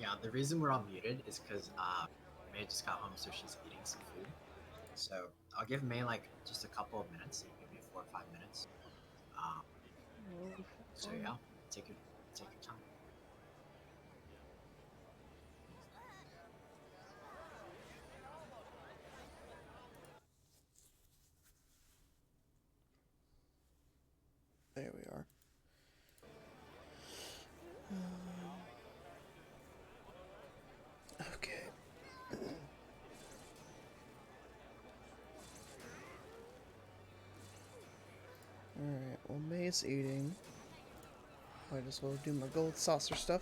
Yeah, the reason we're all muted is because May just got home, so she's eating some food. So I'll give May like just a couple of minutes, like maybe 4 or 5 minutes. Um, so yeah, take your time. There we are. Okay. Alright, well, May's eating. Might as well do my gold saucer stuff.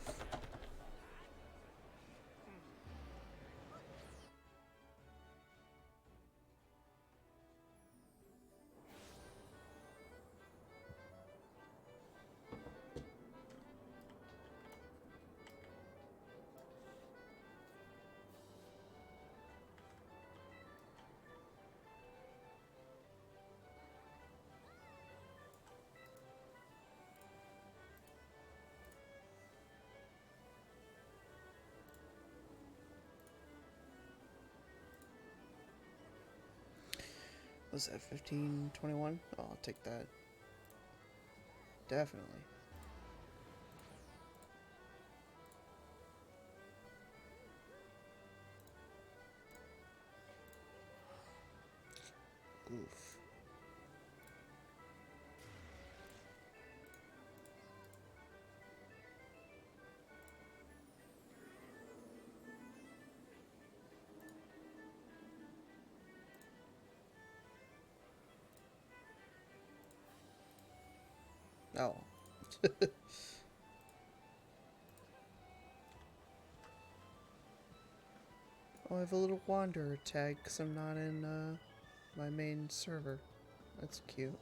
Was that 1521? Oh, I'll take that. Definitely. Oof. Oh. Oh, I have a little wanderer tag because I'm not in my main server. That's cute.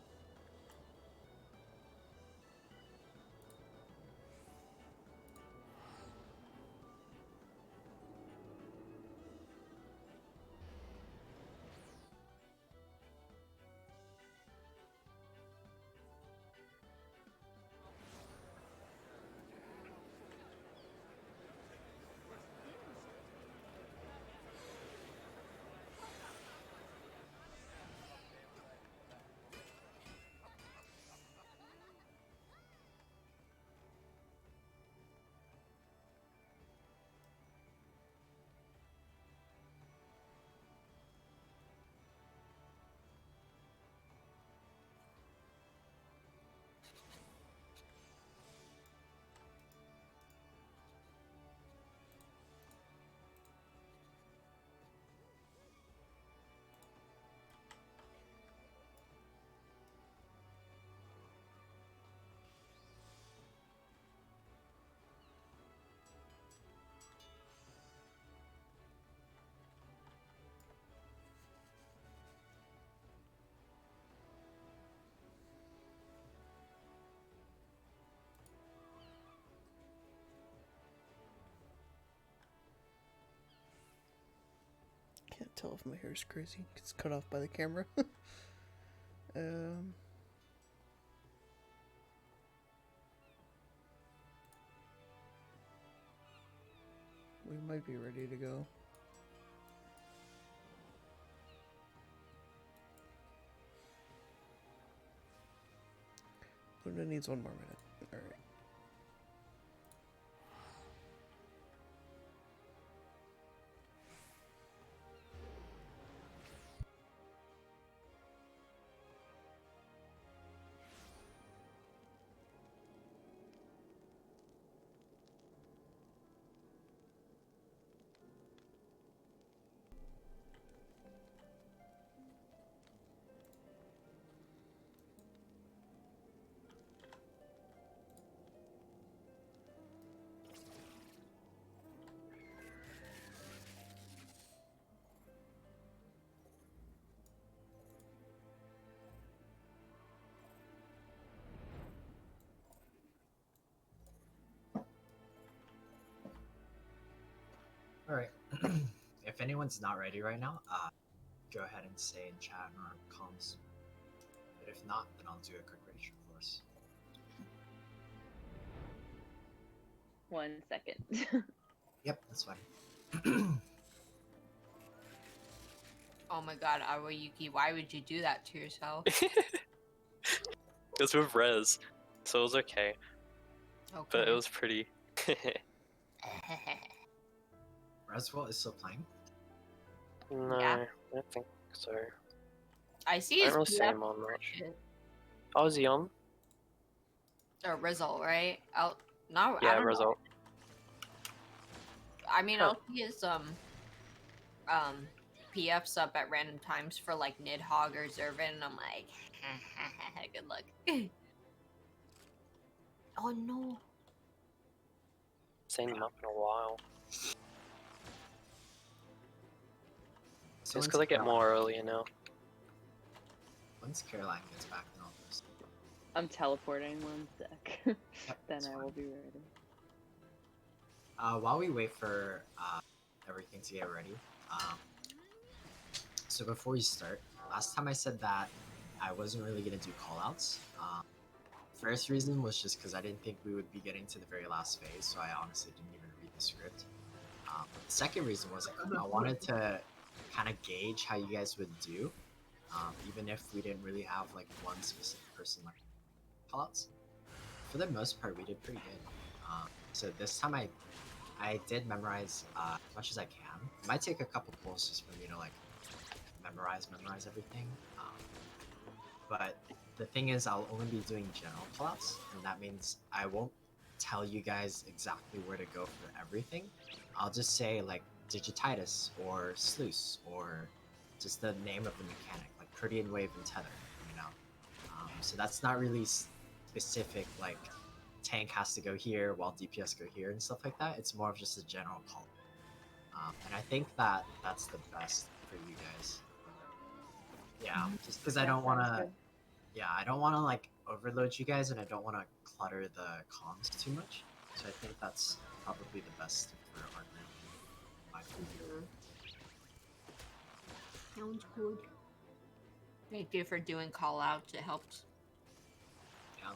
Can't tell if my hair's crazy. It's cut off by the camera. um. We might be ready to go. Luna needs one more minute. Alright. All right. If anyone's not ready right now, go ahead and say in chat or comms. But if not, then I'll do a quick rage, of course. 1 second. Yep, that's fine. Oh my god, Awayuki, why would you do that to yourself? It was with Rez, so it was okay. Okay. But it was pretty. Reswell is still playing. No, Yeah. I don't think so. I see I his don't really see PF him on much. shit. Oh, is he on? Or result, right? I Yeah, don't result. know. I mean, Huh. I'll see his PFs up at random times for like Nidhogg or Zervin, and I'm like, good luck. Oh no. Seen him up in a while. So It's because I get more earlier now. Once Caroline gets back in all this. I'm teleporting 1 sec. Yep, Then that's I fine. will be ready. While we wait for everything to get ready, so before we start, last time I said that I wasn't really gonna do callouts. First reason was just because I didn't think we would be getting to the very last phase, so I honestly didn't even read the script. The second reason was I wanted to kind of gauge how you guys would do, even if we didn't really have like one specific person like callouts. For the most part, we did pretty good. So this time I did memorize as much as I can. It might take a couple pulls just for me to like memorize everything. But the thing is, I'll only be doing general callouts, and that means I won't tell you guys exactly where to go for everything. I'll just say like Digititis or Sluice or just the name of the mechanic, like Protean Wave and Tether, you know. So that's not really specific, like tank has to go here while DPS go here and stuff like that. It's more of just a general call. And I think that that's the best for you guys. Yeah, just because I don't want to. Yeah, I don't want to like overload you guys, and I don't want to clutter the comms too much. So I think that's probably the best for our group. My opinion. Sounds good. Thank you for doing call outs. It helps. Yeah.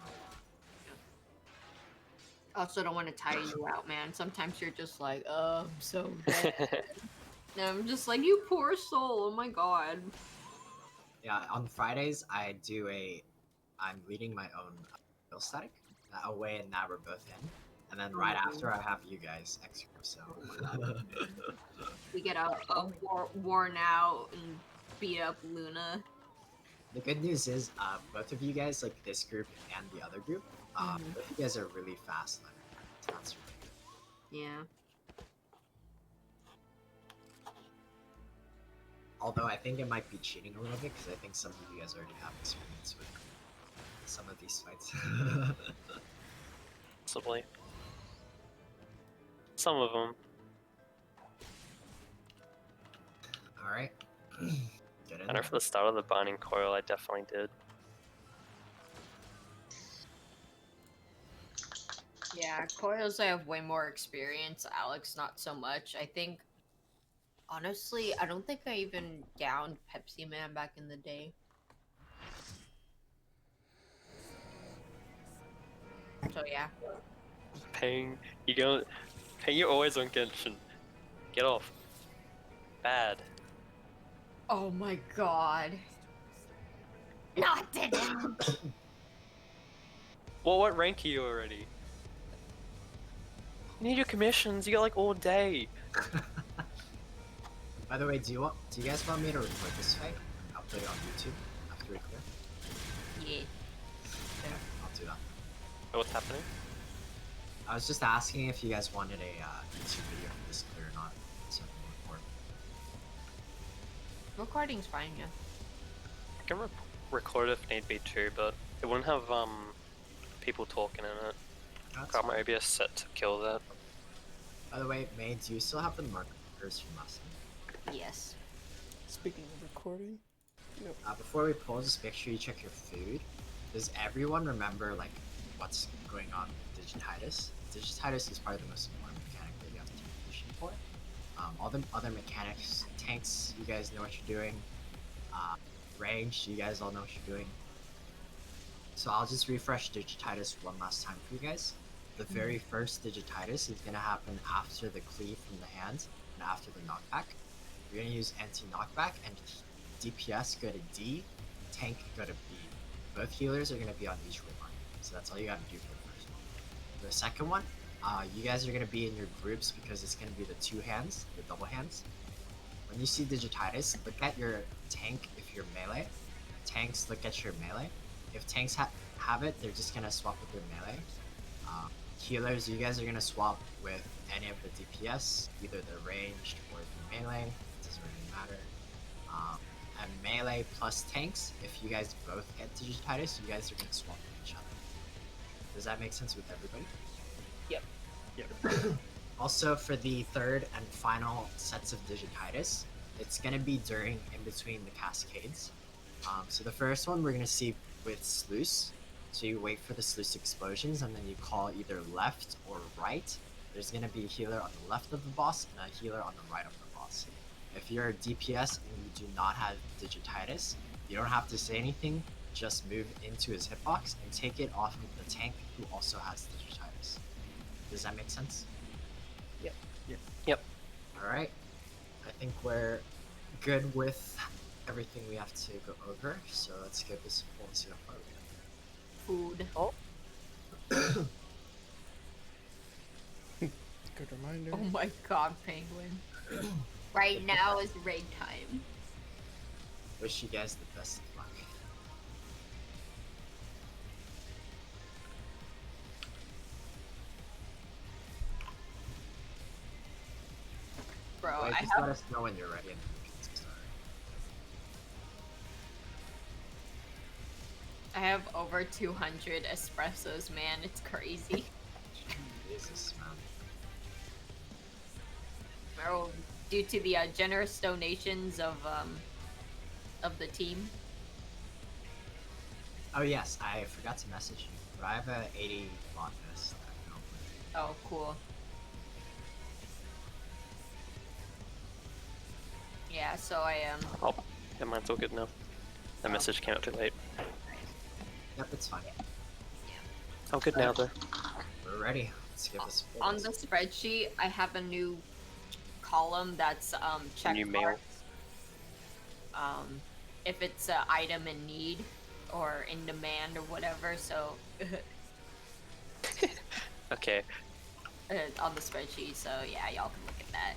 Also, don't want to tire you out, man. Sometimes you're just like, oh, I'm so dead. And I'm just like, you poor soul. Oh my god. Yeah, on Fridays I'm leading my own real static. Away and Nab are both in, and then right after I have you guys extra. So We get a worn out and beat up Luna. the good news is, both of you guys, like this group and the other group, both of you guys are really fast. So that's really good. Yeah. Although I think it might be cheating a little bit because I think some of you guys already have experience with some of these fights. Possibly. Some of them. All right. Get in I know for the start of the Binding Coil, I definitely did. Yeah, Coils, I have way more experience. Alex, not so much. I think, honestly, I don't think I even downed Pepsi Man back in the day. So yeah. Paying, you're always on Genshin. Get off. Bad. Oh my god. Not today. Well, what rank are you already? You need your commissions. You got like all day. By the way, do you guys want me to record this fight? I'll put it on YouTube after we clear. Yeah. Yeah, I'll do that. Oh, what's happening? I was just asking if you guys wanted a YouTube video for this clear or not, so I can record. Recording's fine, yeah. I can record if need be too, but it wouldn't have people talking in it. That's Got my fine. OBS set to kill that. By the way, May, do you still have the markers from last time? Yes. Speaking of recording, Before we pause, just make sure you check your food. Does everyone remember like what's going on with Digititis? Digititis is probably the most important mechanic that you have to take position for. All the other mechanics, tanks, you guys know what you're doing. Range, you guys all know what you're doing. So I'll just refresh Digititis one last time for you guys. the very first digititis is gonna happen after the cleave from the hand and after the knockback. You're gonna use anti-knockback and DPS go to D, tank go to B. Both healers are gonna be on each waymark, so that's all you gotta do for the first one. For the second one, you guys are gonna be in your groups because it's gonna be the two hands, the double hands. When you see digititis, look at your tank if you're melee. Tanks look at your melee. If tanks have it, they're just gonna swap with their melee. Healers, you guys are gonna swap with any of the DPS, either the ranged or the melee. It doesn't really matter. And melee plus tanks, if you guys both get digititis, you guys are gonna swap with each other. Does that make sense with everybody? Yep. Also, for the third and final sets of digititis, it's gonna be during in between the cascades. So the first one we're gonna see with sluice. So you wait for the sluice explosions and then you call either left or right. There's gonna be a healer on the left of the boss and a healer on the right of the boss. If you're a DPS and you do not have digititis, you don't have to say anything. Just move into his hitbox and take it off of the tank who also has digititis. Does that make sense? Yep. Alright. I think we're good with everything we have to go over, so let's give this a full and see how far we get. Food. Oh, Good reminder. Oh my god, penguin. Right now is raid time. Wish you guys the best of luck. Bro, Wait, I just have let us know when you're ready and then we can start. I have over 200 espressos, man. It's crazy. Jesus, man. Bro, due to the generous donations of the team. Oh yes, I forgot to message you. But I have a 80 lot list that I can open. Oh, cool. Yeah, so I am. oh, yeah, mine's all good now. The message came out too late. Yep, it's fine. I'm good now though. We're ready. Let's give this a full On the spreadsheet, I have a new column that's check New mail. marks. If it's an item in need or in demand or whatever. So Okay. on the spreadsheet. So yeah, y'all can look at that.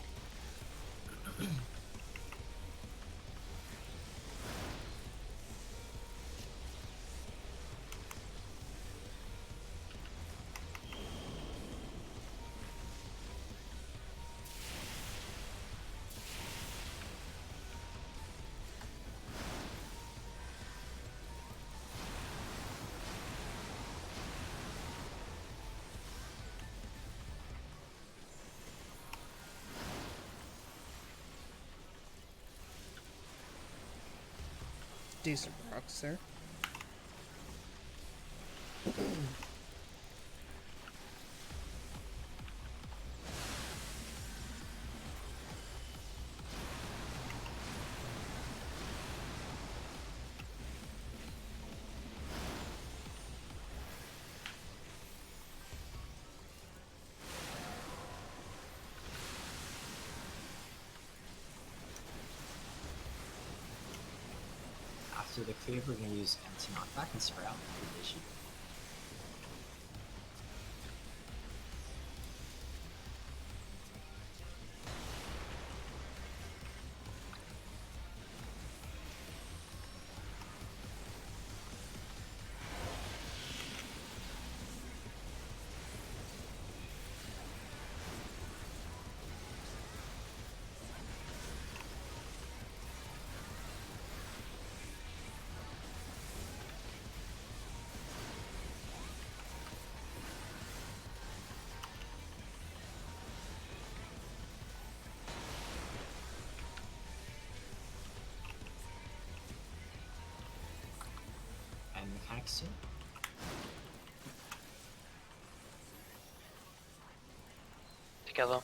Decent rocks there. After the cleave, we're going to use anti-knockback and spread out the issue. And mechanics soon. Together.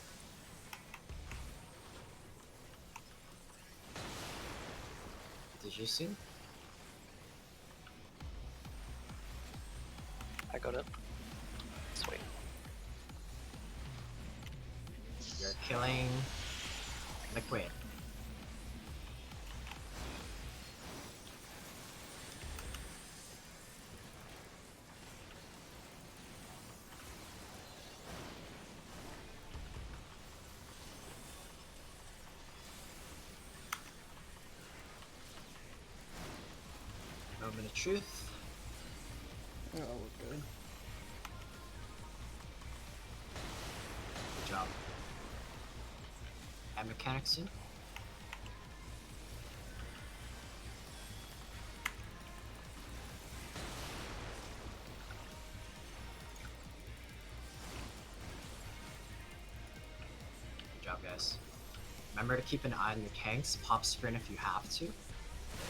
Did you soon? I got it. Sweet. You're killing liquid. Moment of truth. Oh, we're good. Good job. And mechanics soon. Good job, guys. Remember to keep an eye on your tanks. Pop sprint if you have to.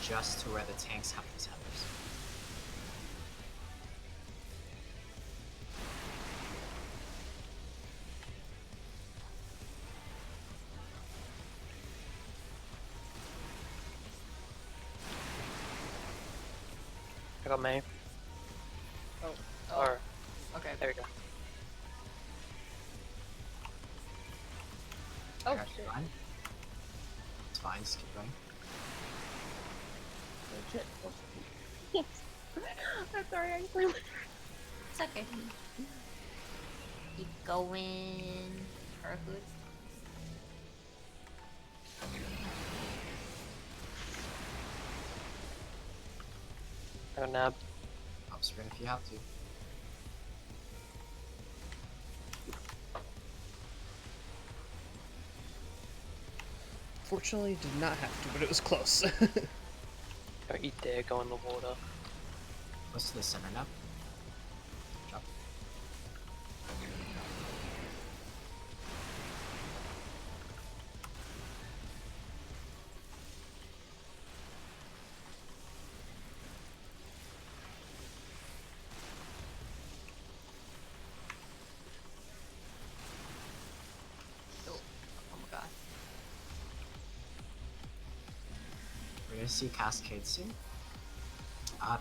Just to where the tanks have the tethers. I got May. Oh. Or, Okay. there we go. Oh Okay, shit. fine. It's fine, just keep going. Oh shit. Oh. Yes. I'm sorry, I actually went. It's okay. Keep going. Perfect. I got Nab. Pop sprint if you have to. Fortunately, did not have to, but it was close. Don't you dare go in the water. Close to the center now. Drop. Oh. Oh my god. We're gonna see Cascade soon.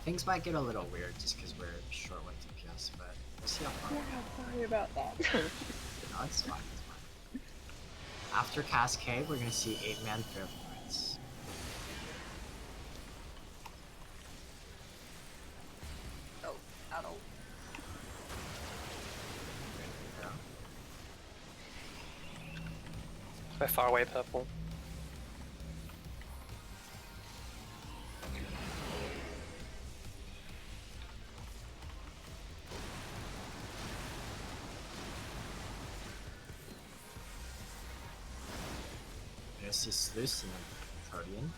Things might get a little weird just because we're short with DPS, but we'll see how far we get. Sorry about that. No, it's fine, it's fine. After Cascade, we're gonna see 8-man fair points. Oh. Ow. Ready to go. We're far away, purple. We're gonna see Sluice and then Protean.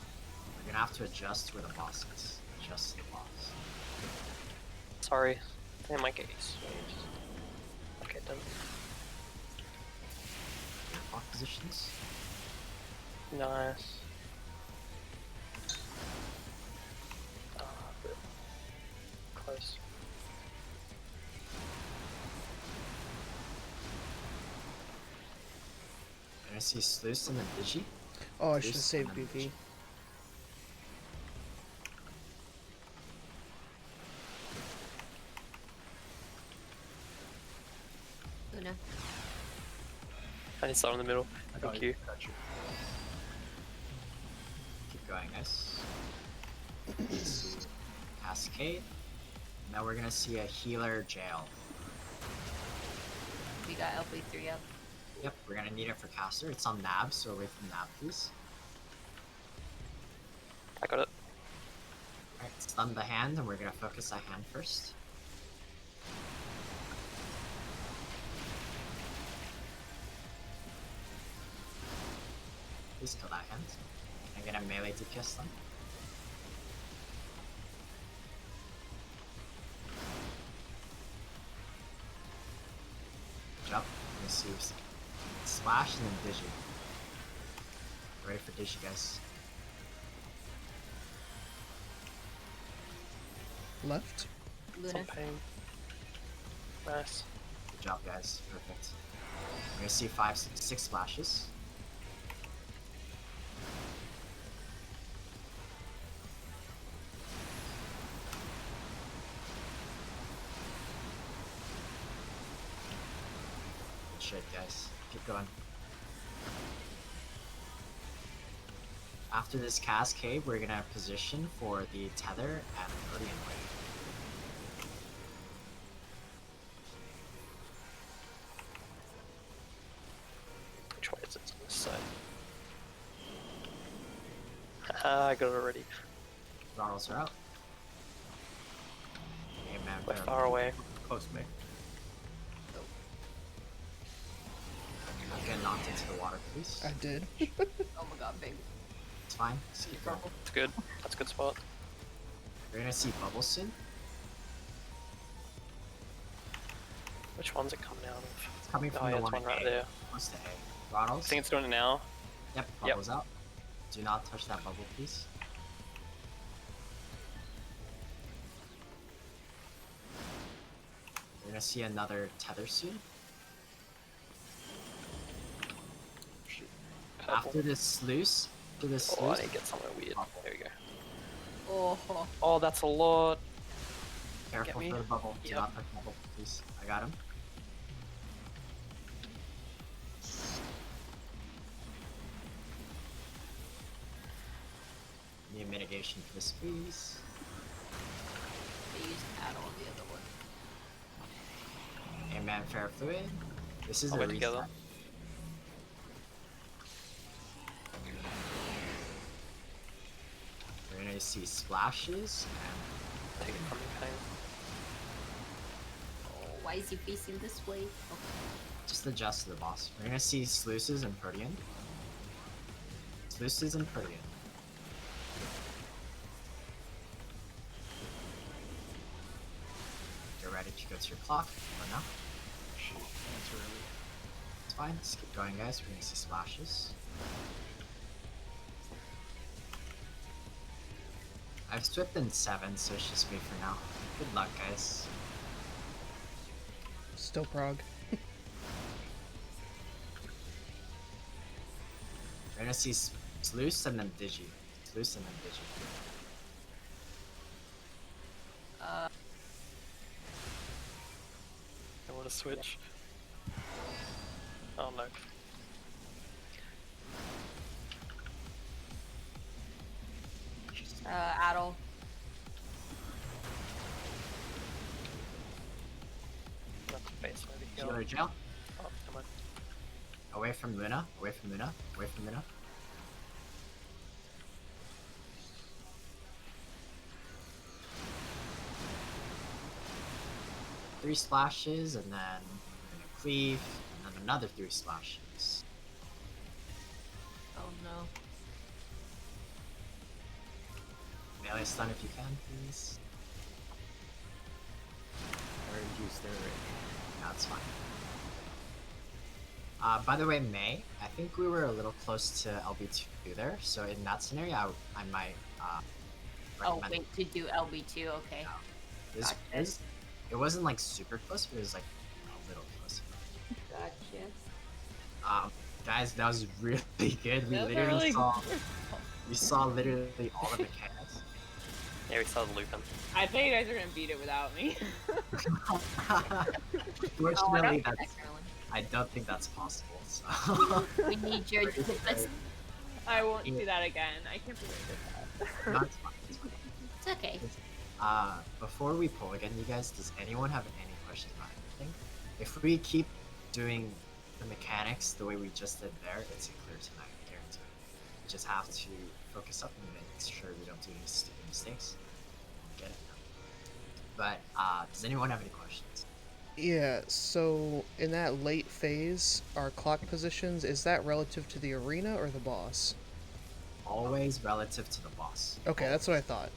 We're gonna have to adjust where the boss is. Adjust to the boss. Sorry. I might get used. Okay, done. Your block positions. Nice. Bit close. We're gonna see Sluice and then Digi. Oh, I should have Sluice saved and then BV. Digi. Luna. I just saw in the middle. I got Thank you. Got you. Keep going, guys. See Cascade. Now we're gonna see a healer jail. We got LP3 up. Yep, we're gonna need it for caster. It's on Nab, so away from Nab, please. I got it. Alright, stun the hand, and we're gonna focus that hand first. Please kill that hand. I'm gonna melee DPS stun. Jump. I'm gonna see Splash and then Digi. Ready for Digi, guys. Left. Some Luna. pain. Nice. Good job, guys. Perfect. We're gonna see 5, 6 splashes. Good shit, guys. Keep going. After this cascade, we're gonna position for the tether and Protean wave. Which way is it? It's on this side. Haha, I got it already. Throttles are out. Hey man, We're far away. Close me. I'm getting knocked into the water, please. I did. Oh my god, big. It's fine. Just keep going. It's good. That's a good spot. We're gonna see bubbles soon. Which one's it coming out of? It's coming from Oh the yeah, it's one one right A. there. Close to A. Throttles. I think it's doing it now. Yep, Yep. bubbles out. Do not touch that bubble, please. We're gonna see another tether soon. Purple. After this sluice, Oh, I need to get somewhere weird. There we go. Oh, Oh, that's a lot. careful me? for the bubble. Do Yep. not touch the bubble, please. I got him. Need mitigation for this, please. they used add on the other one. Amen, fair fluid. This is I'll a wait reset. together. We're gonna see splashes Take it from me, pain. Oh, why is he facing this way? Okay. just adjust to the boss. We're gonna see sluices and Protean. Sluices and Protean. You're ready to go to your clock. Or no? That's early. It's fine. Just keep going, guys. We're gonna see splashes. I've swipped in 7, so it's just me for now. Good luck, guys. Still prog. We're gonna see sluice and then digi. Sluice and then digi. I want to switch. Oh no. Adel. Not the face, maybe. Healer gel. Oh, never mind. Away from Luna. Away from Luna. Away from Luna. Three splashes, and then we're gonna cleave, and then another 3 splashes. Oh no. Melee stun if you can, please. Or use their No, it's fine. By the way, May, I think we were a little close to LB2 there, so in that scenario, I might Oh, recommend wait, to do LB2, okay. this. Gotcha. It wasn't like super close, but it was like a little close. Gotcha. Guys, that was really good. We That was literally really saw, we saw literally all of the mechanics. Yeah, we started looping. I thought you guys were gonna beat it without me. Oh, I Fortunately, don't that's, think Carolyn. I don't think that's possible. So. We need your let's, I won't Yeah. do that again. I can't believe this. No, it's fine. It's fine. it's okay. Before we pull again, you guys, does anyone have any questions about anything? If we keep doing the mechanics the way we just did there, it's a clear tonight, I guarantee. We just have to focus up and make sure we don't do any stupid mistakes. Get it. But does anyone have any questions? Yeah, so in that late phase, our clock positions, is that relative to the arena or the boss? Always relative to the boss. Okay, that's what I thought.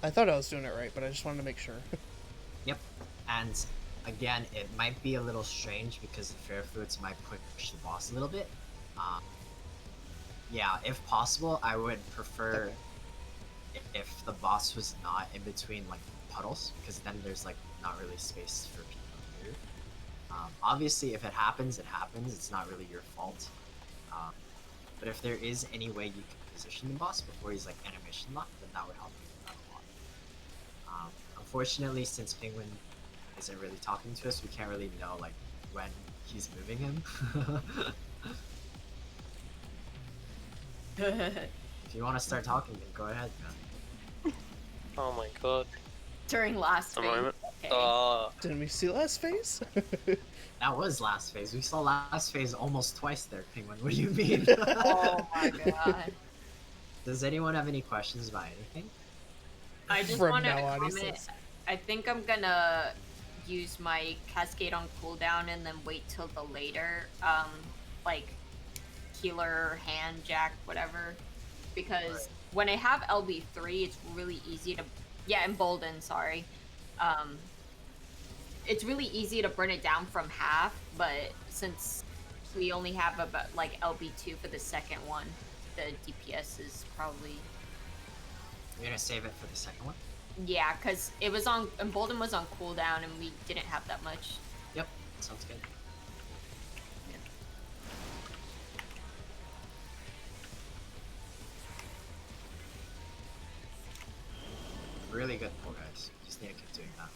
I thought I was doing it right, but I just wanted to make sure. Yep. And again, it might be a little strange because the fair fluids might push the boss a little bit. Yeah, if possible, I would prefer if the boss was not in between like puddles, because then there's like not really space for people to move. Obviously, if it happens, it happens. It's not really your fault. But if there is any way you can position the boss before he's like animation locked, then that would help you out a lot. Unfortunately, since Penguin isn't really talking to us, we can't really know like when he's moving him. If you want to start talking, then go ahead, man. Oh my god. During last A phase. moment. Okay. Didn't we see last phase? That was last phase. We saw last phase almost twice there, Penguin. What do you mean? Oh my god. Does anyone have any questions about anything? I just From want to now on, he comment. says. I think I'm gonna use my cascade on cooldown and then wait till the later, like healer, hand, jack, whatever. Because Right. when I have LB3, it's really easy to, yeah, embolden. Sorry, it's really easy to burn it down from half. But since we only have about like LB2 for the second one, the DPS is probably. You're gonna save it for the second one? Yeah, because it was on Embolden was on cooldown and we didn't have that much. Yep, sounds good. Really good pull, guys. Just need to keep doing that.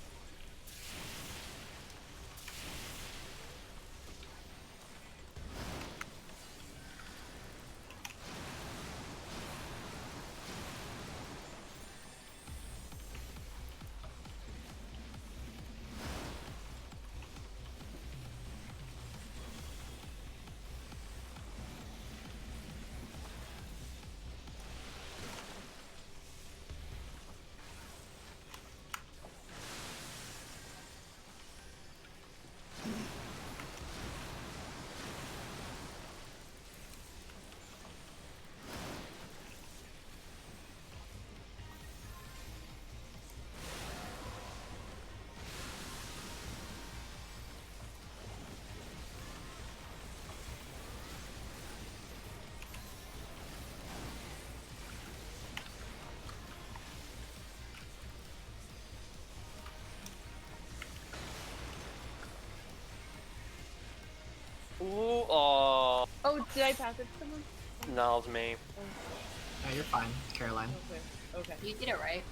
Ooh, oh. Oh, did I pass it to someone? No, it was me. No, you're fine, Caroline. Okay. Okay. You did it right.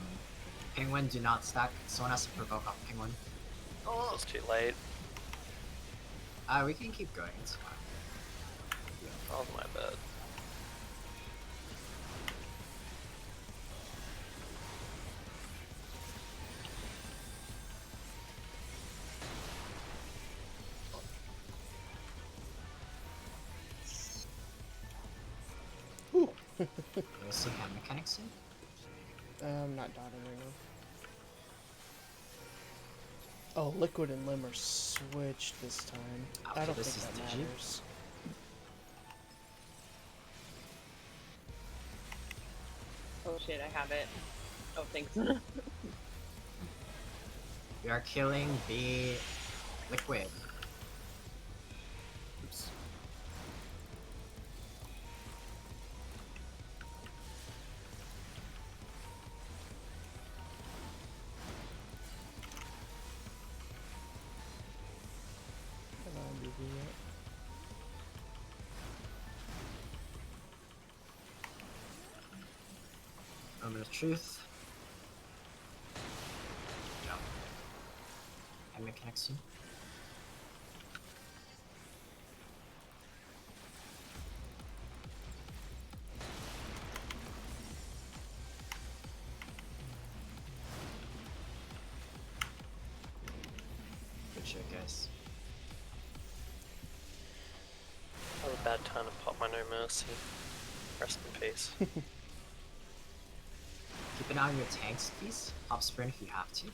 Penguin, do not stack. Someone has to provoke off Penguin. It was too late. We can keep going, it's fine. That was my bad. Ooh. We'll see hand mechanics soon. I'm not dotting right now. Oh, Liquid and Limb are switched this time. I Okay, don't this think is that digi. matters. Oh shit, I have it. Oh, thanks. We are killing the liquid. Oops. Come on, BB. Moment of truth. Jump. Hand mechanics soon. Good shit, guys. That was a bad time to pop my no mercy. Rest in peace. Keep an eye on your tanks, please. Pop sprint if you have to.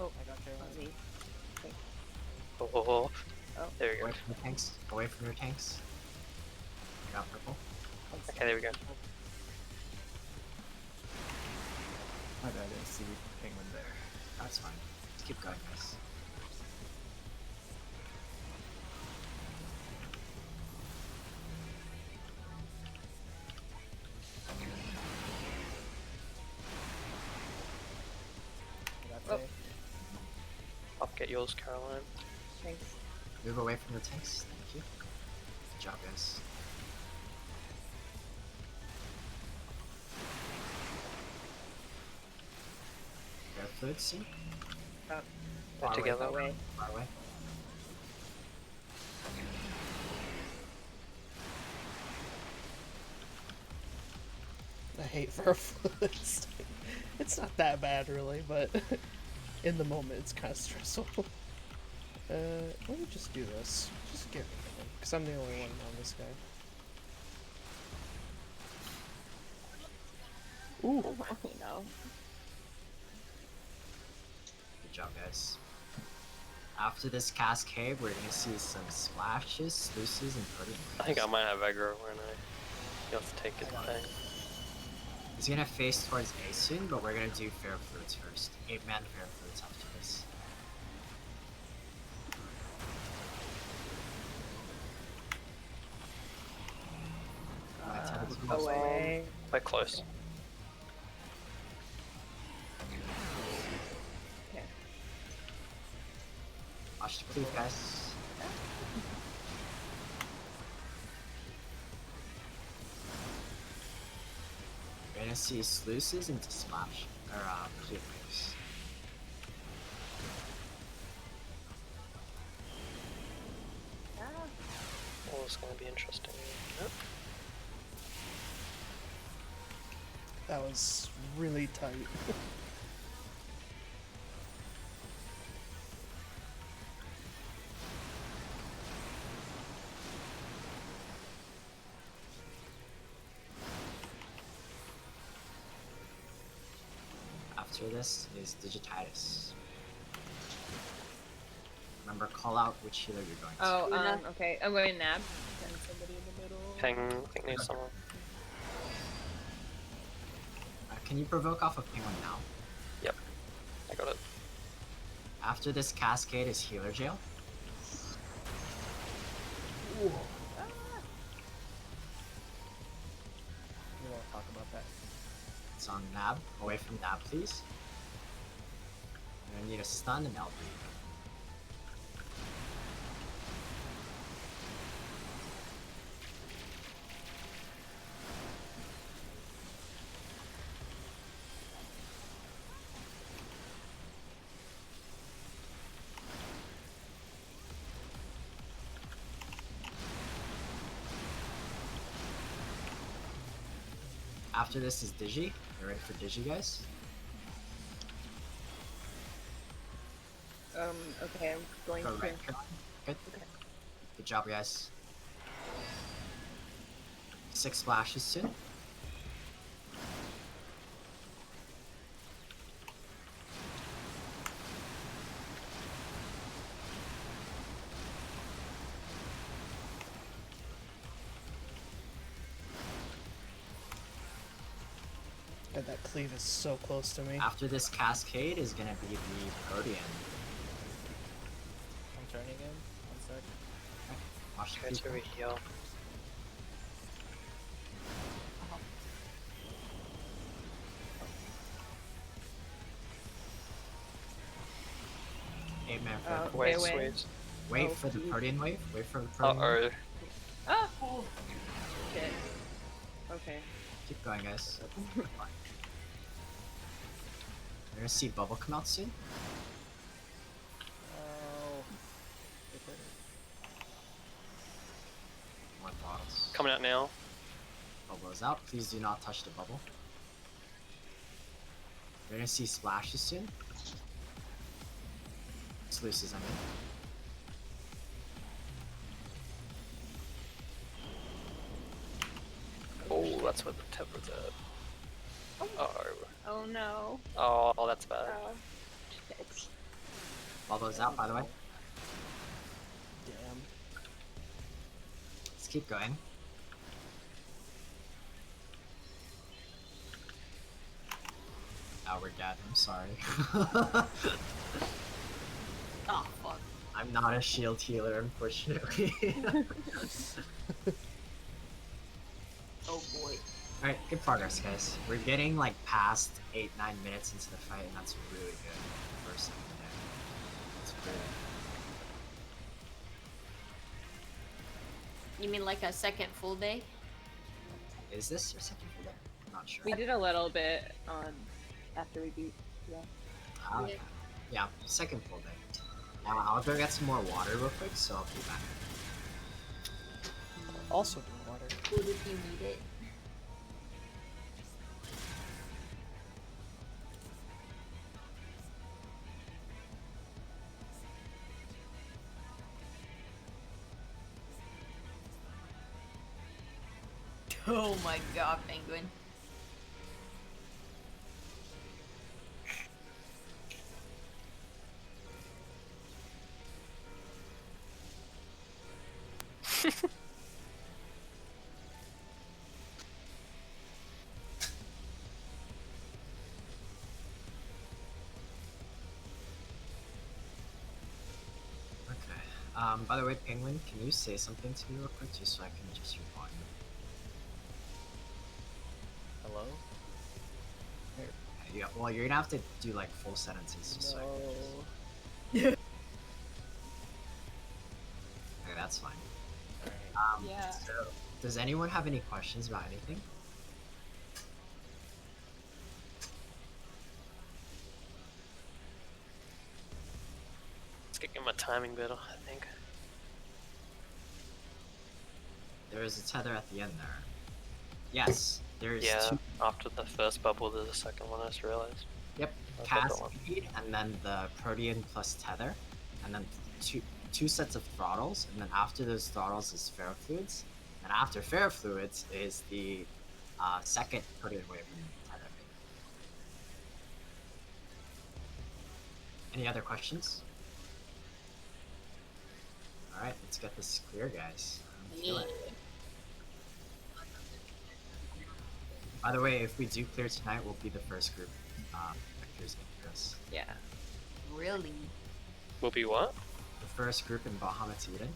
Oh, I got your money. Oh, Oh. there we go. Away from the tanks. Away from your tanks. Got purple. Okay, there we go. My bad, I didn't see Penguin there. That's fine. Let's keep going, guys. Oh. I'll get yours, Caroline. Thanks. Move away from the tanks. Thank you. Good job, guys. Grab fluid soon. Oh, They're Far together. away. Far away. I hate Furfoots. It's not that bad, really, but in the moment, it's kind of stressful. Let me just do this. Just get rid of him, because I'm the only one on this guy. Ooh. Oh no. Good job, guys. After this cascade, we're gonna see some splashes, sluices, and pudding. I think I might have aggro when you have to take it back. He's gonna face towards A soon, but we're gonna do fair fruits first. 8-man fair fruits after this. Away. Quite close. Okay. Watch the cleave, guys. We're gonna see sluices into splash, or cleave waves. Oh, it's gonna be interesting. Yep. That was really tight. After this is Digititis. Remember, call out which healer you're going to. Oh, okay. I'm going nab. Send somebody in the middle. Ping, I think needs someone. Can you provoke off of Penguin now? Yep, I got it. After this cascade is healer jail. We won't talk about that. It's on Nab. Away from Nab, please. You're gonna need a stun and LB. After this is Digi. You ready for Digi, guys? Okay, I'm going Go to. right. Good. Good job, guys. 6 splashes soon. God, that cleave is so close to me. After this cascade is gonna be the Protean. I'm turning in. 1 sec. Watch the Guys people. over here. 8-man Oh, fair. Wait, away. sweet. Wait oh, for the geez. Protean wave. Wait for the Protean wave. Uh-oh. Oh! Shit. Okay. Keep going, guys. We're gonna see bubble come out soon. Oh. More bottles. Coming out now. Bubble is out. Please do not touch the bubble. We're gonna see splashes soon. Sluices, I mean. Oh, that's what the tip was at. Oh. Oh no. Oh, that's bad. Shit. Bubble is out, by the way. Damn. Let's keep going. Oh, we're dead. I'm sorry. Oh fuck. I'm not a shield healer, unfortunately. Oh boy. Alright, good progress, guys. We're getting like past 8-9 minutes into the fight, and that's really good for a second there. It's really You mean like a second full day? Is this your second full day? I'm not sure. We did a little bit on after we beat. Yeah. Ah, okay. Yeah, second full day. I'll go get some more water real quick, so I'll be back. Also do water. Food if you need it. Oh my god, penguin. Okay. By the way, Penguin, can you say something to me real quick, just so I can adjust your volume? Hello? Okay, yeah, well, you're gonna have to do like full sentences, just so I can No. Okay, that's fine. Alright. Yeah. So, does anyone have any questions about anything? Let's get my timing better, I think. There is a tether at the end there. Yes, there's Yeah, two. after the first bubble, there's a second one, I just realized. Yep, I've got that one. cascade, and then the protean plus tether, and then two sets of throttles, and then after those throttles is ferrofluids, and after ferrofluids is the second protean wave and tether. Any other questions? All right, let's get this clear, guys. I'm feeling it. By the way, if we do clear tonight, we'll be the first group that clears Icarus. Yeah. Really? Will be what? The first group in Bahamut Eden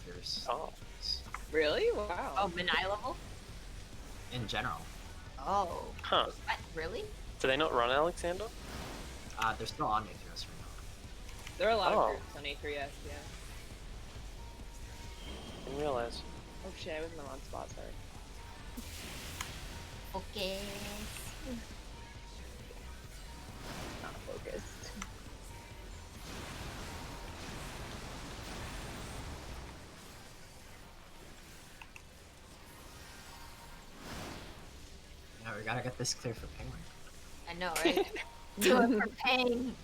clears Oh. Icarus. Really? Wow. Oh, Min level? In general. Oh. Huh. What? Really? Do they not run Alexander? They're still on Icarus right now. There are a lot Oh. of groups on A3S, yeah. Didn't realize. Oh shit, I was in the wrong spot, sorry. Okay. Not focused. Yeah, we gotta get this clear for Penguin. I know, right? Do it for pain.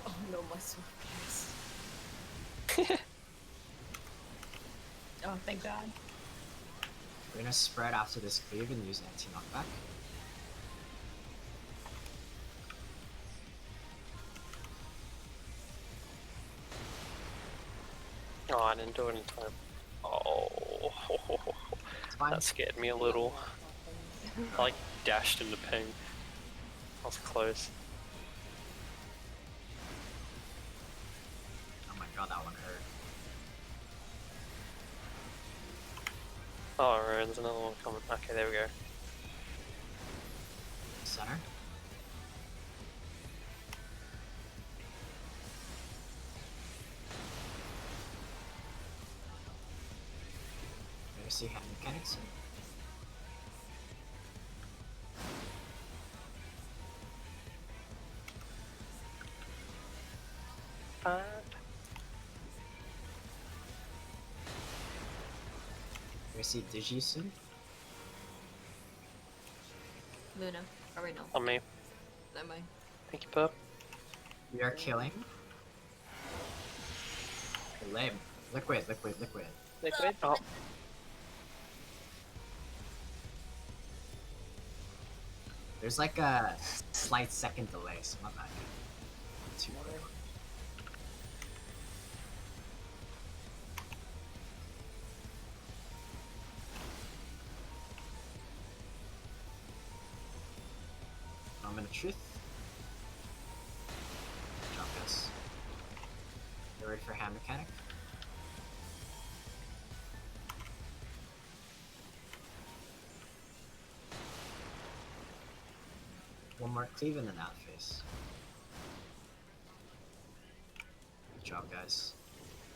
Oh no, my sword pierced. Oh, thank God. We're gonna spread after this cleave and use anti-knockback. Oh, I didn't do it in time. Oh, It's fine. that scared me a little. I like dashed into ping. I was close. Oh my god, that one hurt. Oh, right, there's another one coming. Okay, there we go. Center. Gonna see hand mechanics. Gonna see Digi soon. Luna. Oh, wait, no. On me. Never mind. Thank you, Perp. We are killing. Lame. Liquid, liquid, liquid. Liquid? Oh, There's like a slight second delay, so not that too quick. Moment of truth. Jump this. Get ready for hand mechanic. One more cleave and then out face. Good job, guys.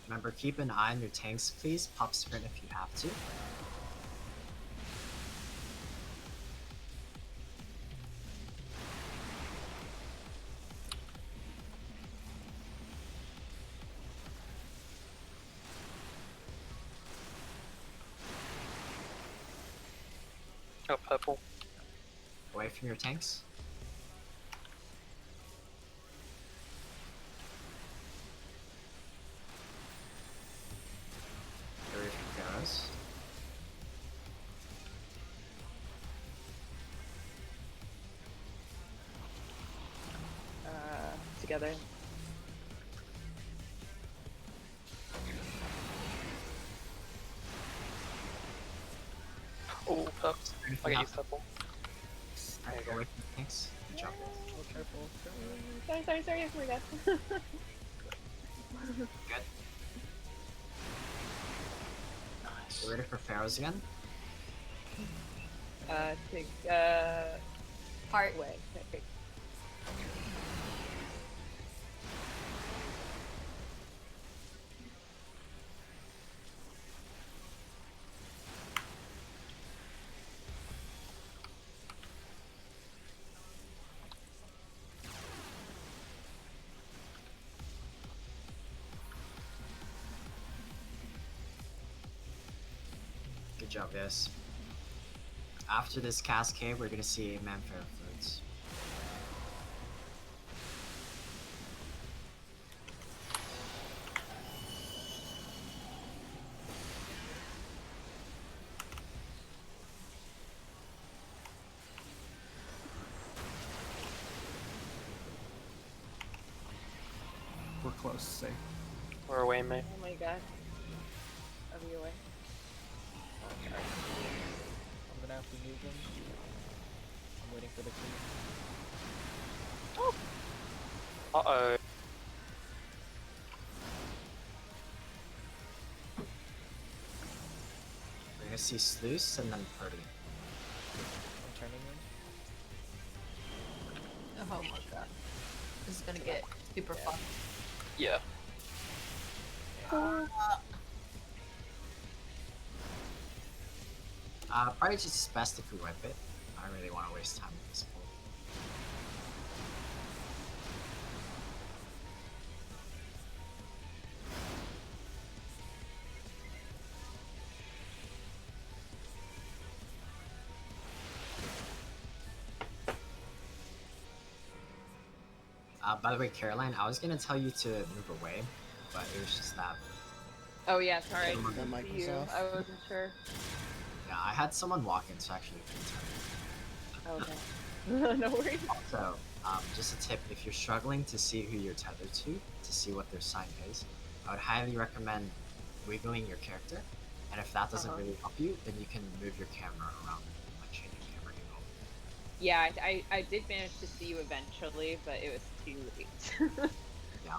Remember, keep an eye on your tanks, please. Pop sprint if you have to. Oh, purple. Away from your tanks. Get away from Pharaohs. Together. Oh, purple. If I you get have you purple. There you go go. away from your tanks. Good job. Oh, careful. Sorry, oh my god. Good. Nice. Get ready for Pharaohs again. Take, Part. away. Okay. Good job, guys. After this cascade, we're gonna see Manfair Flutes. We're close, safe. We're away, mate. Oh my god. Are we away? Okay. I'm gonna have to move him. I'm waiting for the cleave. Uh-oh. We're gonna see Sluice and then Purdy. I'm turning him. Oh my god. This is gonna get super fun. Yeah. Probably just best if we whip it. I don't really want to waste time with this pull. By the way, Caroline, I was gonna tell you to move away, but it was just that. Oh yeah, sorry. I The didn't mic see was you. off. I wasn't sure. Yeah, I had someone walk in, so actually couldn't tell you. Okay. No worries. Also, just a tip, if you're struggling to see who you're tethered to see what their sign is, I would highly recommend wiggling your character. And if that doesn't really help you, then you can move your camera around, like changing camera angle. Yeah, I did manage to see you eventually, but it was too late. Yeah.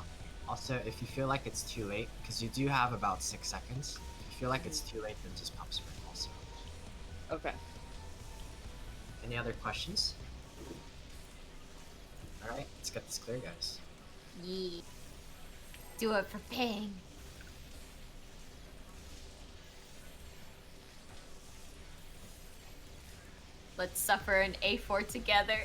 Also, if you feel like it's too late, because you do have about 6 seconds, if you feel like it's too late, then just pop sprint also. Okay. Any other questions? Alright, let's get this clear, guys. Yeah. Do it for Ping. Let's suffer an A4 together.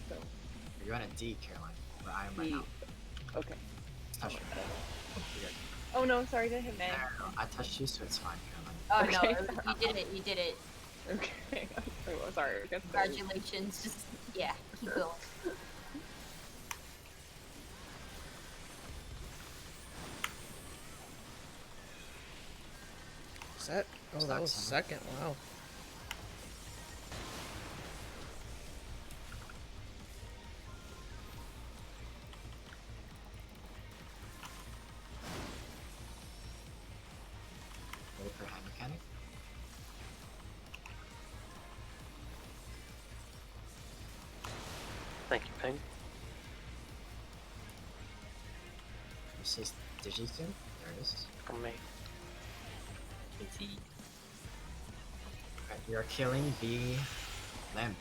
So You're on a D, Caroline, where I am right D. now. Okay. Touch me. You're good. Oh no, sorry, did I hit May? No, I touched you, so it's fine, Caroline. Oh Okay. no, you did it. You did it. Okay. I'm sorry. I guess Congratulations. Just yeah, keep going. Is that? Oh, that was second. Wow. Ready for hand mechanic? Thank you, Ping. This is Digitune. There it is. From me. Okay, we are killing the limb.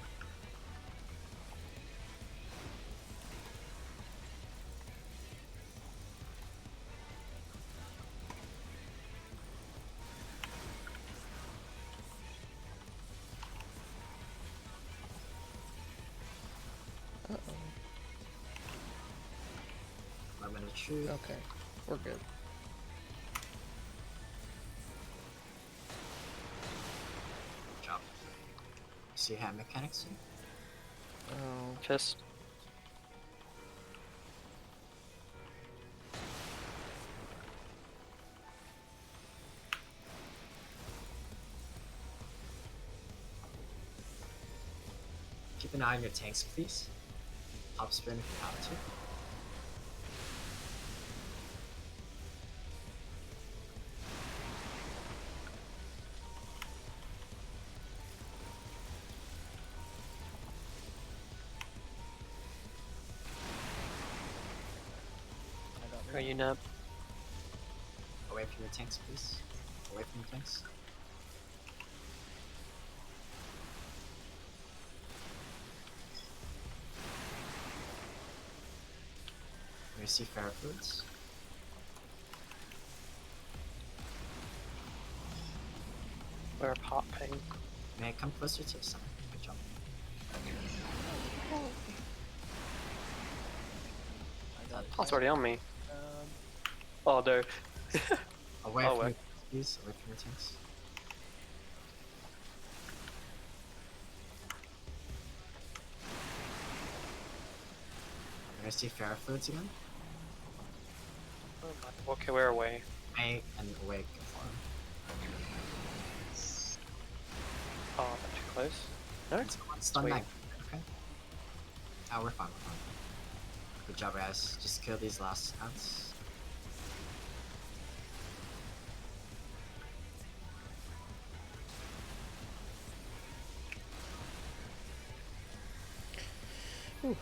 Uh-oh. I'm gonna shoot. Okay. We're good. Jump. See hand mechanics? Oh. Fist. Keep an eye on your tanks, please. Top spin if you have to. Are you nab? Away from your tanks, please. Away from your tanks. We see Fairfoods. We're apart, Ping. May I come closer to the center? Good job. Oh, it's already on me. Oh no. Away Oh, from wait. your tanks, please. Away from your tanks. We're gonna see Fairfoods again. Okay, we're away. May and away go for him. Oh, not too close. No? Let's stun Sweet. that. Okay. Oh, we're fine, we're fine. Good job, guys. Just kill these last ants. Whew.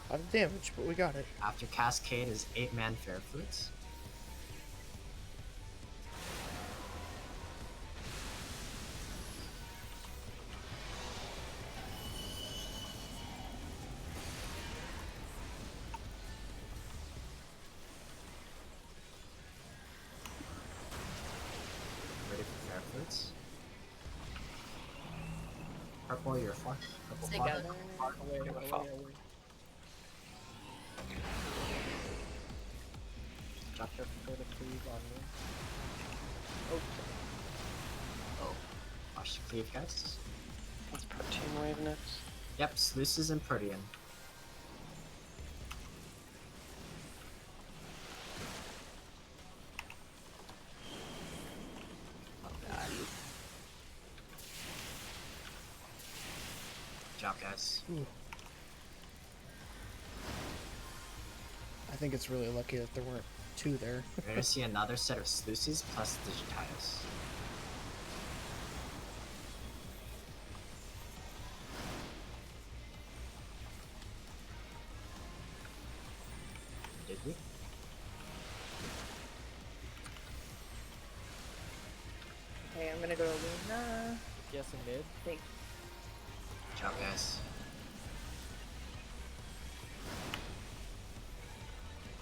A lot of damage, but we got it. After Cascade is 8-man Fairfoods. Ready for Fairfoods. Purple, you're 4. Purple Sick 4. of it. Away, fall. Drop your Oh. Watch the cleave, guys. That's protein wave next. Yep, Sluices and Protean. Oh god. Good job, guys. Ooh. I think it's really lucky that there weren't two there. We're gonna see another set of Sluices plus Digititis. Did we? Okay, I'm gonna go to Luna. Yes, in mid. Thanks. Good job, guys.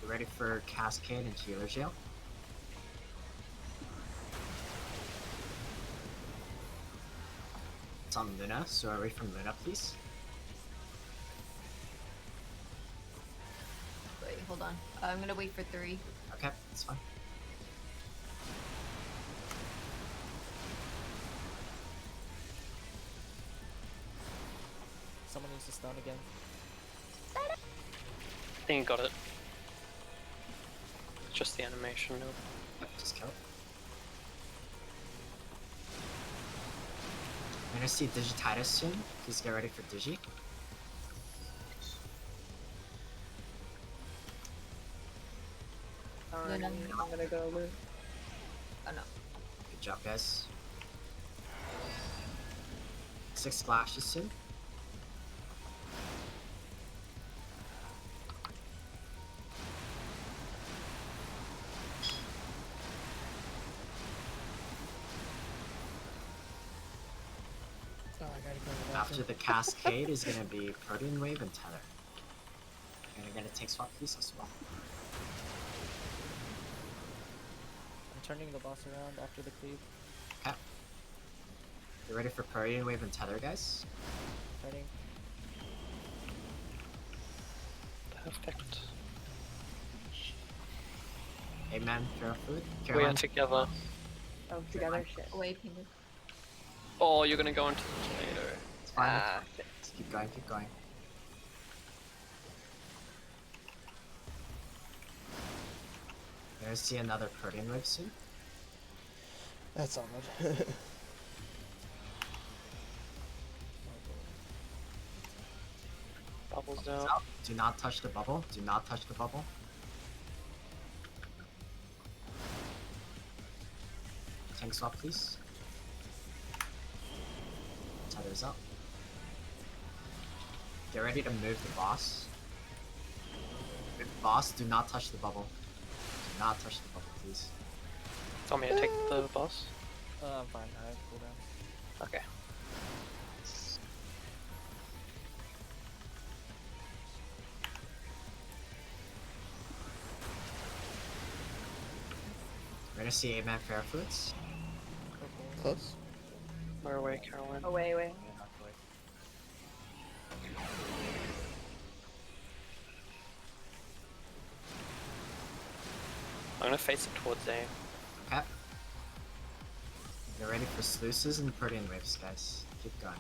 You ready for Cascade and Healer Jail? It's on Luna, so away from Luna, please. hold on. I'm gonna wait for 3. Okay, that's fine. Someone needs to stun again. I think you got it. It's just the animation now. Yep, just kill it. We're gonna see Digititis soon. Please get ready for Digi. Luna. I'm gonna go Luna. Oh no. Good job, guys. 6 splashes soon. Oh, I gotta go to the After bathroom. the Cascade is gonna be Protean Wave and Tether. And you're gonna take swap piece as well. I'm turning the boss around after the cleave. Okay. You ready for Protean Wave and Tether, guys? Turning. Perfect. Amen, fair food. We Caroline, are together. Oh, together, shit. Away, Pingu. Oh, you're gonna go into the tornado. it's fine. Ah, shit. Just keep going, keep going. You're gonna see another Protean Wave soon. That's all good. Bubbles Bubbles out. out. Do not touch the bubble. Do not touch the bubble. Tank swap, please. Tether's up. Get ready to move the boss. Move the boss, do not touch the bubble. Do not touch the bubble, please. Tell me to take the boss. I'm fine. I have cooldown. Okay. We're gonna see Amen Fairfoots. Close. We're away, Caroline. Away, away. I'm gonna face it towards A. Okay. Get ready for sluices and Protean Waves, guys. Keep going.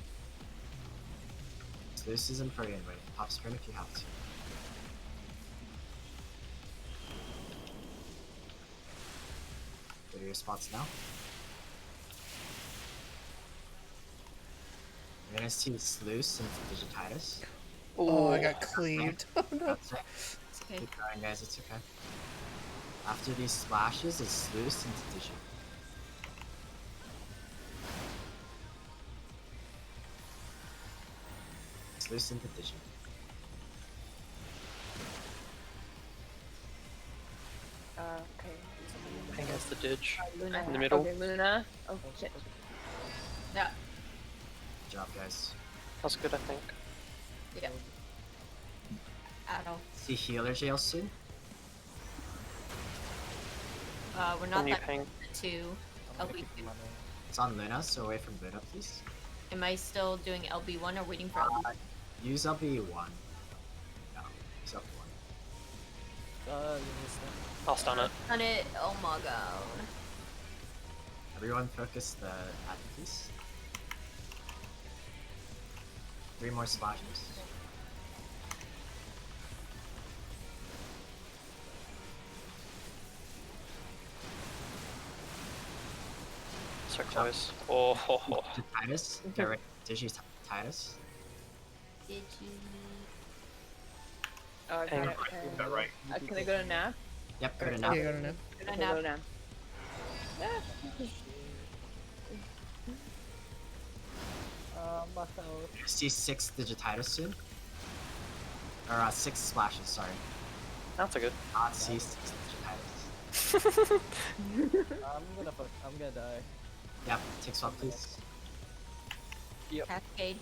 Sluices and Protean Wave. Pop screen if you have to. Go to your spots now. You're gonna see Sluice and Digititis. Oh, I got cleaved. Oh no. That's it. It's okay. Keep going, guys. It's okay. After these splashes, it's Sluice into Digi. Sluice into Digi. Okay. I think that's the ditch. Luna. In the middle. Okay, Luna. Oh, shit. Yeah. Good job, guys. That's good, I think. Yeah. Adult. See Healer Jail soon. We're not When you that ping. to I'm gonna LB2. keep running. It's on Luna, so away from Luna, please. Am I still doing LB1 or waiting for LB2? Use LB1. No, use LB1. You missed them. I'll stun it. On it. Oh my god. Everyone focus the attack, please. 3 more splashes. So close. Oh, ho, ho. Titus, get ready. Digi Titus. Did you? Oh, I Ping. got it. Okay. Can I go to nap? Yep, go to Yeah, now. you got it now. Good Okay, enough. go nap. Locked out. You see 6 Digititis soon. Or 6 splashes, sorry. That's a good. Not see 6 Digititis. I'm gonna die. Yep, take swap, please. Cascade.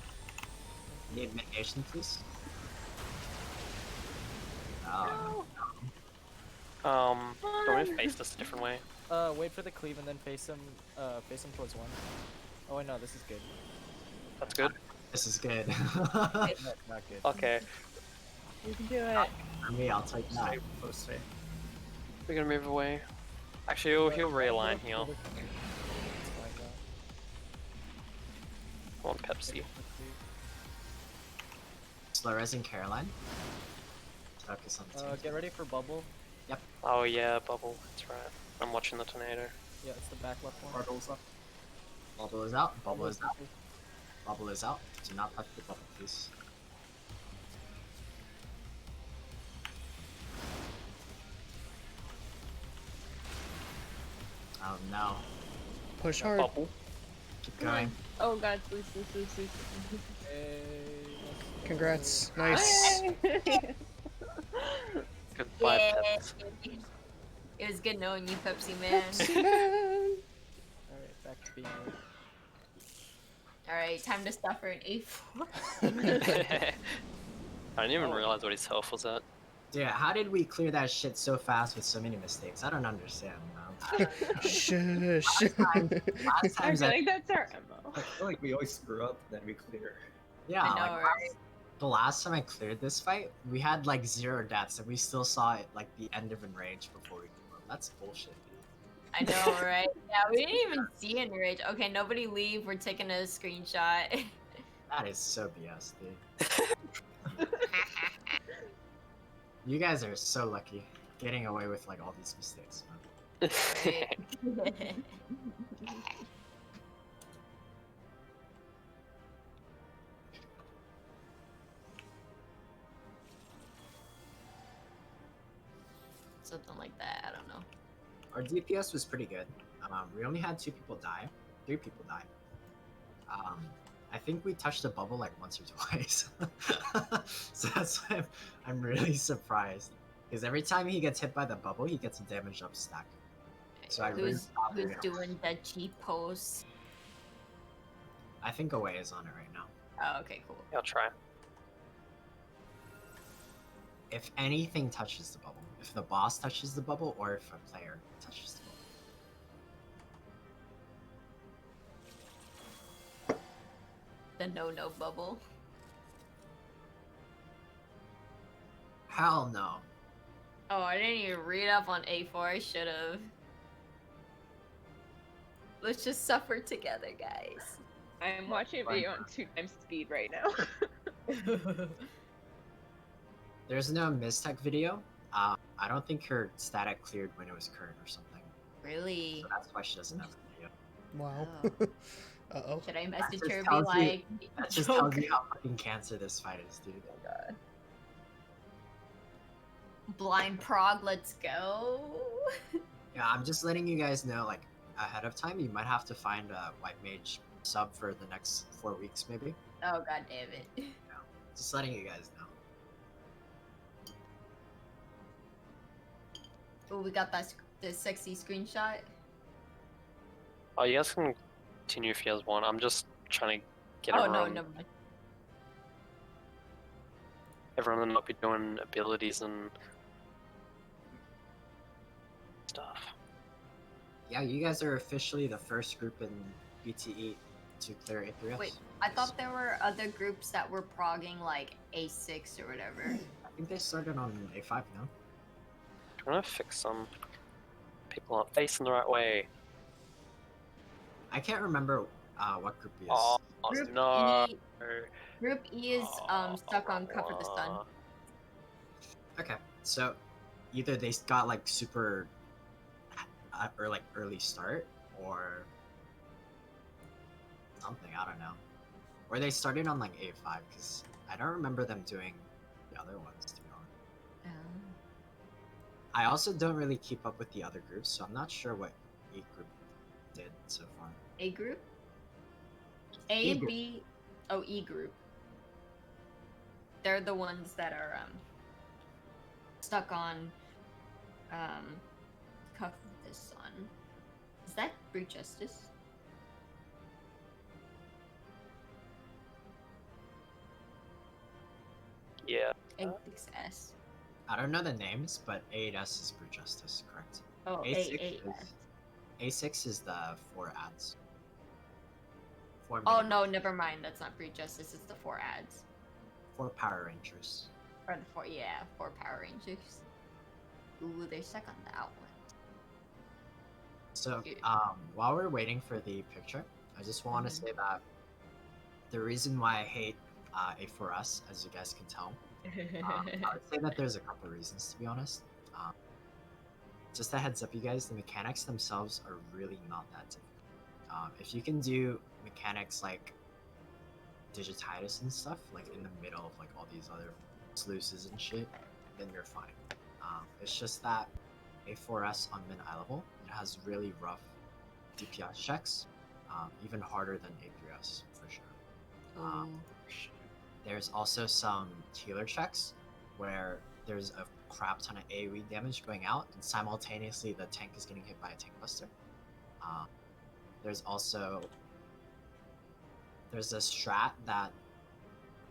Need mitigation, please. Oh, Do you want me to face this a different way? Wait for the cleave and then face him towards one. Oh wait, no, this is good. That's good. this is good. No, not good. Okay. You can do it. For me, I'll take that. Post A. We're gonna move away. Actually, he'll realign here. It's fine now. Come on, Pepsi. Slow resing Caroline. Focus on the team. Get ready for bubble. Oh yeah, bubble. That's right. I'm watching the tornado. Yeah, it's the back left one. Portals up. Bubble is out. Bubble is out. Bubble. Bubble is out. Do not touch the bubble, please. Oh no. Push hard. Bubble. Keep going. Oh god, please. Hey, Congrats. Nice. Goodbye, Yeah. Peps. It was good knowing you, Pepsi Man. Man. Alright, back to being Alright, time to stop for an A4. I didn't even realize what his health was at. Dude, how did we clear that shit so fast with so many mistakes? I don't understand. Shush. Last I times feel like that's our MO. I feel like we always screw up, then we clear. yeah, I know, like, right? the last time I cleared this fight, we had like 0 deaths, and we still saw it like the end of Enrage before we came up. That's bullshit, dude. I know, right? Yeah, we didn't even see Enrage. Okay, nobody leave. We're taking a screenshot. That is so BS, dude. You guys are so lucky getting away with like all these mistakes, man. Something like that. I don't know. Our DPS was pretty good. We only had 2 people die. 3 people died. I think we touched the bubble like once or twice. So that's why I'm really surprised. Because every time he gets hit by the bubble, he gets a damage up stack. So I really Who's thought we were gonna- doing the cheat post? I think Away is on it right now. Oh, okay, cool. I'll try. If anything touches the bubble, if the boss touches the bubble, or if a player touches the bubble. The no bubble. Hell no. Oh, I didn't even read up on A4. I should have. Let's just suffer together, guys. I'm watching a video on 2x speed right now. There's no Mistech video. I don't think her static cleared when it was current or something. Really? So that's why she doesn't have a video. Wow. Oh. Uh-oh. Should I message just her and be tells you- like, That just tells you how fucking cancer this fight is, dude. blind prog, let's go. Yeah, I'm just letting you guys know, like, ahead of time, you might have to find a White Mage sub for the next 4 weeks, maybe. Oh, god damn it. Just letting you guys know. Oh, we got the sexy screenshot. Oh, you guys can continue if you guys want. I'm just trying to get Oh, no, everyone, never mind. everyone to not be doing abilities and stuff. Yeah, you guys are officially the first group in BTE to clear A3S. Wait, I thought there were other groups that were progging like A6 or whatever. I think they started on A5 now. I'm gonna fix some people aren't facing the right way. I can't remember what group he is. Oh, Group no. E, Group E is stuck on Cover the Sun. Okay, so either they got like super or like early start or something, I don't know. Or they started on like A5 because I don't remember them doing the other ones, to be honest. I also don't really keep up with the other groups, so I'm not sure what E group did so far. A group? A E and group. B. Oh, E group. They're the ones that are stuck on Cuff the Sun. Is that Brute Justice? Yeah. A6S. I don't know the names, but A8S is Brute Justice, correct? Oh, A6 A8S. A6 is the 4 ads. 4 Oh mini- no, never mind. That's not Brute Justice. It's the 4 ads. 4 Power Rangers. Or the four Power Rangers. Ooh, they're stuck on that one. So, Yeah. while we're waiting for the picture, I just want to Mhm. say that the reason why I hate A4S, as you guys can tell, I would say that there's a couple of reasons, to be honest. Um, just a heads up, you guys, the mechanics themselves are really not that difficult. If you can do mechanics like digititis and stuff, like in the middle of like all these other sluices and shit, then you're fine. It's just that A4S on Min iLvl, it has really rough DPS checks, even harder than A3S for sure. Ooh. There's also some healer checks where there's a crap ton of AoE damage going out, and simultaneously the tank is getting hit by a tank buster. There's also a strat that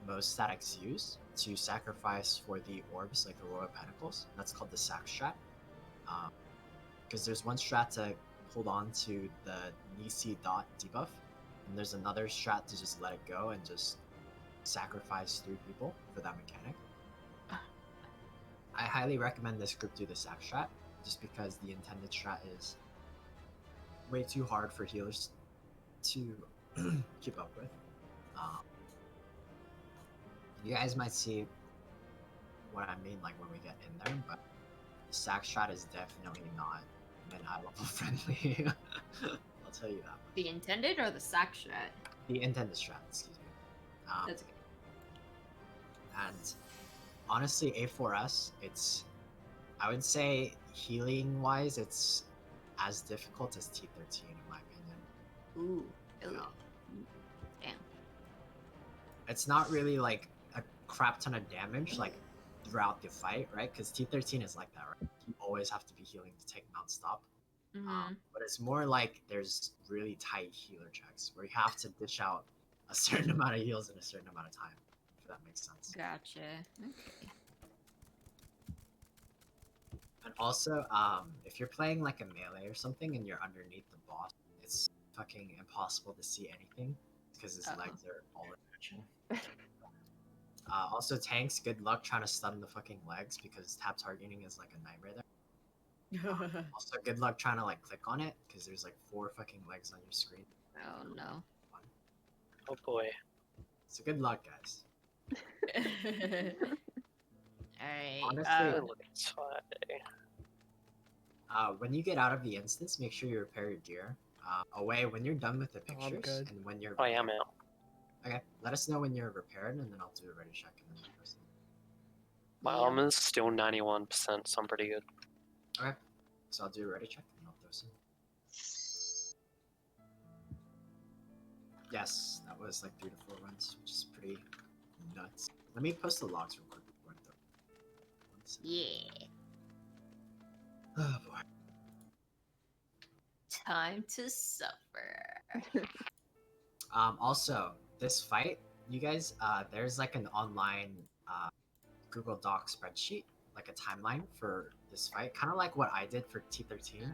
most statics use to sacrifice for the orbs, like the Royal Pentacles. That's called the sack strat. Because there's one strat to hold on to the Nisi dot debuff, and there's another strat to just let it go and just sacrifice 3 people for that mechanic. I highly recommend this group do the sack strat, just because the intended strat is way too hard for healers to keep up with. You guys might see what I mean, like when we get in there, but the sack strat is definitely not Min iLvl friendly. I'll tell you that. The intended or the sack strat? The intended strat, excuse me. That's okay. And honestly, A4S, I would say healing wise, it's as difficult as T13 in my opinion. Ooh. Really? Yeah. Damn. It's not really like a crap ton of damage like throughout the fight, right? Because T13 is like that, right? You always have to be healing to take non-stop. Mm-hmm. But it's more like there's really tight healer checks where you have to dish out a certain amount of heals in a certain amount of time, if that makes sense. Gotcha. Okay. And also, if you're playing like a melee or something and you're underneath the boss, it's fucking impossible to see anything because his legs are all in action. Also, tanks, good luck trying to stun the fucking legs because tap targeting is like a nightmare there. Also, good luck trying to like click on it because there's like 4 fucking legs on your screen. Oh no. Oh boy. So good luck, guys. Alright. Honestly, Let's when you get out of the instance, make sure you repair your gear. Away when you're done with the Oh, I'm pictures good. and when you're I am out. okay, let us know when you're repaired and then I'll do a ready check and then person. My Yeah. armor's still 91%, so I'm pretty good. Okay, so I'll do a ready check and I'll throw some. Yes, that was like 3 to 4 runs, which is pretty nuts. Let me post the logs real quick before I throw. Yeah. Oh boy. Time to suffer. Also, this fight, you guys, there's like an online Google Doc spreadsheet, like a timeline for this fight, kind of like what I did for T13.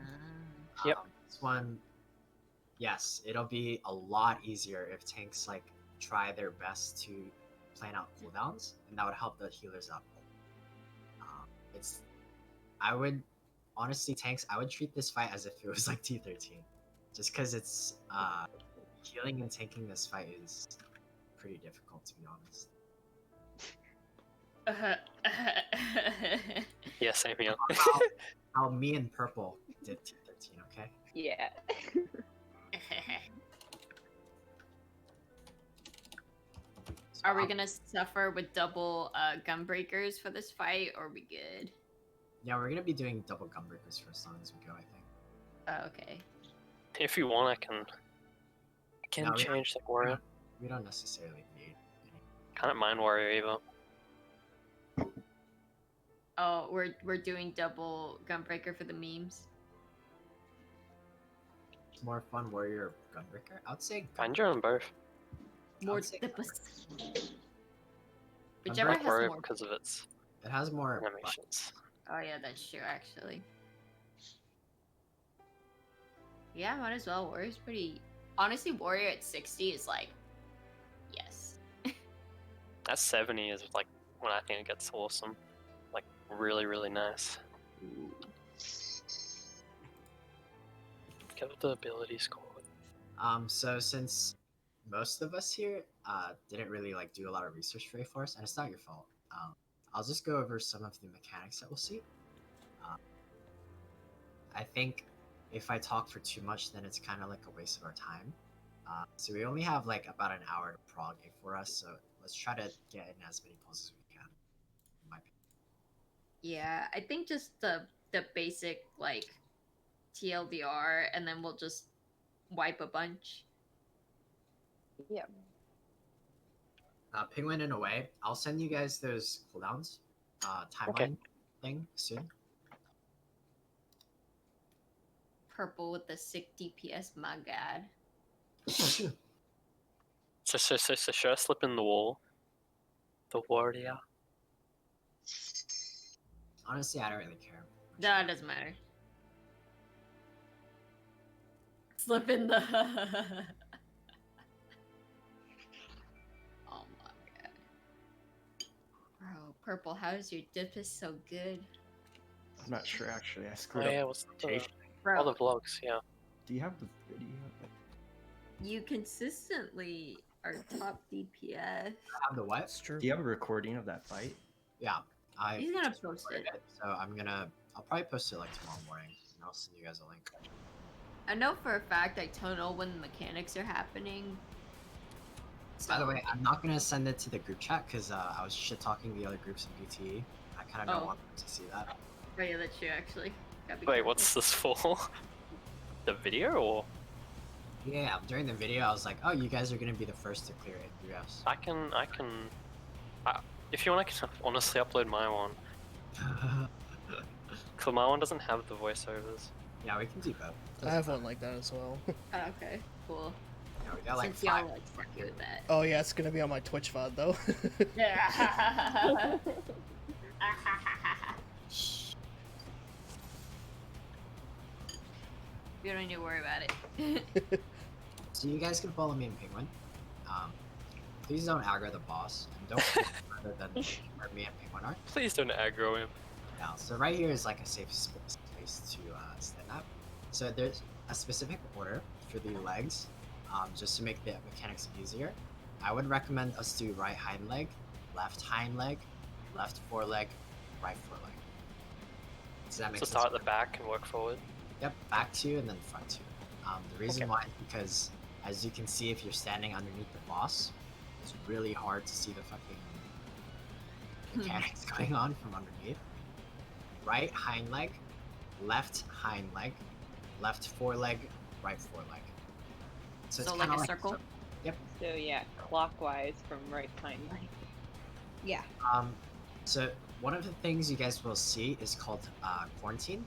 Yep. This one, yes, it'll be a lot easier if tanks like try their best to plan out cooldowns, and that would help the healers out. I would honestly, tanks, I would treat this fight as if it was like T13, just because it's healing and tanking this fight is pretty difficult, to be honest. Yeah, same here. How me and Purple did T13, okay? Yeah. So Are we gonna suffer with double gun breakers for this fight, or are we good? Yeah, we're gonna be doing double gunbreakers for as long as we go, I think. Oh, okay. If you want, I can No, we change the warrior. We don't necessarily need any. Can't mind warrior either. Oh, we're doing double gunbreaker for the memes. It's more fun warrior or gunbreaker. I would say Find your own both. More say the gunbreaker. whichever Gunbreaker has Warrior more. because of its It has more animations. Oh yeah, that's true actually. Yeah, might as well. Warrior's pretty. Honestly, warrior at 60 is like, yes. That 70 is like when I think it gets awesome. Like, really, really nice. Get the ability score. So since most of us here didn't really like do a lot of research for A4S, and it's not your fault. I'll just go over some of the mechanics that we'll see. I think if I talk for too much, then it's kind of like a waste of our time. So we only have like about an hour to prog A4S, so let's try to get in as many pulls as we can. In my opinion. Yeah, I think just the basic like TLDR, and then we'll just wipe a bunch. Yeah. Penguin in a way, I'll send you guys those cooldowns timeline thing soon. Purple with the sick DPS, my god. So should I slip in the wall? The warrior. Honestly, I don't really care. No, it doesn't matter. Slip in the. Oh my god. Bro, Purple, how is your dip is so good? I'm not sure actually. I Oh screwed yeah, up. what's Bro, all the vlogs? Yeah. Do you have the video? you consistently are top DPS. I have the what? It's true. Do you have a recording of that fight? Yeah, I He's gonna just post recorded it. So I'll probably post it like tomorrow morning, and I'll send you guys a link. I know for a fact I don't know when the mechanics are happening. By the way, I'm not gonna send it to the group chat because I was shit talking the other groups in BTE. I kind of don't Oh. want them to see that. Oh yeah, that's true actually. Gotta be Wait, careful. what's this for? The video or? Yeah, during the video, I was like, "Oh, you guys are gonna be the first to clear A3S." I can. If you want, I can honestly upload my one. Cause my one doesn't have the voiceovers. Yeah, we can do both. I have one like that as well. Oh, okay, cool. Yeah, we got like Since y'all 5. like fuck you with that. Oh yeah, it's gonna be on my Twitch VOD though. Yeah. You don't need to worry about it. So you guys can follow me in Penguin. Please don't aggro the boss, and don't further than where me and Penguin are. Please don't aggro him. Yeah, so right here is like a safe space to stand up. So there's a specific order for the legs, just to make the mechanics easier. I would recommend us do right hind leg, left hind leg, left foreleg, right foreleg. Does that make So sense? start at the back and work forward. Yep, back 2 and then front 2. The reason Okay. why is because, as you can see, if you're standing underneath the boss, it's really hard to see the fucking mechanics going on from underneath. Right hind leg, left hind leg, left foreleg, right foreleg. So it's So kind like of a circle? So yeah, clockwise from right hind leg. Yeah. So one of the things you guys will see is called quarantine.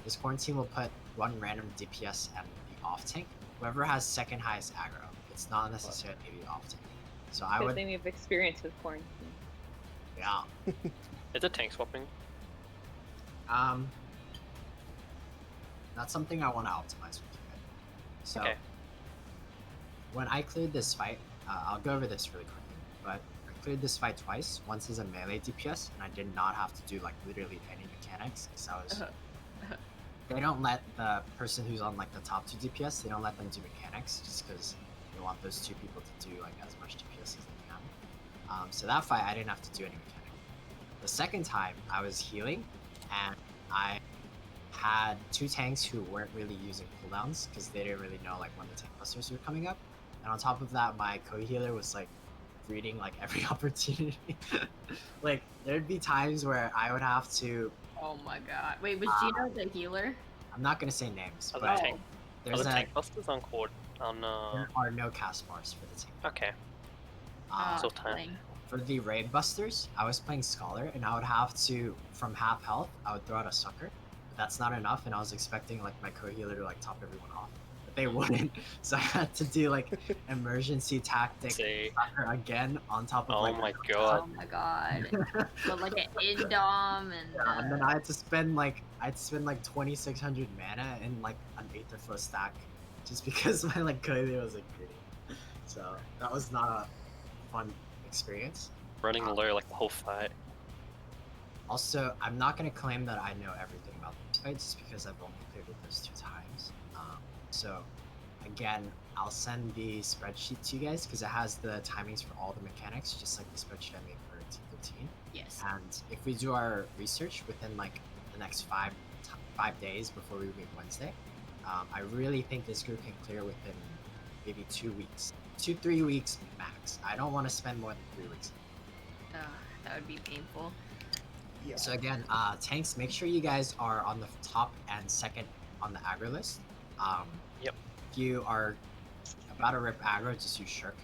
This quarantine will put one random DPS and the off tank. Whoever has second highest aggro. It's not necessarily the off tank. So I Good would, thing we have experience with quarantine. yeah. Is it tank swapping? That's something I want to optimize with you guys. So Okay. when I cleared this fight, I'll go over this really quickly. But I cleared this fight twice. Once as a melee DPS, and I did not have to do like literally any mechanics because I was. They don't let the person who's on like the top 2 DPS. They don't let them do mechanics just because they want those 2 people to do like as much DPS as they can. So that fight, I didn't have to do any mechanic. The second time, I was healing, and I had 2 tanks who weren't really using cooldowns because they didn't really know like when the tank busters were coming up. And on top of that, my co-healer was like reading like every opportunity. Like there'd be times where I would have to. Oh my god. Wait, was Gino the healer? I'm not gonna say names, Are but the tank, are there's the a, tank busters on cord? On there are no cast bars for the tank. Okay. Um, time. Lame. For the raid busters, I was playing Scholar, and I would have to, from half health, I would throw out a sucker. But that's not enough, and I was expecting like my co-healer to like top everyone off, but they wouldn't. So I had to do like emergency tactic See. sucker again on top of Oh like. my god. Oh my god. But like an indom and. Yeah, and then I had to spend like 2,600 mana in like an Aether Flow stack, just because my like co-healer was like greedy. So that was not a fun experience. running low like the whole fight. Also, I'm not gonna claim that I know everything about this fight just because I've only played with those 2 times. So, again, I'll send the spreadsheet to you guys because it has the timings for all the mechanics, just like the spreadsheet I made for T13. Yes. And if we do our research within like the next 5 days before we meet Wednesday, I really think this group can clear within maybe 2 weeks, 2-3 weeks max. I don't want to spend more than 3 weeks. That would be painful. Yeah. So again, tanks, make sure you guys are on the top and second on the aggro list. Yep. If you are about to rip aggro, just use Shirk.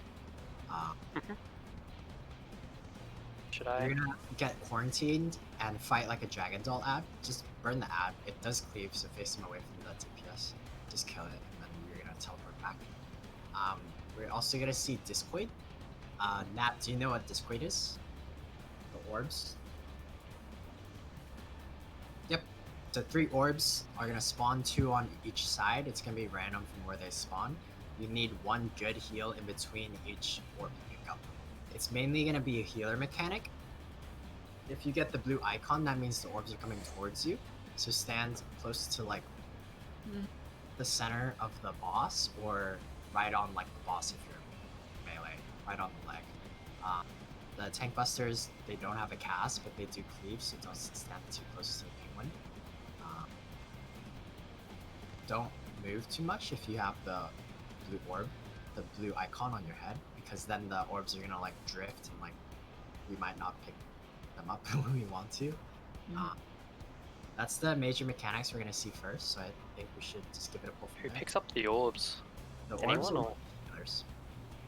Should I? You're gonna get quarantined and fight like a Dragon Doll ad. Just burn the ad. It does cleave, so face him away from the DPS. Just kill it, and then you're gonna teleport back. We're also gonna see Discoid. Nat, do you know what Discoid is? The orbs? Yep. So 3 orbs are gonna spawn 2 on each side. It's gonna be random from where they spawn. You need 1 good heal in between each orb you pick up. It's mainly gonna be a healer mechanic. If you get the blue icon, that means the orbs are coming towards you. So stand close to like the center of the boss, or right on like the boss if you're melee, right on the leg. The tank busters, they don't have a cast, but they do cleave, so don't stand too close to the penguin. Don't move too much if you have the blue orb, the blue icon on your head, because then the orbs are gonna like drift and like we might not pick them up when we want to. That's the major mechanics we're gonna see first, so I think we should just give it a pull from Who there. picks up the orbs? The orbs Anyone are or? healers.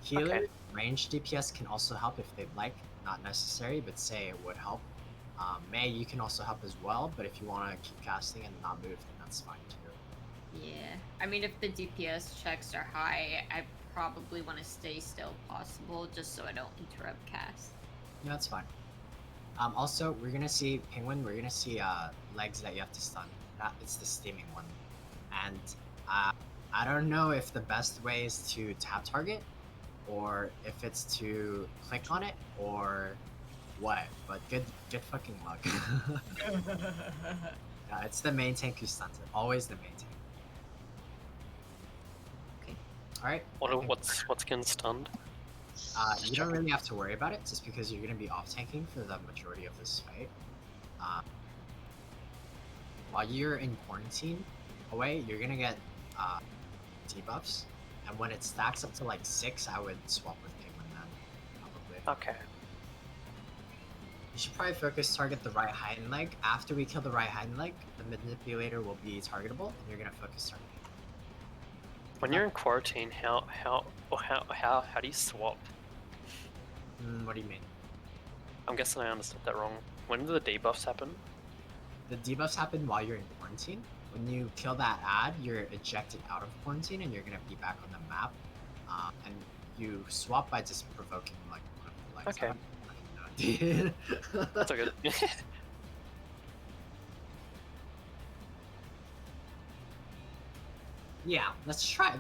Healer Okay. range DPS can also help if they'd like, not necessary, but say it would help. May, you can also help as well, but if you want to keep casting and not move, then that's fine too. Yeah. I mean, if the DPS checks are high, I probably want to stay still possible just so I don't interrupt cast. Yeah, that's fine. Also, we're gonna see penguin. We're gonna see legs that you have to stun. It's the steaming one, and I don't know if the best way is to tap target, or if it's to click on it, or what. But good fucking luck. Yeah, it's the main tank who stuns it. Always the main tank. Okay. All right. What's getting stunned? You don't really have to worry about it, just because you're going to be off-tanking for the majority of this fight. While you're in quarantine away, you're going to get debuffs, and when it stacks up to like 6, I would swap with Penguin then, probably. Okay. You should probably focus target the right hind leg. After we kill the right hind leg, the manipulator will be targetable, and you're going to focus target. When you're in quarantine, how do you swap? What do you mean? I'm guessing I understood that wrong. When do the debuffs happen? The debuffs happen while you're in quarantine. When you kill that ad, you're ejected out of quarantine and you're gonna be back on the map. And you swap by just provoking like one of the legs. Okay. I have no idea. That's okay. Yeah, let's try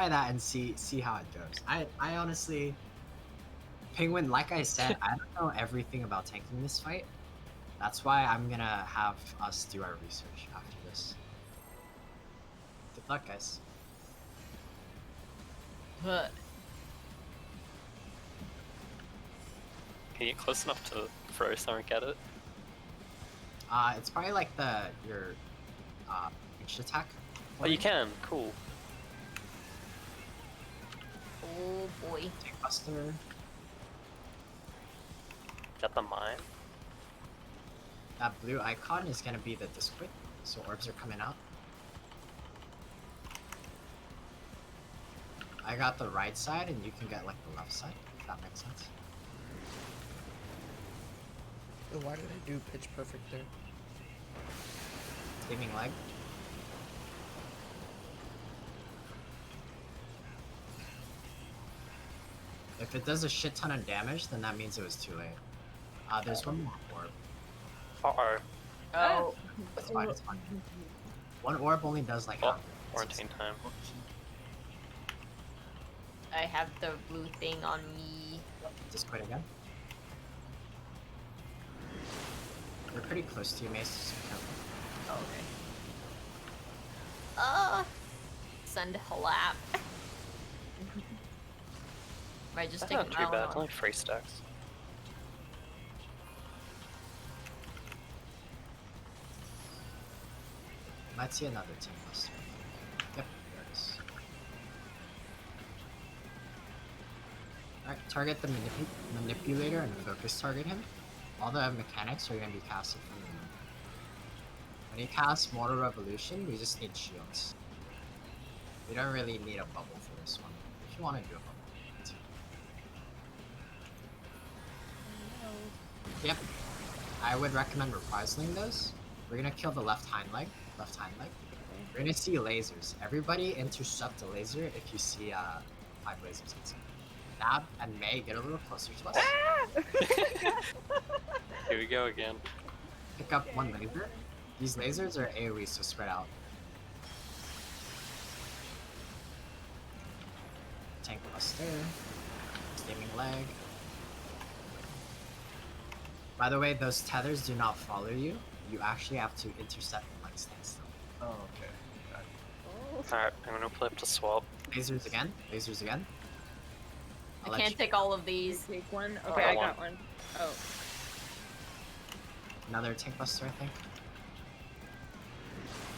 that and see how it goes. I honestly, Penguin, like I said, I don't know everything about tanking this fight. That's why I'm gonna have us do our research after this. Good luck, guys. But Can you get close enough to throw something at it? It's probably like your ranged attack. Oh, you can. Cool. oh boy. Tank Buster. Is that the mine? That blue icon is gonna be the disquit, so orbs are coming out. I got the right side, and you can get like the left side, if that makes sense. Why did I do pitch perfect there? Steaming leg. If it does a shit ton of damage, then that means it was too late. There's one more orb. Uh-oh. Oh. It's fine, it's fine. One orb only does like Oh, half. quarantine time. I have the blue thing on me. Just quit again. pretty close to you, Mace. So be careful. Oh, okay. Send halap. Might just That's take not too bad. on. Only 3 stacks. Might see another team list. Yep, there it is. Alright, target the manipulator and focus target him. All the mechanics are going to be casted from the moon. When you cast Mortal Revolution, we just need shields. We don't really need a bubble for this one. If you want to do a bubble. Yep. I would recommend reprisaling those. We're gonna kill the left hind leg. We're gonna see lasers. Everybody intercept the laser if you see 5 lasers inside. Nab and May, get a little closer to us. Here we go again. Pick up one laser. These lasers are AoE, so spread out. Tank Buster. Steaming Leg. By the way, those tethers do not follow you. You actually have to intercept them like stand still. Oh, okay. Got it. Alright, I'm gonna play up to swap. Lasers again. Lasers again. I'll I let can't you- take all of these. Take one. Oh, Okay, I I got got one. Oh. Another Tank Buster, I think.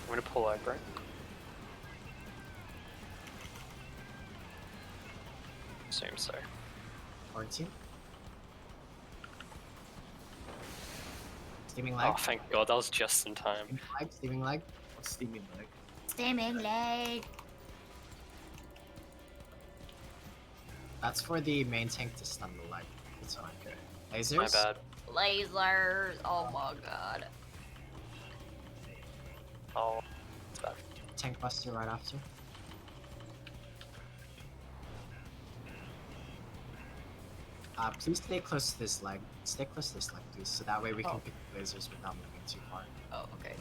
I'm gonna pull aggro. Assume so. Quarantine. Steaming Leg. Oh, thank god, that was just in time. Steaming Leg. Steaming Leg. What's steaming leg? Steaming leg. That's for the main tank to stun the leg. It's fine. Okay. Lasers. My bad. Lasers. Oh my god. Oh, it's bad. Tank Buster right after. Please stay close to this leg. Stay close to this leg, please, so that way we can pick the lasers without moving too far. Oh, okay.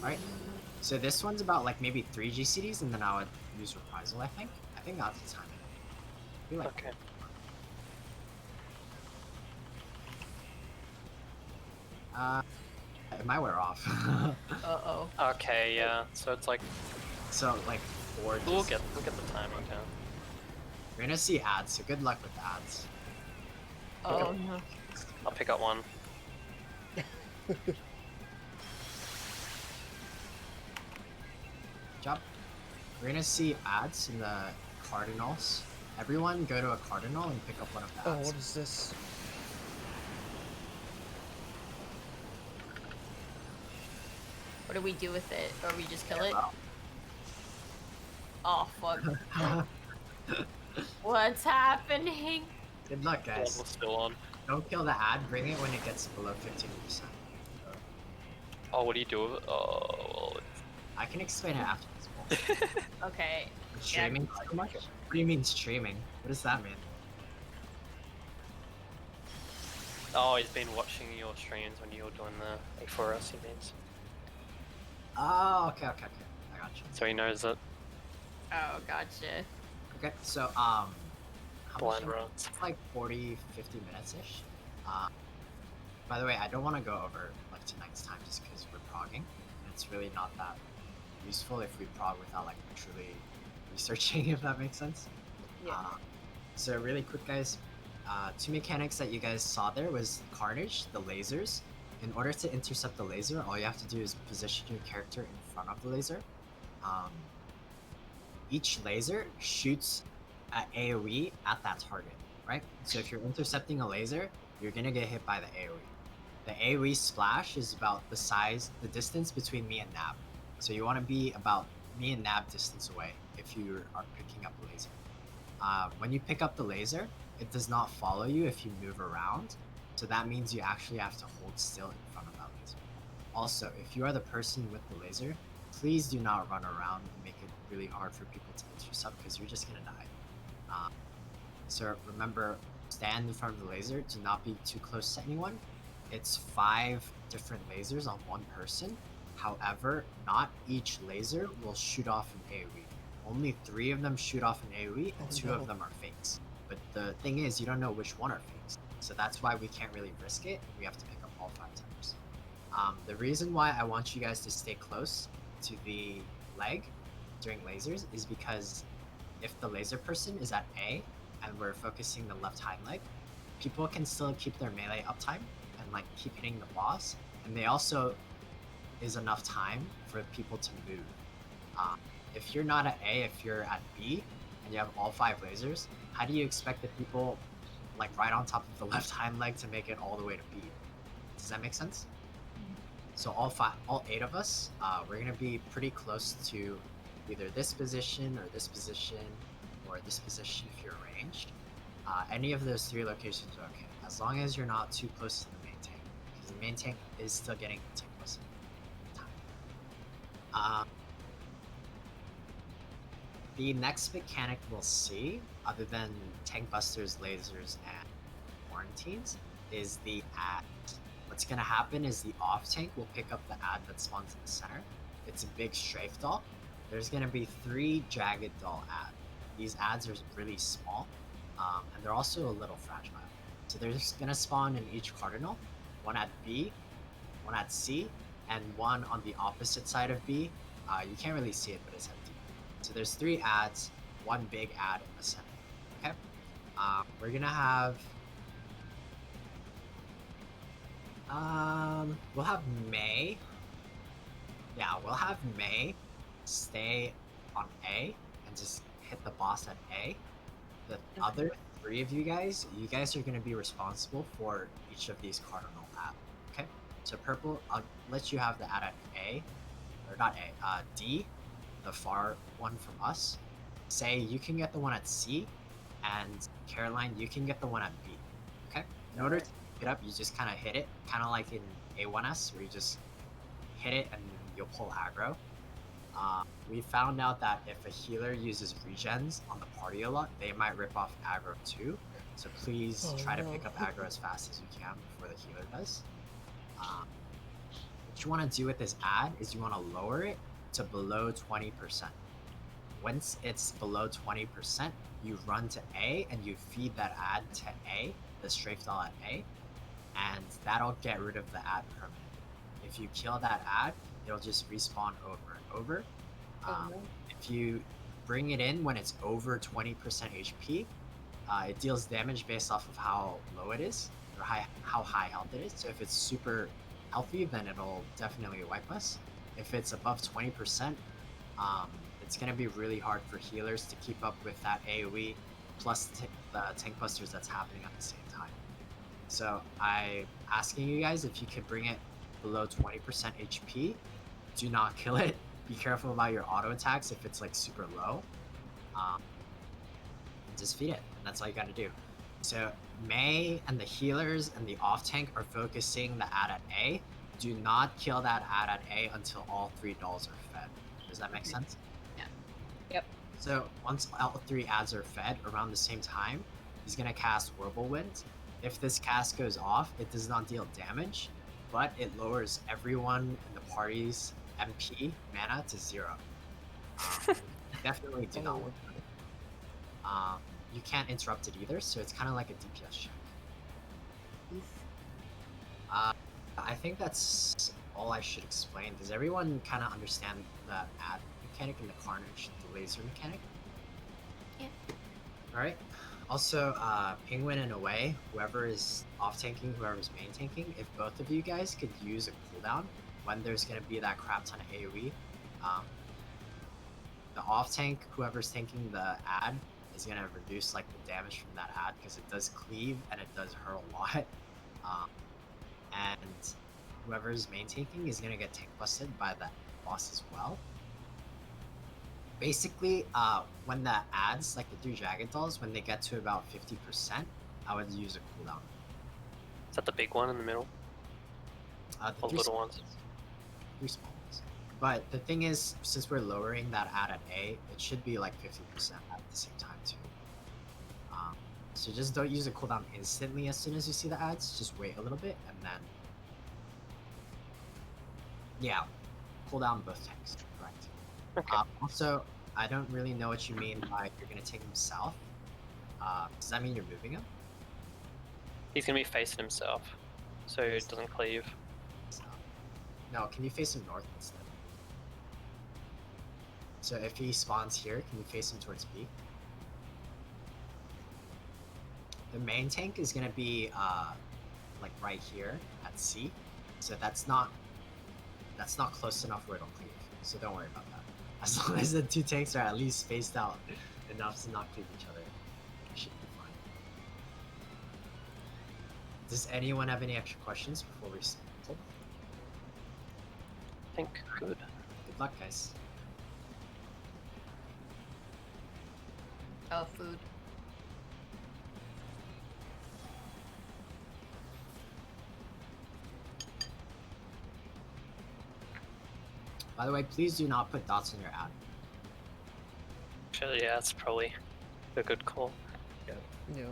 Alright. So this one's about like maybe 3 GCDs, and then I would use Reprisal, I think. I think that's the timing. I feel like Okay. it might wear off. Uh-oh. Okay, yeah. So it's like So like 4 we'll GCDs. get the timing down. We're gonna see ads, so good luck with the ads. Oh no. I'll pick up one. Good job. We're gonna see ads in the cardinals. Everyone go to a cardinal and pick up one of the Oh, ads. what is this? What do we do with it? Or we just kill it? Well, Oh fuck. What's happening? good luck, One guys. was still on. Don't kill the ad. Bring it when it gets below 15%. Oh, what do you do with it? Oh, well, it's... I can explain it after this. Well, Okay. streaming so much? What do you mean streaming? What does that mean? Oh, he's been watching your streams when you were doing the A4S, he means. Oh, okay. I got you. So he knows it. Oh, gotcha. Okay, so how Blind much? runs. It's like 40, 50 minutes ish. By the way, I don't want to go over like tonight's time just because we're progging. And it's really not that useful if we prog without like truly researching, if that makes sense. Yeah. So really quick, guys. 2 mechanics that you guys saw there was Carnage, the lasers. In order to intercept the laser, all you have to do is position your character in front of the laser. Each laser shoots at AoE at that target, right? So if you're intercepting a laser, you're gonna get hit by the AoE. The AoE splash is about the distance between me and Nab. So you want to be about me and Nab distance away if you are picking up the laser. When you pick up the laser, it does not follow you if you move around. So that means you actually have to hold still in front of that laser. Also, if you are the person with the laser, please do not run around and make it really hard for people to intercept because you're just gonna die. So remember, stand in front of the laser. Do not be too close to anyone. It's 5 different lasers on one person. However, not each laser will shoot off an AoE. only 3 of them shoot off an AoE, and Oh, 2 no. of them are fakes. But the thing is, you don't know which one are fakes. So that's why we can't really risk it. We have to pick up all 5 times. The reason why I want you guys to stay close to the leg during lasers is because if the laser person is at A and we're focusing the left hind leg, people can still keep their melee uptime and like keep hitting the boss, and they also is enough time for people to move. If you're not at A, if you're at B and you have all 5 lasers, how do you expect the people like right on top of the left hind leg to make it all the way to B? Does that make sense? So all 8 of us, we're gonna be pretty close to either this position or this position or this position if you're ranged. Any of those 3 locations are okay, as long as you're not too close to the main tank, because the main tank is still getting tank plus time. The next mechanic we'll see, other than tank busters, lasers, and quarantines, is the ad. What's gonna happen is the off tank will pick up the ad that spawns in the center. It's a big strafe doll. There's gonna be 3 jagged doll ads. These ads are really small, and they're also a little fragile. So they're just gonna spawn in each cardinal, one at B, one at C, and one on the opposite side of B. You can't really see it, but it's empty. So there's 3 ads, 1 big ad in the center. Okay. We're gonna have. We'll have May. Yeah, we'll have May stay on A and just hit the boss at A. The other 3 of you guys are gonna be responsible for each of these cardinal ads. Okay. So purple, I'll let you have the ad at A, or not A, D, the far one from us. Say you can get the one at C, and Caroline, you can get the one at B. Okay. In order to pick it up, you just kind of hit it, kind of like in A1S, where you just hit it and you'll pull aggro. We found out that if a healer uses regens on the party a lot, they might rip off aggro too. So please try to pick up aggro as fast as you can before the healer does. What you want to do with this ad is you want to lower it to below 20%. Once it's below 20%, you run to A and you feed that ad to A, the strafe doll at A, and that'll get rid of the ad permanently. If you kill that ad, it'll just respawn over and over. If you bring it in when it's over 20% HP, it deals damage based off of how low it is, or how high health it is. So if it's super healthy, then it'll definitely wipe us. If it's above 20%, it's going to be really hard for healers to keep up with that AoE plus the tank busters that's happening at the same time. So I'm asking you guys if you could bring it below 20% HP, do not kill it. Be careful about your auto attacks if it's like super low. Just feed it, and that's all you gotta do. So May and the healers and the off tank are focusing the ad at A. Do not kill that ad at A until all 3 dolls are fed. Does that make sense? Yeah. Yep. So once all 3 ads are fed around the same time, he's gonna cast Whirlwind. If this cast goes off, it does not deal damage, but it lowers everyone in the party's MP mana to 0. Definitely do not work with it. You can't interrupt it either, so it's kind of like a DPS check. I think that's all I should explain. Does everyone kind of understand the ad mechanic and the carnage, the laser mechanic? Yeah. Alright. Also, Penguin and Away, whoever is off-tanking, whoever's main-tanking, if both of you guys could use a cooldown when there's going to be that crap ton of AoE, the off-tank, whoever's tanking the ad, is going to reduce like the damage from that ad because it does cleave and it does hurt a lot. And whoever's main-tanking is going to get tank busted by that boss as well. Basically, when the ads, like the 3 jagged dolls, when they get to about 50%, I would use a cooldown. Is that the big one in the middle? The little ones? 3 small ones. But the thing is, since we're lowering that ad at A, it should be like 50% at the same time too. So just don't use a cooldown instantly as soon as you see the ads. Just wait a little bit and then, yeah, cooldown both tanks. Correct. Okay. Also, I don't really know what you mean by you're gonna take him south. Does that mean you're moving him? He's gonna be facing himself, so it doesn't cleave. South. No, can you face him north instead? So if he spawns here, can you face him towards B? The main tank is gonna be like right here at C, so that's not close enough where it'll cleave. So don't worry about that. As long as the two tanks are at least spaced out enough to not cleave each other, it should be fine. Does anyone have any extra questions before we start? I think good. Good luck, guys. Oh, food. By the way, please do not put dots in your ad. Actually, yeah, it's probably a good call. Yeah. I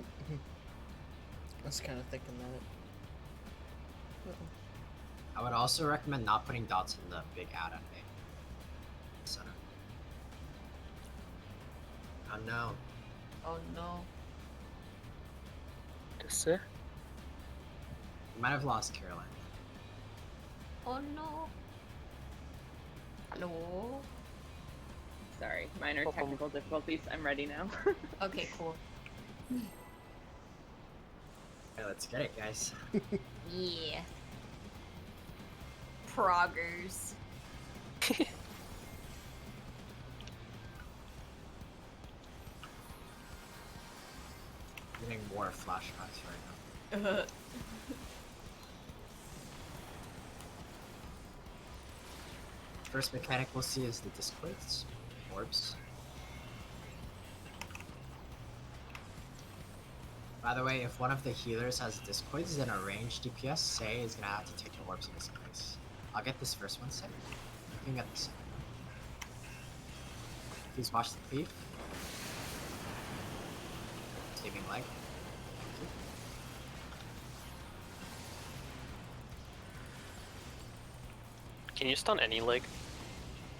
was kind of thinking that. I would also recommend not putting dots in the big ad at A. Center. Oh no. Oh no. Just it. You might have lost Caroline. Oh no. Hello? Sorry, minor technical difficulties. I'm ready now. Okay, cool. Okay, let's get it, guys. Yeah. Proggers. Getting more flashbacks right now. First mechanic we'll see is the discords, orbs. By the way, if one of the healers has discords, then a ranged DPS, say, is gonna have to take the orbs in his place. I'll get this first one, say. You can get the second one. Please watch the thief. Saving leg. Thank you. Can you stun any leg?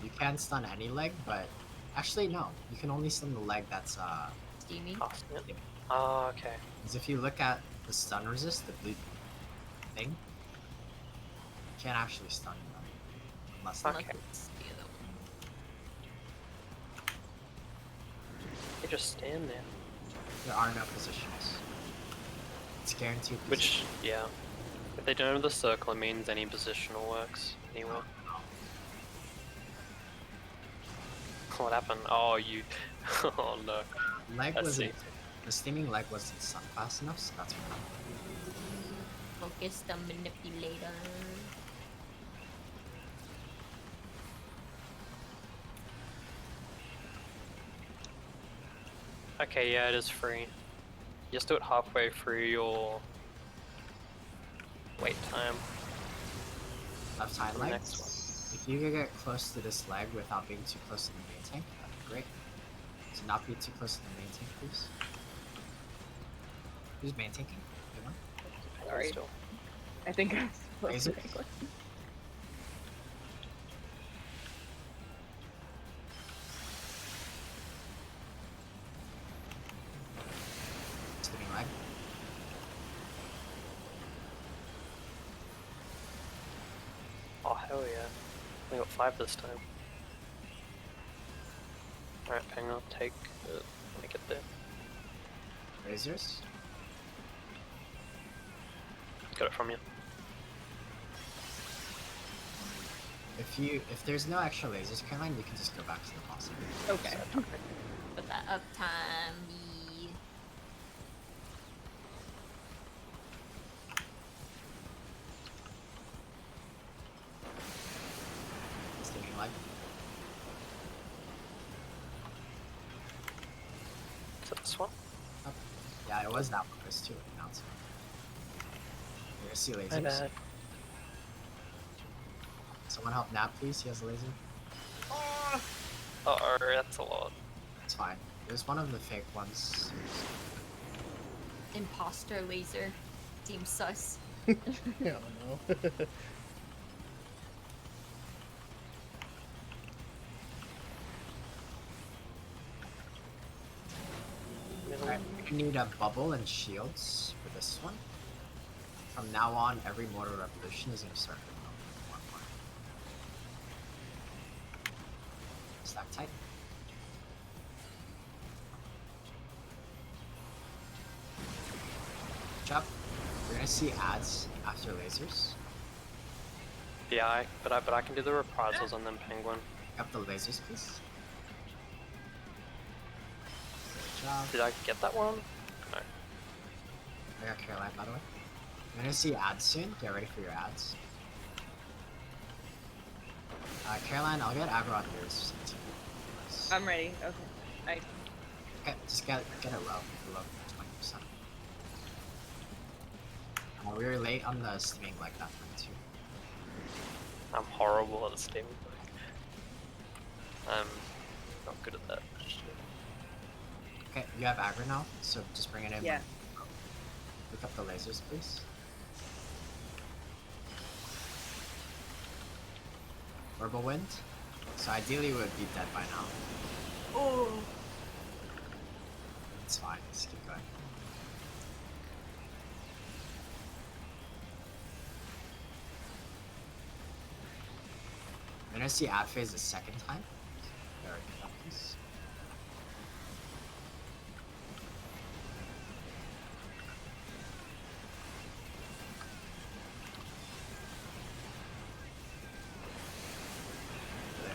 You can stun any leg, but actually no. You can only stun the leg that's Steamy. Oh, yeah. Oh, okay. because if you look at the stun resist, the blue thing, you can't actually stun them unless Unless Okay. it's the other one. You just stand there. there are no positions. It's guaranteed. Which, yeah. If they don't have the circle, it means any positional works anywhere. What happened? Oh, you. Oh no. Leg I wasn't. see. The steaming leg wasn't stun fast enough, so that's what happened. Focus the manipulator. Okay, yeah, it is free. Just do it halfway through your wait time. Left side The leg. next one. If you could get close to this leg without being too close to the main tank, that'd be great. So not be too close to the main tank, please. Who's main tanking? Anyone? Sorry. Still. I think I was supposed to Razor? make one. Steaming leg. Oh hell yeah. We got 5 this time. Alright, hang on, take it. Make it there. Razors. Got it from you. If there's no extra lasers, Caroline, you can just go back to the boss area. Okay. Put that uptime. The Steaming leg. Is it this one? Oh. Yeah, it was that one. There's two. Now it's one. You're gonna see lasers. My bad. Someone help Nap, please. He has a laser. Uh-oh, that's a lot. It's fine. It was one of the fake ones. imposter laser. Seems sus. I don't know. You need a bubble and shields for this one. From now on, every mortar revolution is gonna start with one more. Stack tight. Chop. We're gonna see ads after lasers. Yeah, but I can do the reprisals on them penguin. Pick up the lasers, please. Good job. Did I get that one? No. I got Caroline, by the way. We're gonna see ads soon. Get ready for your ads. Caroline, I'll get aggro on yours. I'm ready. Okay. Okay, just get it low. Below 20%. We were late on the steaming like that one too. I'm horrible at steam. I'm not good at that. Okay, you have aggro now, so just bring it in. Yeah. Pick up the lasers, please. Orbital wind. So ideally we would be dead by now. Oh. It's fine, just keep going. I'm gonna see ad phase the second time. There we go, please. There.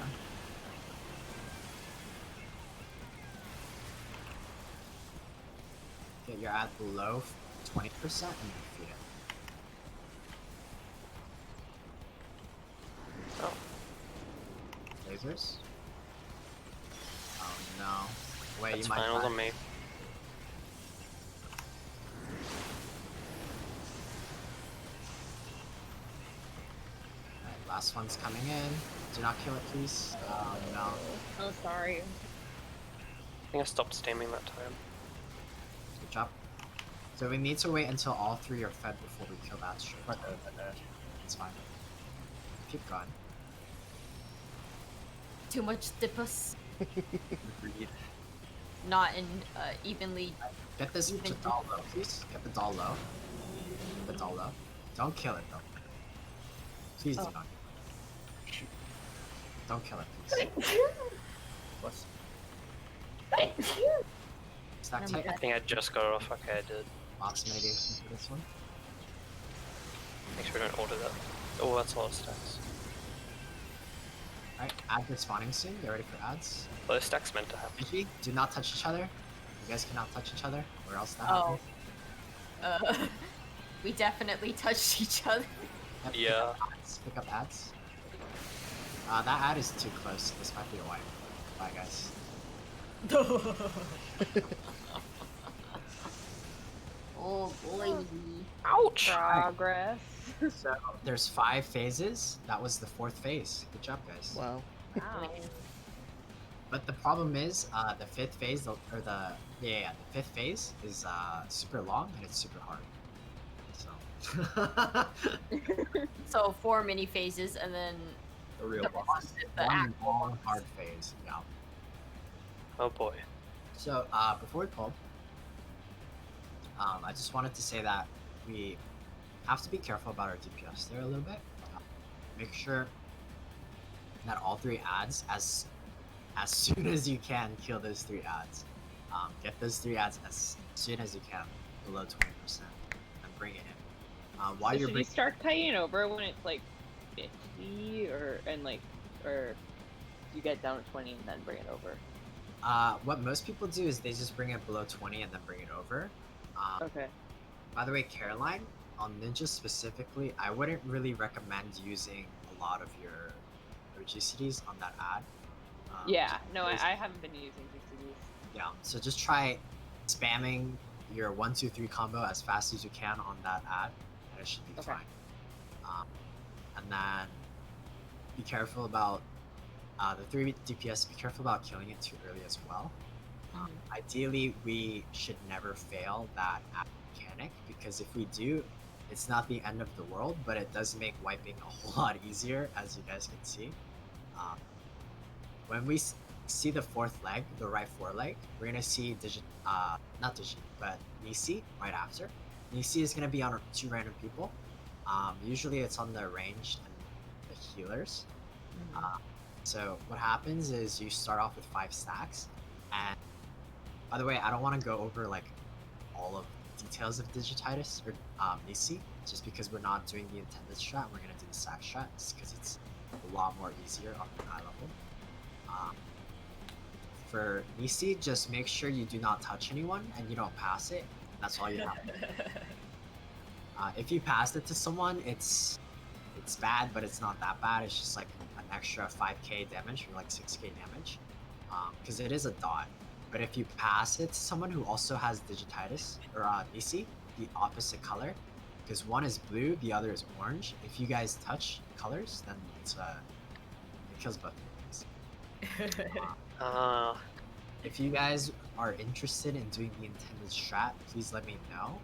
Get your ad below 20% and defeat it. Oh. Lasers? Oh no. Wait, That's you might finals die. on me. Alright, last one's coming in. Do not kill it, please. Oh no. Oh, sorry. I think I stopped steaming that time. Good job. So we need to wait until all three are fed before we kill that straight. It's fine. Keep going. Too much dippus. Agreed. Not in evenly. Get this doll low, please. Get the doll low. Get the doll low. Don't kill it though. Please do not. Shoot. Don't kill it, please. What's Stack tight. I think I just got it off. Okay, I did. Ops mitigation for this one. Make sure we don't order that. Oh, that's a lot of stacks. Alright, ads are spawning soon. Get ready for ads. Well, this stack's meant to happen. Gigi, do not touch each other. You guys cannot touch each other, or else that Oh. happens. We definitely touched each other. Yep, Yeah. Pick up ads. That ad is too close. This might be a wipe. Bye, guys. Oh boy. Ouch! Progress. So there's 5 phases. That was the 4th phase. Good job, guys. Wow. Wow. But the problem is, the 5th phase, the 5th phase is super long and it's super hard. So. So 4 mini phases and then A real the boss. rest is the One actual long boss. hard phase. Yeah. Oh boy. So before we pull, I just wanted to say that we have to be careful about our DPS there a little bit. Make sure that all 3 ads, as soon as you can, kill those 3 ads. Get those 3 ads as soon as you can, below 20%, and bring it in. While So you're should you start kiting over when it's like 50 or you get down to 20 and then bring it over? what most people do is they just bring it below 20 and then bring it over. Okay. By the way, Caroline, on Ninja specifically, I wouldn't really recommend using a lot of your GCDs on that ad. Yeah, no, because- I haven't been using GCDs. Yeah, so just try spamming your 1-2-3 combo as fast as you can on that ad, and it should be Okay. fine. And then be careful about the 3 DPS. Be careful about killing it too early as well. Ideally, we should never fail that ad mechanic, because if we do, it's not the end of the world, but it does make wiping a whole lot easier, as you guys can see. When we see the fourth leg, the right foreleg, we're gonna see not Digi, but Nisi right after. Nisi is gonna be on 2 random people. Usually it's on the ranged and the healers. So what happens is you start off with 5 stacks, and by the way, I don't want to go over like all of the details of Digititis or Nisi, just because we're not doing the intended strat. We're gonna do the sack strat because it's a lot more easier on the high level. For Nisi, just make sure you do not touch anyone and you don't pass it. That's all you have to do. If you pass it to someone, it's bad, but it's not that bad. It's just like an extra 5k damage or like 6k damage, because it is a dot. But if you pass it to someone who also has Digititis or Nisi, the opposite color, because one is blue, the other is orange. If you guys touch colors, then it kills both of you guys. If you guys are interested in doing the intended strat, please let me know.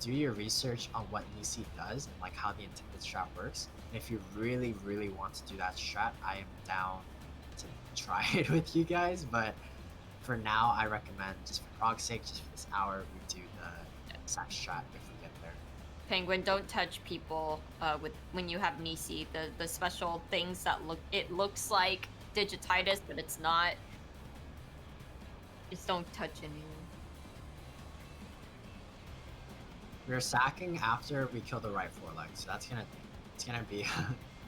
Do your research on what Nisi does and like how the intended strat works. And if you really, really want to do that strat, I am down to try it with you guys. But for now, I recommend, just for prog's sake, just for this hour, we do the sack strat if we get there. Penguin, don't touch people when you have Nisi. The special things that looks like Digititis, but it's not. Just don't touch anyone. We're sacking after we kill the right foreleg, so it's gonna be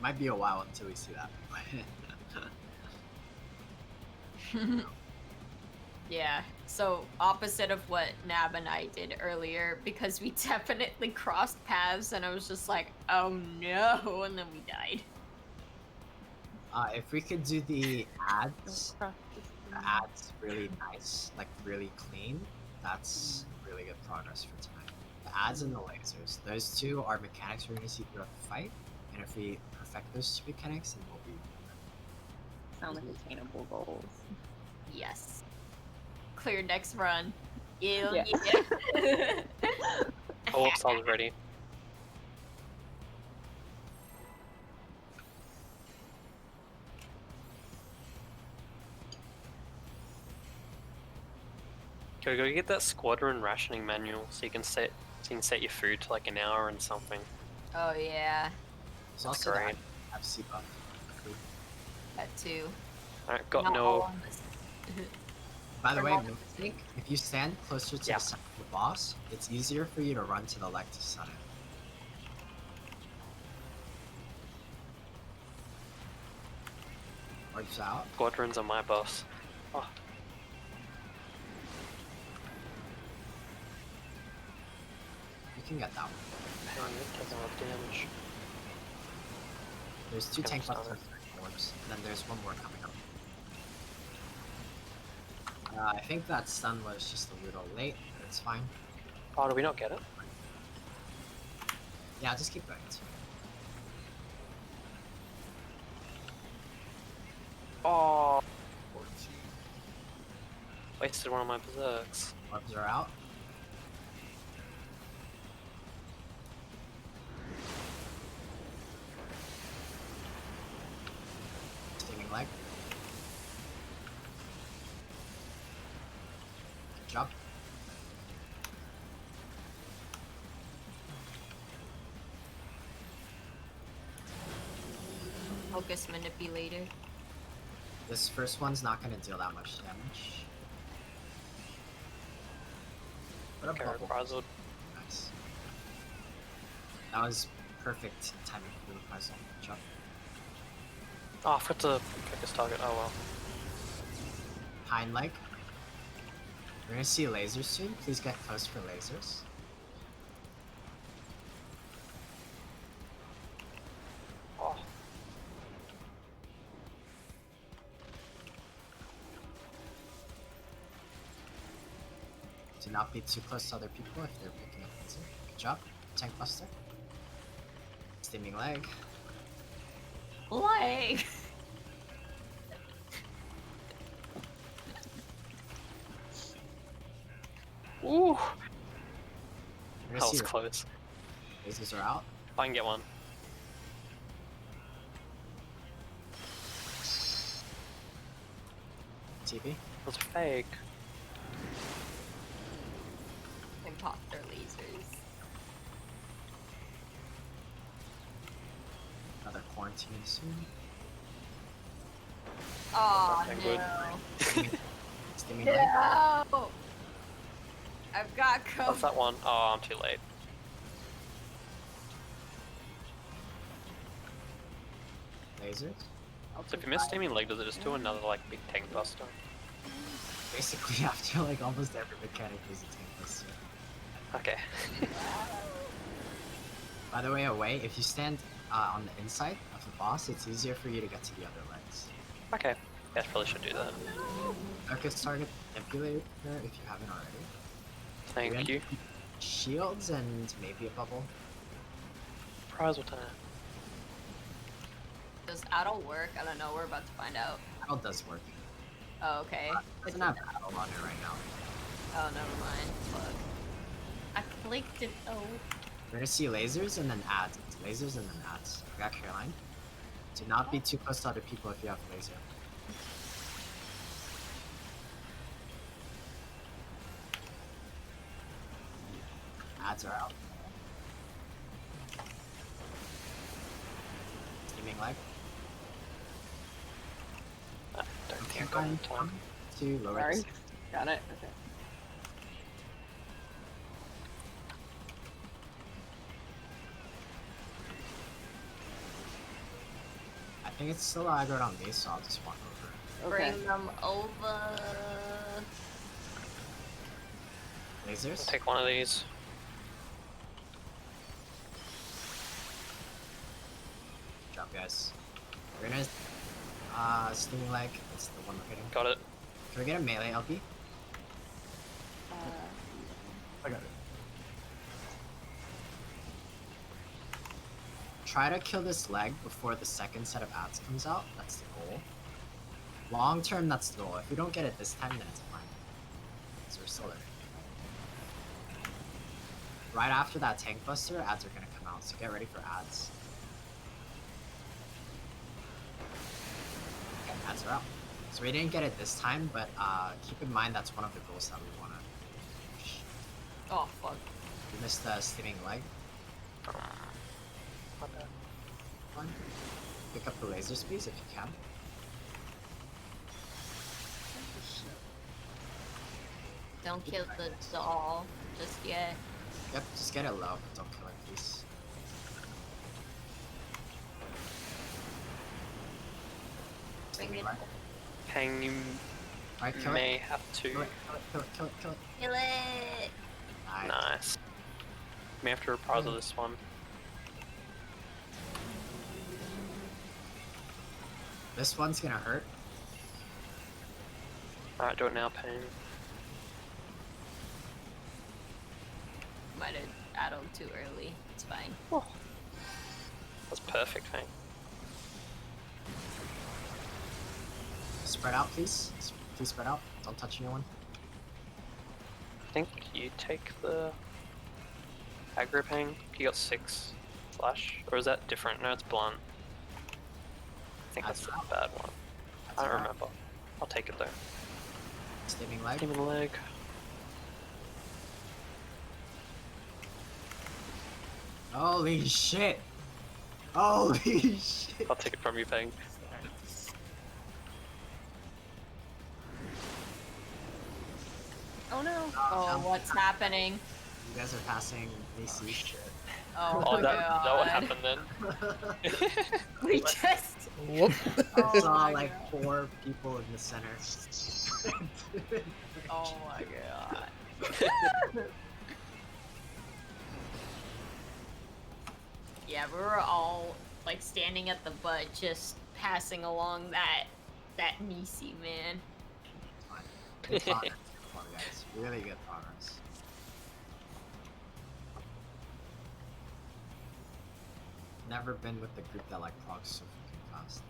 might be a while until we see that. Yeah, so opposite of what Nab and I did earlier, because we definitely crossed paths and I was just like, oh no, and then we died. If we could do the ads really nice, like really clean, that's really good progress for tonight. The ads and the lasers, those two are mechanics we're going to see throughout the fight, and if we perfect those 2 mechanics, then we'll be... Sound like attainable goals. Yes. Clear next run. Yeah. Orcs are ready. Go get that squadron rationing manual so you can set your food to like an hour and something. Oh yeah, It's That's also great. have C buff. that too. Alright, got Not all no. of us. By the Or way, not. think if you stand closer to Yeah. the center of the boss, it's easier for you to run to the left to stun it. Or just out. Squadrons are my boss. Oh, You can get that one. hang on, you're taking a lot of damage. There's 2 tank Stun busters it. orbs, and then there's one more coming up. I think that stun was just a little late, but it's fine. Oh, do we not get it? Yeah, just keep going. It's fine. Oh, wasted one of my berserks. Orbs are out. Stinging leg. Good job. Focus manipulator. This first one's not going to deal that much damage. What a Okay, bubble. reprisal. Nice. That was perfect timing for the reprisal. Good job. Oh, I forgot to focus target. Oh well. Hind leg. We're gonna see lasers soon. Please get close for lasers. Oh, Do not be too close to other people if they're picking up laser. Good job. Tank buster. Steaming leg. Leg. ooh, We're gonna that see was the close. lasers are out. If I can get one. TP. That's fake. Imposter lasers. Another quarantine soon. Oh Nothing good. no. Steaming leg. No! I've got What's COVID. that one? Oh, I'm too late. Lasers. So if you miss Steaming Leg, does it just do another like big tank buster? Basically, after like almost every mechanic, there's a tank buster. Okay. By the way, away, if you stand on the inside of the boss, it's easier for you to get to the other legs. Okay. Yeah, I probably should do that. Focus target manipulator if you haven't already. Thank you. Shields and maybe a bubble. Prize will turn. Does Adel work? I don't know. We're about to find out. Battle does work. Oh, okay. It doesn't have battle on it right now. Oh, never mind. Fuck. I clicked it. Oh. We're gonna see lasers and then ads. Lasers and then ads. We got Caroline. Do not be too close to other people if you have laser. Ads are out. Steaming leg. I don't think I've Caroline, got time. to lower Sorry. the Got it. Okay. I think it's still aggroed on me, so I'll just walk over. Okay. Bring them over. Lasers? I'll take one of these. Good job, guys. We're gonna steaming leg. That's the one we're hitting. Got it. Can we get a melee LP? I got it. Try to kill this leg before the second set of ads comes out. That's the goal. Long term, that's the goal. If we don't get it this time, then it's fine. So we're still there. Right after that tank buster, ads are gonna come out. So get ready for ads. Okay, ads are out. So we didn't get it this time, but keep in mind that's one of the goals that we wanna push. Oh, fuck. We missed the steaming leg. My bad. Fine. Pick up the laser speeds if you can. Don't kill the doll just yet. Yep, just get it low. Don't kill it, please. Bring Steaming it. leg. Hang, you Alright, kill may it. have to. Kill it, kill it, kill it, kill it, Kill it! Nice. Nice. May have to reprise of this one. This one's gonna hurt. Alright, do it now, Pain. Might have addled too early. It's fine. That's perfect, Pain. Spread out, please. Please spread out. Don't touch anyone. I think you take the aggro Pain. You got 6 flash. Or is that different? No, it's blunt. I think that's the bad one. I don't remember. I'll take it though. Steaming leg. Steaming leg. Holy shit! Holy shit! I'll take it from you, Pain. Oh no. Oh, no. what's happening? You guys are passing AC. Oh, Oh, my that what god. happened then? We just. Whoop. I Oh saw my like God. 4 people in the center. Oh my god. Yeah, we were all like standing at the butt, just passing along that Nisi, man. Good progress, guys. Really good progress. Never been with the group that like procs so fucking fast.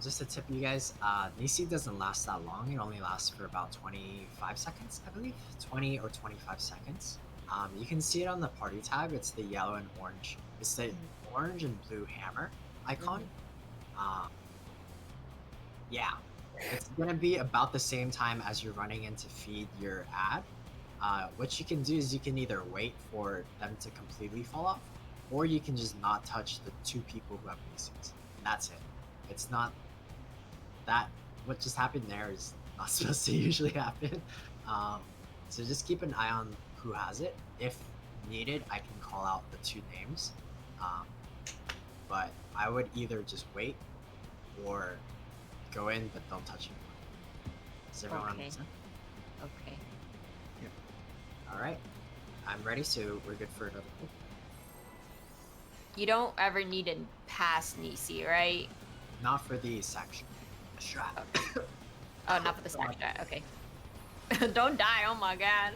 Just a tip, you guys. Nisi doesn't last that long. It only lasts for about 25 seconds, I believe. 20 or 25 seconds. You can see it on the party tab. It's the yellow and orange. It's the orange and blue hammer icon. Yeah, it's gonna be about the same time as you're running in to feed your ad. What you can do is you can either wait for them to completely fall off, or you can just not touch the 2 people who have basics. And that's it. It's not that what just happened there is not supposed to usually happen. Um, so just keep an eye on who has it. If needed, I can call out the 2 names. Um, but I would either just wait or go in, but don't touch anyone. Does everyone Okay. understand? Okay. All right, I'm ready, so we're good for another pull. You don't ever need to pass Nisi, right? Not for the section. Strat. Oh, not for the stack shot. Okay. Don't die. Oh my god.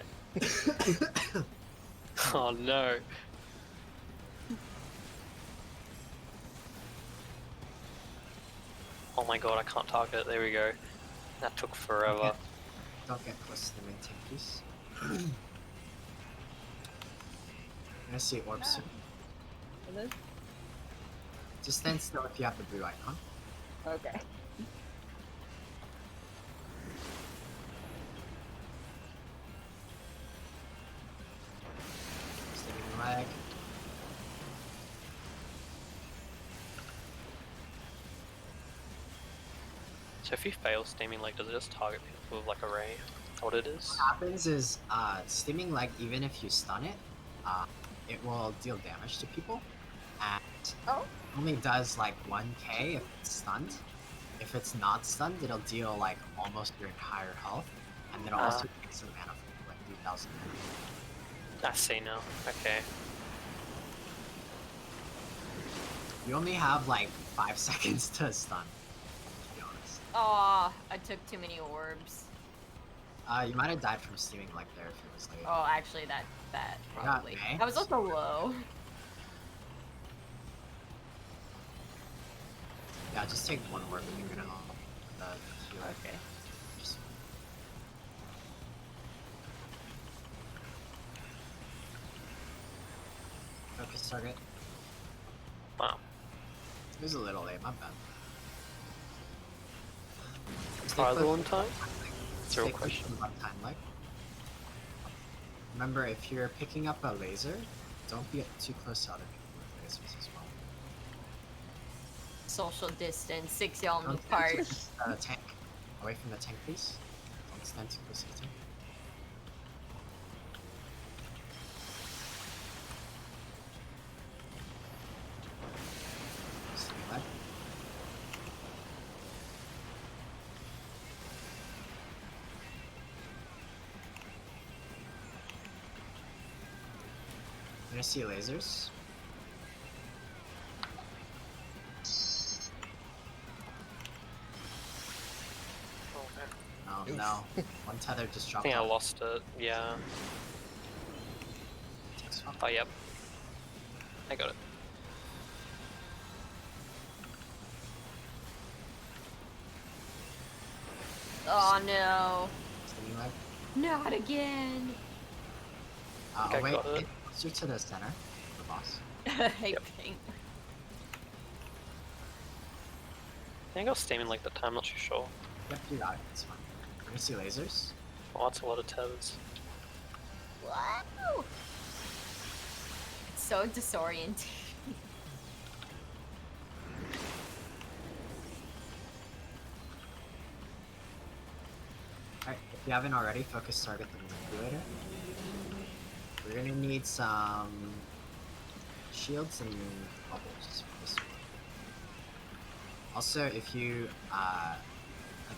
Oh no. Oh my god, I can't target. There we go. That took forever. Don't get close to the main tank, please. I see orbs soon. And then? Just stand still if you have the blue icon. Okay. Steaming leg. So if you fail steaming leg, does it just target people with like a ray? What it is? What happens is, steaming leg, even if you stun it, it will deal damage to people, and Oh. only does like 1k if it's stunned. If it's not stunned, it'll deal like almost your entire health, and it'll also take some mana from you, like 3,000 mana. I see now. Okay. You only have like 5 seconds to stun, to be honest. Oh, I took too many orbs. You might have died from steaming leg there if it was like. Oh, actually, that I got probably. May. I was also low. Yeah, just take 1 orb and you're gonna the healer. Okay. Just... Focus target. Wow. It was a little late, my bad. Rival in time? Stay Zero close question. to the left time leg. Remember, if you're picking up a laser, don't be too close to other people with lasers as well. Social distance, 6 y'all Don't apart. stand too close to the tank. Away from the tank, please. Don't stand too close to the tank. Stay left. I'm gonna see lasers. Oh Oof. no. One tether just I dropped think I off. lost it. Yeah. Takes off. Oh, yep. I got it. Oh no. Steaming leg. Not again. think I Away, got it. closer to the center, the boss. I Yep. think. I think I was steaming like the time, not too sure. Yep, you got it. It's fine. We're gonna see lasers. Oh, that's a lot of tethers. Wow. It's so disorienting. Alright, if you haven't already, focus target the manipulator. We're gonna need some shields and bubbles for this one. Also, if you, I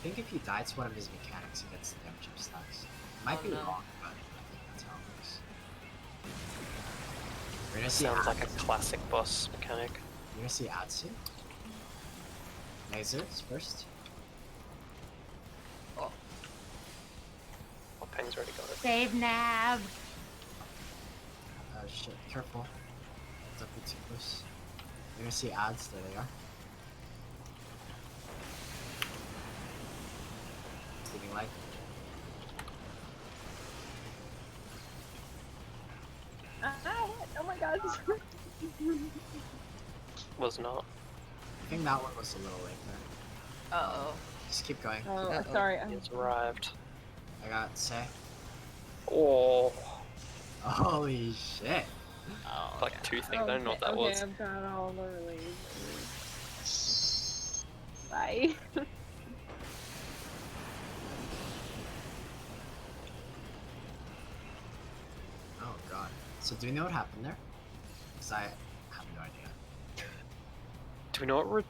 think if you die to one of his mechanics, he gets the damage up stacks. Might Oh, be no. wrong, but I think that's how it works. We're gonna see Sounds like a Atsu. classic boss mechanic. We're gonna see Atsu. Lasers first. Oh. Oh, Peng's already got it. Save Nav. Shit, careful. Don't be too close. You're gonna see ads, there they are. Steaming light. Oh my god. Was not. I think that one was a little late there. Uh oh. Just keep going. Oh, Uh-oh. sorry. He has arrived. I got say. Oh, Holy shit. Oh, like God. two things. I don't know what that okay, was. I've got all the releases. Bye. Oh god. So do we know what happened there? Because I have no idea. Do we know what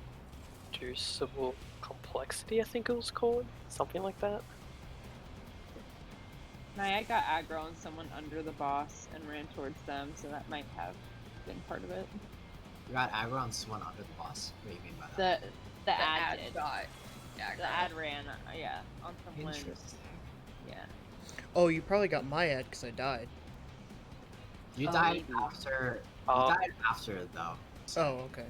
reducible complexity I think it was called? Something like that? I got aggro on someone under the boss and ran towards them, so that might have been part of it. You got aggro on someone under the boss? What do you mean by that? The ad did. got The ad ran, yeah, on someone. Interesting. Yeah. Oh, you probably got my ad because I died. You Oh, died maybe. after. Oh. You died after though. So, Oh, okay.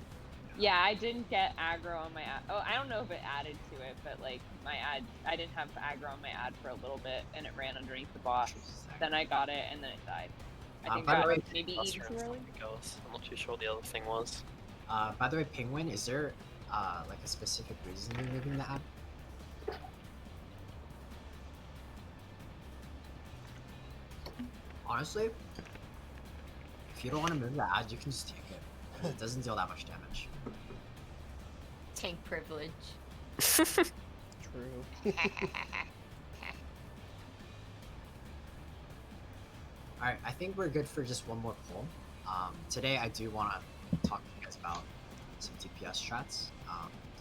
Yeah, I didn't get aggro on my ad. Oh, I don't know if it added to it, but like my ad, I didn't have aggro on my ad for a little bit, and it ran underneath the boss. interesting. Then I got it, and then it died. I think by the that way, maybe That's eaten right, too early. something else. I'm not too sure what the other thing was. By the way, Penguin, is there like a specific reason you're leaving the ad? Honestly, if you don't want to move the ad, you can just take it. 'Cause it doesn't deal that much damage. Tank privilege. True. Alright, I think we're good for just one more poll. Today I do want to talk to you guys about some DPS strats.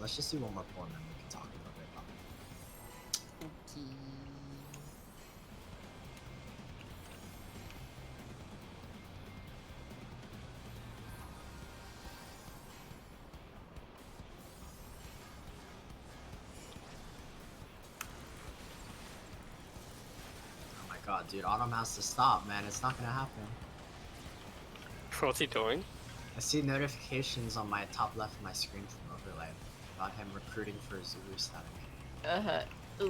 Let's just do one more poll and then we can talk a little bit about it. Okay. Oh my god, dude, Autumn has to stop, man. It's not gonna happen. What's he doing? I see notifications on my top left of my screen from overlay about him recruiting for Zulu static.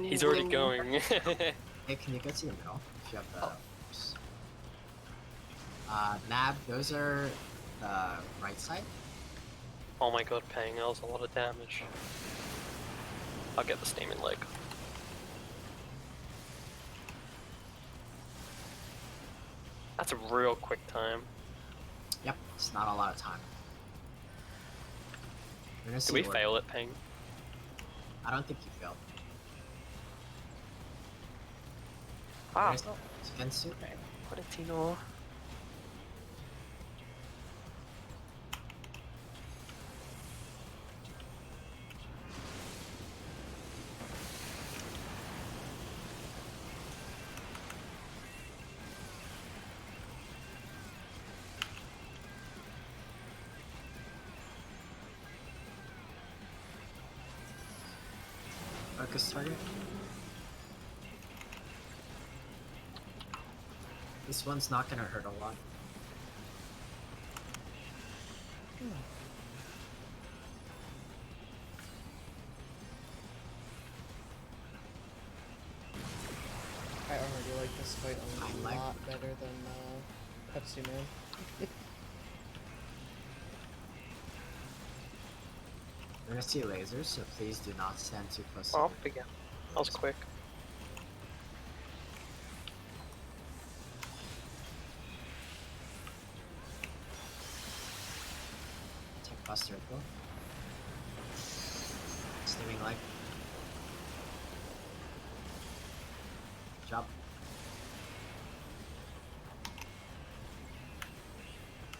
He's already going. Hey, can you go to the middle if you have the oops. Nab, those are the right side. Oh my god, paying us a lot of damage. I'll get the steaming leg. That's a real quick time. Yep, it's not a lot of time. We're gonna Did see we where- fail at ping? I don't think you failed. Ah, There's Gensu. what did he know? Focus target. This one's not gonna hurt a lot. I already like this fight a I like- lot better than Pepsi Man. We're gonna see lasers, so please do not stand too close. Oh, to big yeah. That was quick. Take Buster Circle. Steaming leg. Jump.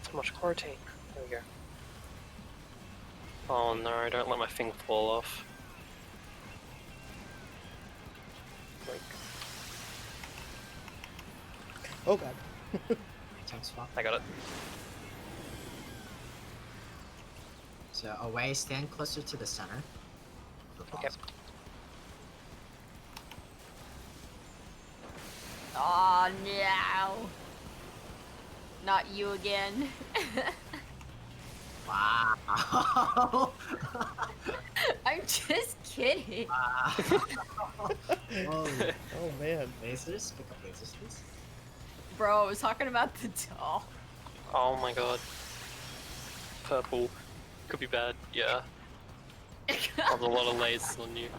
So much quarantine. There we go. Oh no, don't let my thing fall off. Like, Oh god. Tank swap. I got it. So away, stand closer to the center. of the Okay. boss. Oh no! Not you again. Wow. I'm just kidding. Wow. Holy Oh man. lasers. Pick up lasers, please. Bro, I was talking about the doll. Oh my god. Purple. Could be bad. Yeah. There's a lot of lasers on you.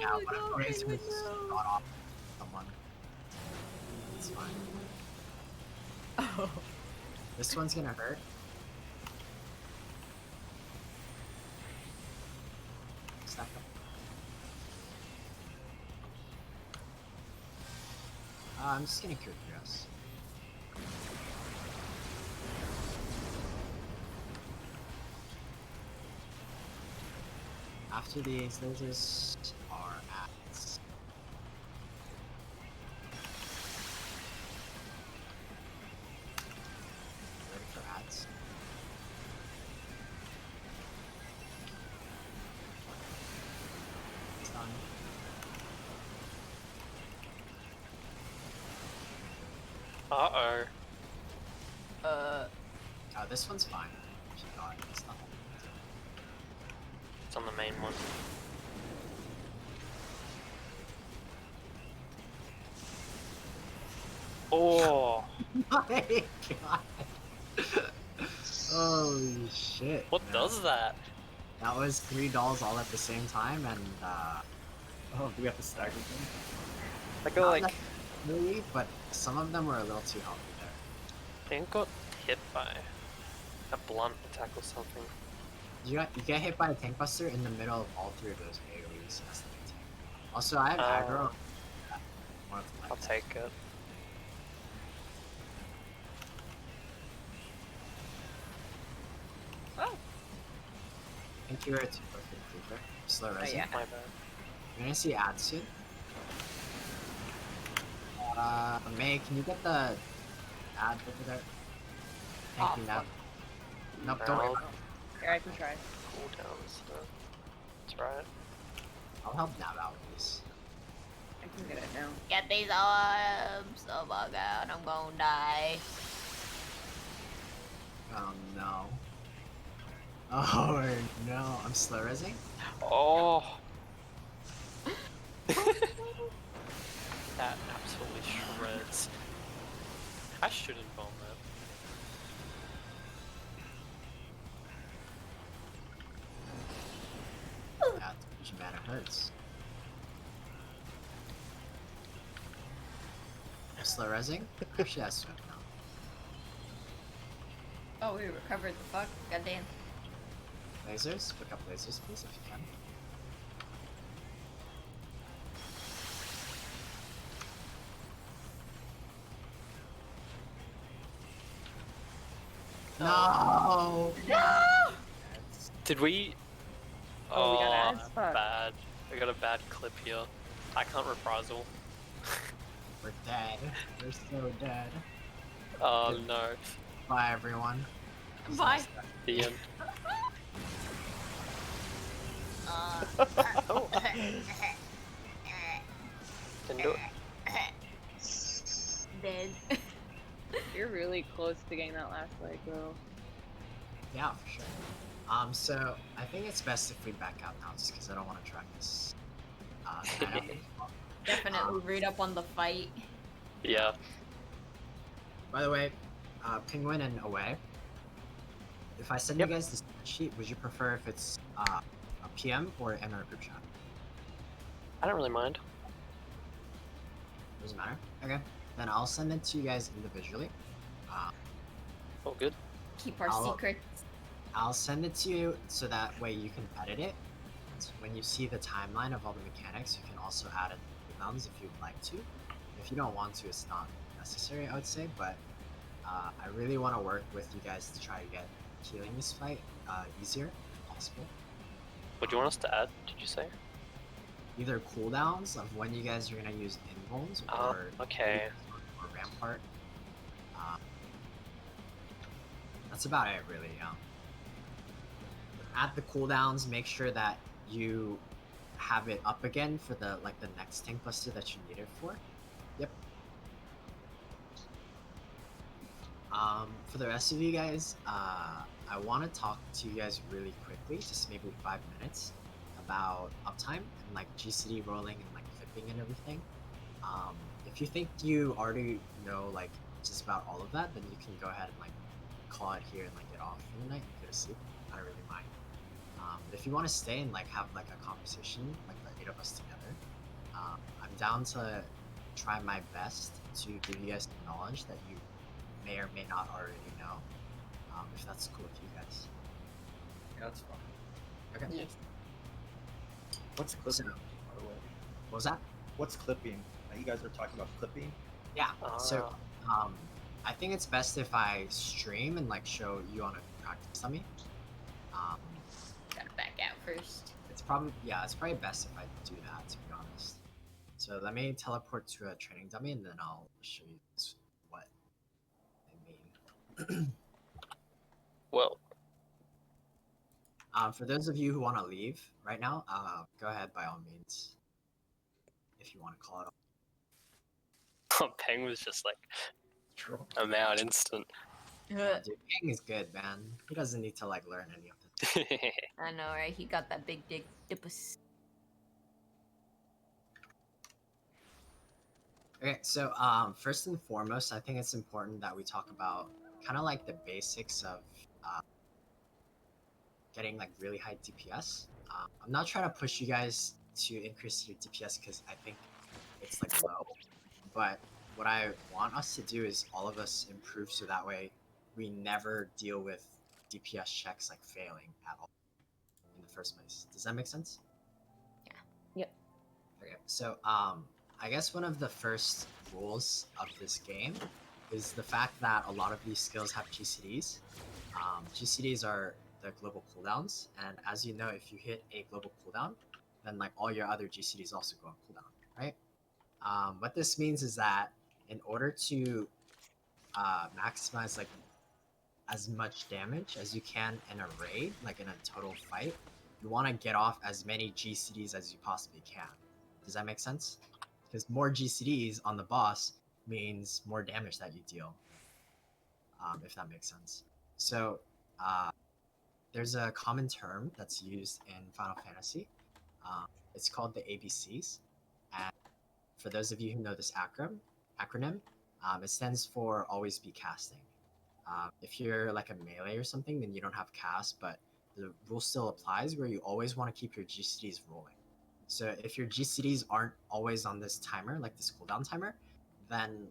yeah, my one of god, the razors Penguin, just no. got off someone. It's fine. Oh. This one's gonna hurt. Stack up. I'm just gonna cure Curious. After these, lasers are ads. Ready for ads? It's done. Uh-oh. Oh, this one's fine. She got it. It's nothing. It's on the main one. Oh, My god. Holy shit. what man. does that? That was 3 dolls all at the same time, and Oh, we got the stagger thing. I got not like, really, but some of them were a little too healthy there. I think I got hit by a blunt attack or something. You get hit by a tank buster in the middle of all 3 of those AoEs. That's the big thing. Also, I have aggro. One of the I'll legs. take it. Oh, Thank you, it's perfect creeper. Slow resing. yeah. My bad. You're gonna see ads soon. May, can you get the ad over there? Thank you, Nat. Nope, don't worry. Now, Here, I can try. cooldowns, so that's right. I'll help Nav out with this. I can get it now. Get these arms. Oh my god, I'm gonna die. Oh no. Oh no. I'm slow resing? Oh! That absolutely shreds. I shouldn't bomb that. Yeah, which mana hurts. Slow resing? Actually, that's swift now. Oh, we recovered the fuck. Goddamn. Lasers? Pick up lasers, please, if you can. No! No! Did we? Oh, we got ads? Fuck. bad. We got a bad clip here. I can't reprisal. We're dead. We're so dead. Oh no. Bye, everyone. Bye. The end. Oh. Didn't do it. Dead. You're really close to getting that last leg, though. Yeah, for sure. So I think it's best if we back out now, just because I don't want to track this. Definitely read up on the fight. Yeah. By the way, Penguin and Away. If I send Yep. you guys the spreadsheet, would you prefer if it's a PM or in our group chat? I don't really mind. Doesn't matter. Okay, then I'll send it to you guys individually. All good. Keep our I'll- secrets. I'll send it to you so that way you can edit it. So when you see the timeline of all the mechanics, you can also add in cooldowns if you'd like to. If you don't want to, it's not necessary, I would say, but I really want to work with you guys to try to get healing this fight easier if possible. What do you want us to add? Did you say? Either cooldowns of when you guys are going to use invulns Oh, or okay. or rampart. That's about it, really. Add the cooldowns. Make sure that you have it up again for the next tank buster that you need it for. Yep. For the rest of you guys, I want to talk to you guys really quickly, just maybe 5 minutes, about uptime and like GCD rolling and like clipping and everything. If you think you already know like just about all of that, then you can go ahead and like call it here and like get off for the night and go to sleep. I don't really mind. But if you want to stay and like have like a conversation, like the 8 of us together, down to try my best to give you guys knowledge that you may or may not already know, if that's cool with you guys. Yeah, that's fine. Okay. Yes. What's clipping, So- by the way? What was that? What's clipping? You guys are talking about clipping? Yeah. So I think it's best if I stream and like show you on a practice dummy. Gotta back out first. It's probably best if I do that, to be honest. So let me teleport to a training dummy and then I'll show you what I mean. Well, For those of you who want to leave right now, go ahead by all means. If you want to call it off. Peng was just like, True. I'm out instant. Dude, Peng is good, man. He doesn't need to like learn any of this. I know, right? He got that big dick dippus. Okay, so first and foremost, I think it's important that we talk about kind of like the basics of getting like really high DPS. I'm not trying to push you guys to increase your DPS because I think it's like low, but what I want us to do is all of us improve so that way we never deal with DPS checks like failing at all in the first place. Does that make sense? Yeah. Yep. Okay, so I guess one of the first rules of this game is the fact that a lot of these skills have GCDs. GCDs are the global cooldowns, and as you know, if you hit a global cooldown, then like all your other GCDs also go on cooldown, right? What this means is that in order to maximize like as much damage as you can in a raid, like in a total fight, you want to get off as many GCDs as you possibly can. Does that make sense? Because more GCDs on the boss means more damage that you deal, if that makes sense. So there's a common term that's used in Final Fantasy. It's called the ABCs. And for those of you who know this acronym, it stands for always be casting. If you're like a melee or something, then you don't have cast, but the rule still applies where you always want to keep your GCDs rolling. So if your GCDs aren't always on this timer, like this cooldown timer, then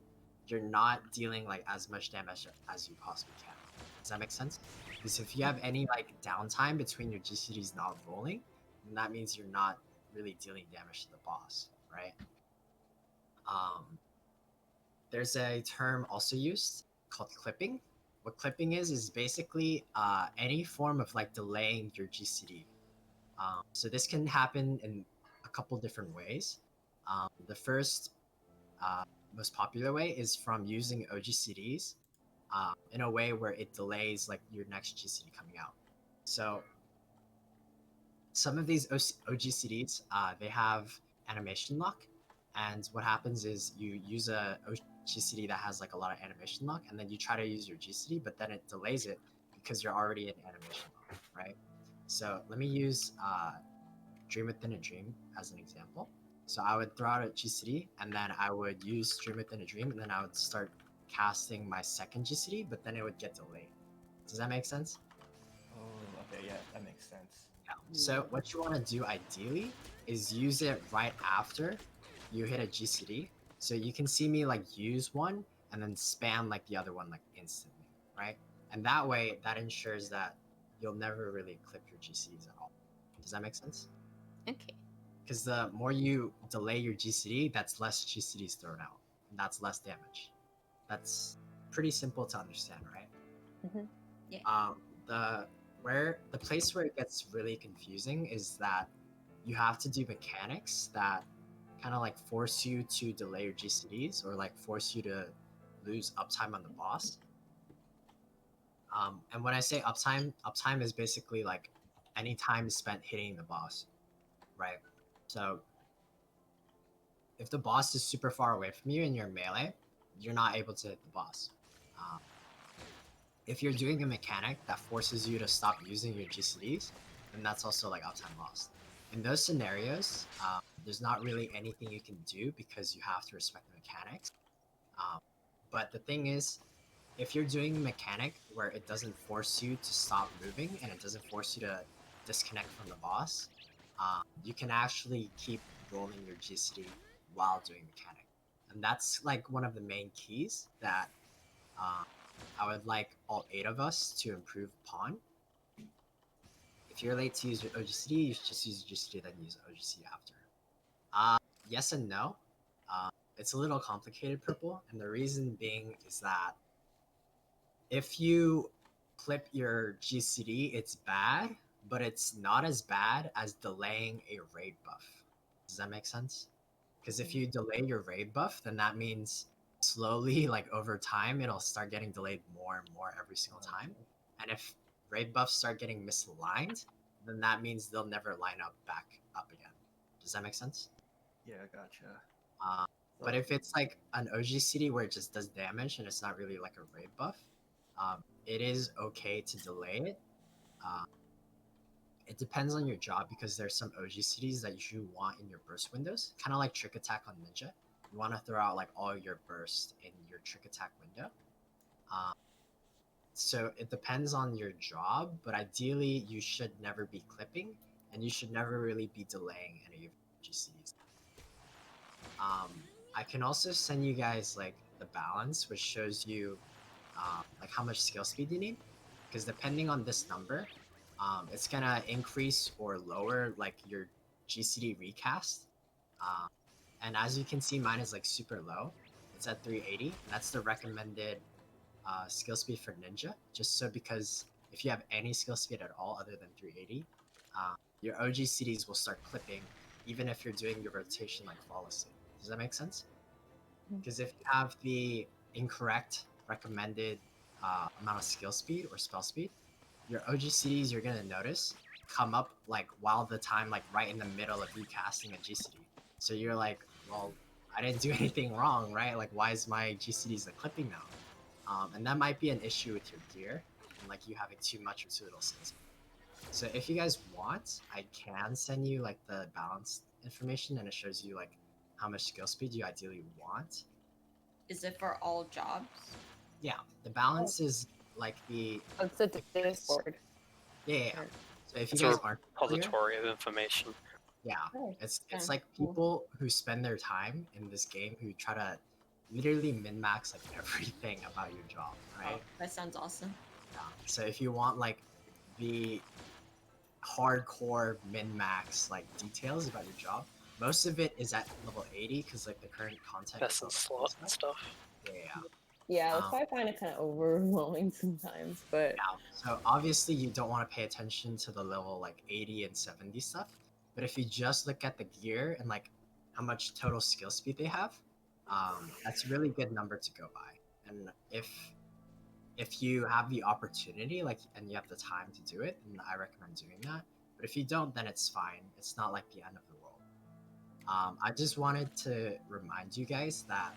you're not dealing like as much damage as you possibly can. Does that make sense? Because if you have any like downtime between your GCDs not rolling, then that means you're not really dealing damage to the boss, right? There's a term also used called clipping. What clipping is basically any form of like delaying your GCD. So this can happen in a couple different ways. The first most popular way is from using OGCDs in a way where it delays like your next GCD coming out. So some of these OGCDs, they have animation lock, and what happens is you use a OGCD that has like a lot of animation lock, and then you try to use your GCD, but then it delays it because you're already in animation lock, right? So let me use Dream Within a Dream as an example. So I would throw out a GCD, and then I would use Dream Within a Dream, and then I would start casting my second GCD, but then it would get delayed. Does that make sense? Oh, okay, yeah, that makes sense. Yeah. So what you want to do ideally is use it right after you hit a GCD. So you can see me like use one and then spam like the other one like instantly, right? And that way, that ensures that you'll never really clip your GCDs at all. Does that make sense? Okay. Because the more you delay your GCD, that's less GCDs thrown out. And that's less damage. That's pretty simple to understand, right? Mm-hmm. Yeah. The place where it gets really confusing is that you have to do mechanics that kind of like force you to delay your GCDs or like force you to lose uptime on the boss. And when I say uptime is basically like any time spent hitting the boss, right? So if the boss is super far away from you and you're melee, you're not able to hit the boss. If you're doing a mechanic that forces you to stop using your GCDs, then that's also like uptime lost. In those scenarios, there's not really anything you can do because you have to respect the mechanics. But the thing is, if you're doing a mechanic where it doesn't force you to stop moving and it doesn't force you to disconnect from the boss, you can actually keep rolling your GCD while doing mechanic. And that's like one of the main keys that I would like all 8 of us to improve upon. If you're late to use your OGCD, you should just use OGCD, then use OGCD after. Yes and no. It's a little complicated, Purple, and the reason being is that if you clip your GCD, it's bad, but it's not as bad as delaying a raid buff. Does that make sense? Because if you delay your raid buff, then that means slowly, like over time, it'll start getting delayed more and more every single time. And if raid buffs start getting misaligned, then that means they'll never line up back up again. Does that make sense? Yeah, gotcha. But if it's like an OGCD where it just does damage and it's not really like a raid buff, it is okay to delay it. It depends on your job because there's some OGCDs that you want in your burst windows, kind of like Trick Attack on Ninja. You want to throw out like all your burst in your Trick Attack window. So it depends on your job, but ideally you should never be clipping and you should never really be delaying any of your OGCDs. I can also send you guys like the balance, which shows you like how much skill speed you need, because depending on this number, it's gonna increase or lower like your GCD recast. And as you can see, mine is like super low. It's at 380. That's the recommended skill speed for Ninja. Just so because if you have any skill speed at all other than 380, your OGCDs will start clipping, even if you're doing your rotation like flawlessly. Does that make sense? Because if you have the incorrect recommended amount of skill speed or spell speed, your OGCDs you're gonna notice come up like while the time like right in the middle of you casting a GCD. So you're like, well, I didn't do anything wrong, right? Like, why is my GCDs like clipping now? And that might be an issue with your gear and like you having too much or too little skill speed. So if you guys want, I can send you like the balance information and it shows you like how much skill speed you ideally want. Is it for all jobs? Yeah, the balance is like the It's a Discord. yeah. So if you It's guys a aren't familiar, repository of information. yeah, Oh, it's yeah, like cool. people who spend their time in this game who try to literally min max like everything about your job, right? Oh, that sounds awesome. Yeah. So if you want like the hardcore min max like details about your job, most of it is at level 80 because like the current content Best is in level slot and 75. stuff. Yeah. Yeah, that's Um, why I find it kind of overwhelming sometimes. But Yeah, so obviously you don't want to pay attention to the level like 80 and 70 stuff, but if you just look at the gear and like how much total skill speed they have, that's a really good number to go by. And if you have the opportunity like and you have the time to do it, then I recommend doing that. But if you don't, then it's fine. It's not like the end of the world. I just wanted to remind you guys that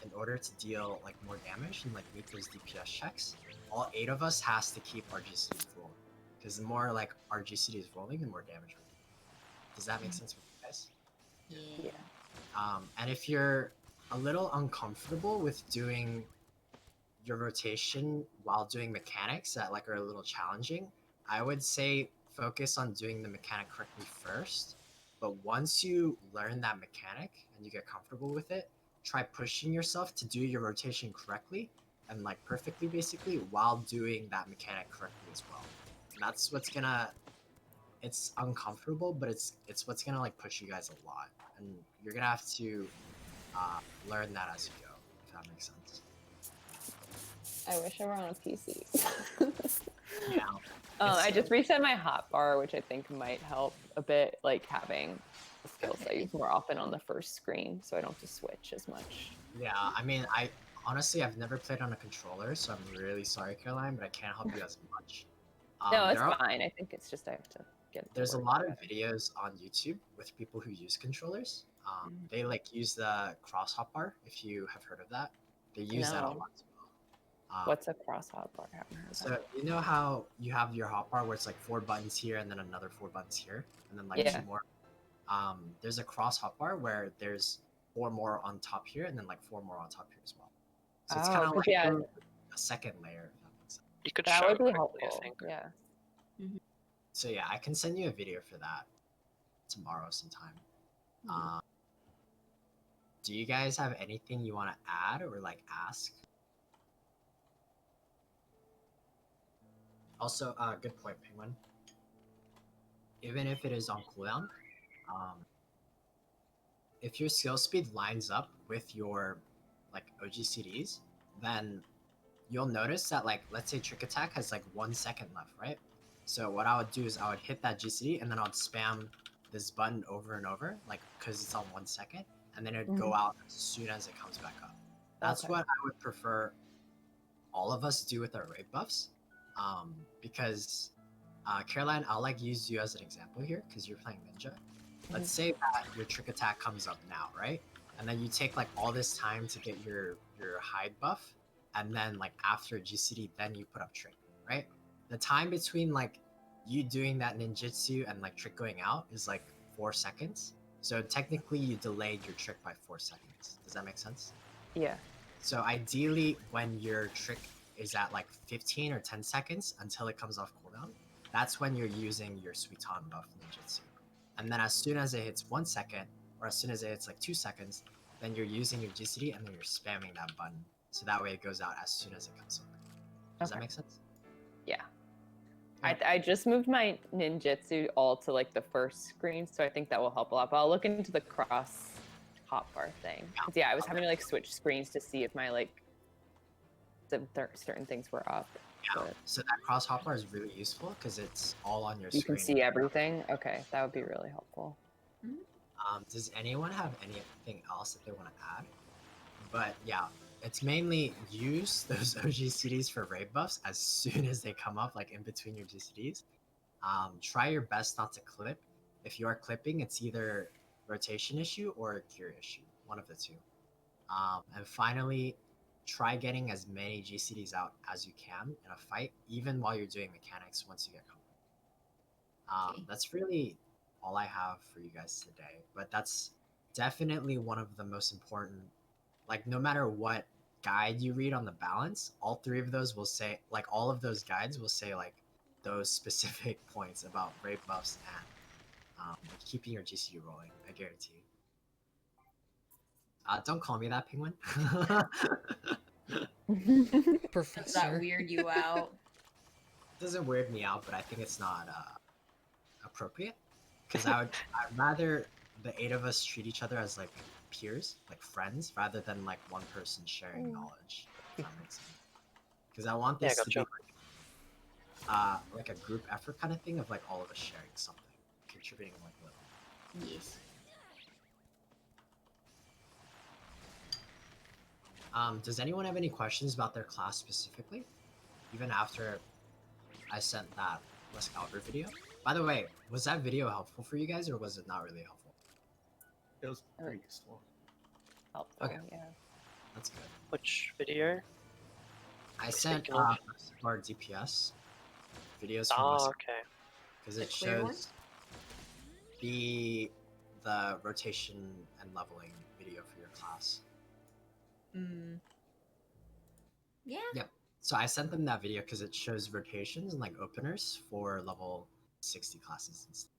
in order to deal like more damage and like meet those DPS checks, all 8 of us has to keep our GCDs rolling. Because the more like our GCD is rolling, the more damage we're doing. Does that make sense with you guys? yeah, And if you're a little uncomfortable with doing your rotation while doing mechanics that like are a little challenging, I would say focus on doing the mechanic correctly first. But once you learn that mechanic and you get comfortable with it, try pushing yourself to do your rotation correctly and like perfectly basically while doing that mechanic correctly as well. And that's what's gonna it's uncomfortable, but it's what's gonna like push you guys a lot. And you're gonna have to learn that as you go, if that makes sense. I wish I were on a PC. Yeah. I just reset my hotbar, which I think might help a bit, like having the skills I Okay. use more often on the first screen, so I don't have to switch as much. Yeah, I mean, I honestly I've never played on a controller, so I'm really sorry, Caroline, but I can't help you as much. No, it's there are, fine. I think it's just I have to get it to there's a work lot of better. videos on YouTube with people who use controllers. They like use the cross hotbar. If you have heard of that, they use that a No. lot as well. What's a cross hotbar? I haven't heard of So that. you know how you have your hotbar where it's like 4 buttons here and then another 4 buttons here, and then like Yeah. 2 more. There's a cross hotbar where there's 4 more on top here and then like 4 more on top here as well. So it's kind of 'Cause like yeah, a second layer. If that makes sense. You could that show would it be quickly, I helpful. think. Yeah. So yeah, I can send you a video for that tomorrow sometime. do you guys have anything you want to add or like ask? Also, good point, Penguin. Even if it is on cooldown, if your skill speed lines up with your like OGCDs, then you'll notice that like let's say Trick Attack has like 1 second left, right? So what I would do is I would hit that GCD and then I'd spam this button over and over, like because it's on 1 second, and then it'd go out as soon as it comes back up. That's Okay. what I would prefer all of us do with our raid buffs, because Caroline, I'll like use you as an example here because you're playing Ninja. Let's say that your Trick Attack comes up now, right? And then you take like all this time to get your hide buff, and then like after GCD, then you put up Trick, right? The time between like you doing that ninjutsu and like Trick going out is like 4 seconds. So technically you delayed your Trick by 4 seconds. Does that make sense? Yeah. So ideally when your Trick is at like 15 or 10 seconds until it comes off cooldown, that's when you're using your Suiton buff ninjutsu. And then as soon as it hits 1 second, or as soon as it hits like 2 seconds, then you're using your GCD and then you're spamming that button. So that way it goes out as soon as it comes up. Does that make sense? Yeah. Yeah. I just moved my ninjutsu all to like the first screen, so I think that will help a lot. But I'll look into the cross hotbar thing. 'Cause, yeah, I was having to like switch screens to see if my like certain things were up. Yeah. But So that cross hopper is really useful because it's all on your you screen. can see everything. Okay, that would be really helpful. Does anyone have anything else that they want to add? But yeah, it's mainly use those OGCDs for raid buffs as soon as they come up, like in between your GCDs. Try your best not to clip. If you are clipping, it's either rotation issue or a gear issue, one of the two. And finally, try getting as many GCDs out as you can in a fight, even while you're doing mechanics once you get comfort. Okay. That's really all I have for you guys today. But that's definitely one of the most important, like no matter what guide you read on the balance, all three of those will say, like all of those guides will say like those specific points about raid buffs and keeping your GCD rolling, I guarantee. Don't call me that, Penguin. Does Professor. that weird you out? Doesn't weird me out, but I think it's not appropriate because I'd rather the 8 of us treat each other as like peers, like friends, rather than like one person sharing knowledge. If that makes sense. Because I want this to be like a group effort kind of thing of like all of us sharing something, contributing like little. Yes. Does anyone have any questions about their class specifically? Even after I sent that West Calvert video? By the way, was that video helpful for you guys or was it not really helpful? It was pretty useful. Helpful. Okay. Yeah. That's good. Which video? I sent Speaking of- our DPS videos from Oh, West okay. because The it clear one? shows the rotation and leveling video for your class. Yeah. Yep. So I sent them that video because it shows rotations and like openers for level 60 classes and stuff.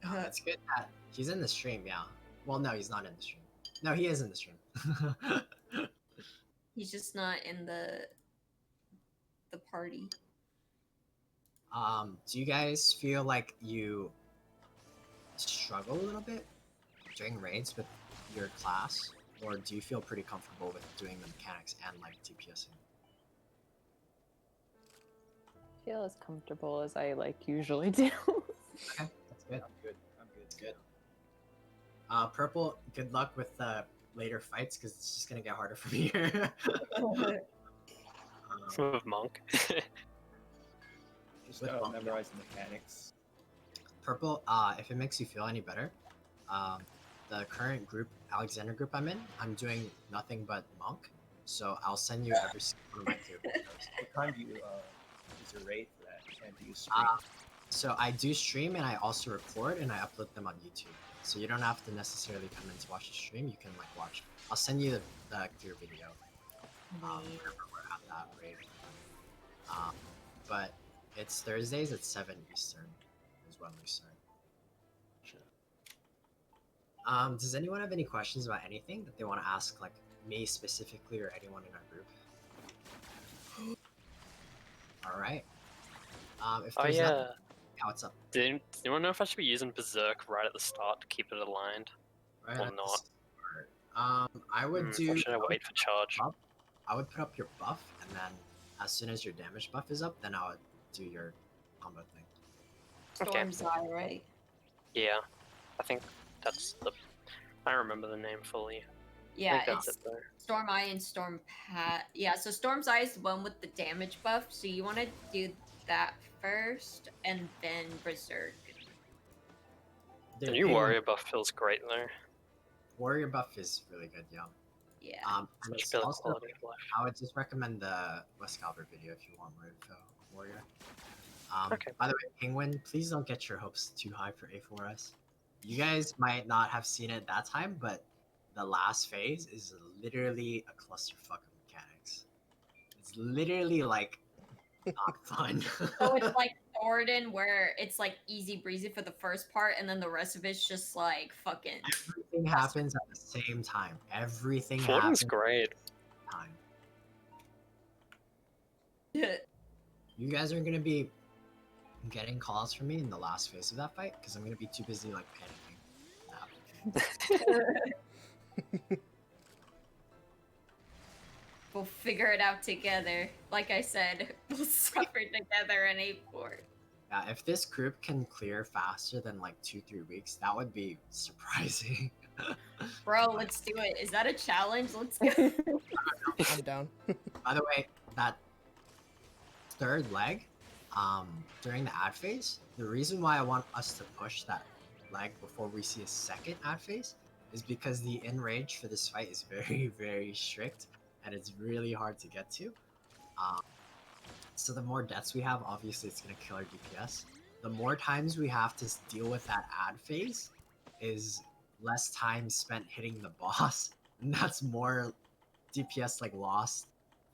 Yeah, it's good that he's in the stream, yeah. Well, no, he's not in the stream. No, he is in the stream. He's just not in the party. Do you guys feel like you struggle a little bit doing raids with your class? Or do you feel pretty comfortable with doing the mechanics and like DPSing? Feel as comfortable as I like usually do. Okay, that's good. I'm good. I'm good. Good. Purple, good luck with the later fights because it's just gonna get harder from here. With Monk. Just With gotta Monk, memorize the mechanics. Purple, if it makes you feel any better, the current group, Alexander group I'm in, I'm doing nothing but Monk. So I'll send you every single one of my clear videos. What time do you use your raid for that? And do you stream? So I do stream and I also record and I upload them on YouTube. So you don't have to necessarily come in to watch the stream. You can like watch. I'll send you the clear video. Whenever we're at that raid. But it's Thursdays at 7 Eastern is when we start. Does anyone have any questions about anything that they want to ask, like me specifically or anyone in our group? All right. If Oh there's yeah. nothing, what's up? Does anyone know if I should be using Berserk right at the start to keep it aligned? Right Or at the not? start. I would Or do. should I wait for charge? I would put up your buff, and then as soon as your damage buff is up, then I would do your combo thing. Storm's Eye, right? Yeah. I think that's the. I don't remember the name fully. I Yeah, think that's it's it though. Storm Eye and Storm Pat. Yeah, so Storm's Eye is the one with the damage buff, so you want to do that first, and then Berserk. The new warrior buff feels great though. Warrior buff is really good, yeah. Yeah. And Much it's better also, quality of life. I would just recommend the Westcalver video if you want more info, Warrior. Okay. By the way, Penguin, please don't get your hopes too high for A4S. You guys might not have seen it that time, but the last phase is literally a clusterfuck of mechanics. It's literally like not fun. So it's like Thornton, where it's like easy breezy for the first part, and then the rest of it's just like fucking. Everything happens at the same time. Everything Fortin's happens great. at the same time. You guys are gonna be getting calls from me in the last phase of that fight because I'm gonna be too busy like panicking. We'll figure it out together. Like I said, we'll suffer together in A4. Yeah, if this group can clear faster than like 2-3 weeks, that would be surprising. Bro, let's do it. Is that a challenge? Let's go. I'm down. By the way, that third leg, during the ad phase, the reason why I want us to push that leg before we see a second ad phase is because the in range for this fight is very, very strict, and it's really hard to get to. So the more deaths we have, obviously it's going to kill our DPS. The more times we have to deal with that ad phase is less time spent hitting the boss, and that's more DPS like lost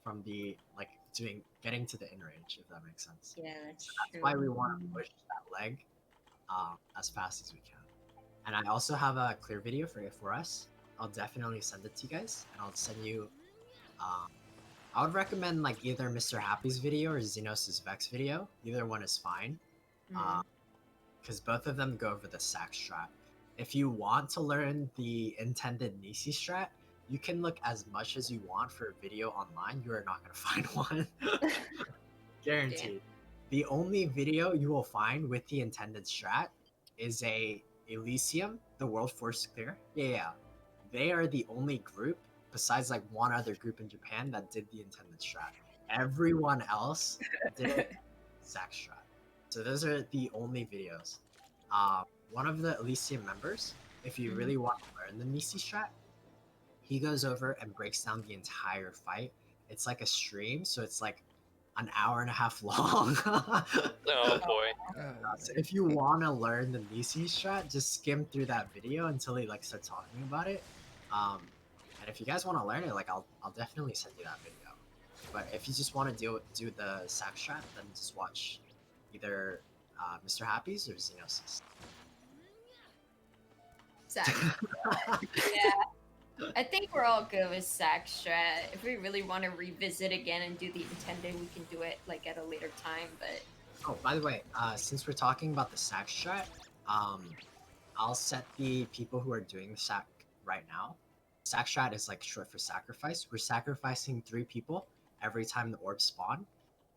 from the like getting to the in range, if that makes sense. Yeah, that's That's why we want to push that leg as fast as we can. And I also have a clear video for A4S. I'll definitely send it to you guys, and I'll send you. I would recommend like either Mr. Happy's video or Xenos' Vex video. Either one is fine, because both of them go over the sack strat. If you want to learn the intended Nisi strat, you can look as much as you want for a video online. You are not going to find one. Guaranteed. The only video you will find with the intended strat is a Elysium, the World Force Clear. Yeah. They are the only group, besides like one other group in Japan, that did the intended strat. Everyone else did sack strat. So those are the only videos. One of the Elysium members, if you really want to learn the Nisi strat, he goes over and breaks down the entire fight. It's like a stream, so it's like an hour and a half long. Oh boy. So if you want to learn the Nisi strat, just skim through that video until he like starts talking about it. And if you guys want to learn it, like I'll definitely send you that video. But if you just want to do the sack strat, then just watch either Mr. Happy's or Xenos'. Sack. Yeah. I think we're all good with sack strat. If we really want to revisit again and do the intended, we can do it like at a later time. But oh, by the way, since we're talking about the sack strat, I'll set the people who are doing the sack right now. Sack strat is like short for sacrifice. We're sacrificing 3 people every time the orbs spawn.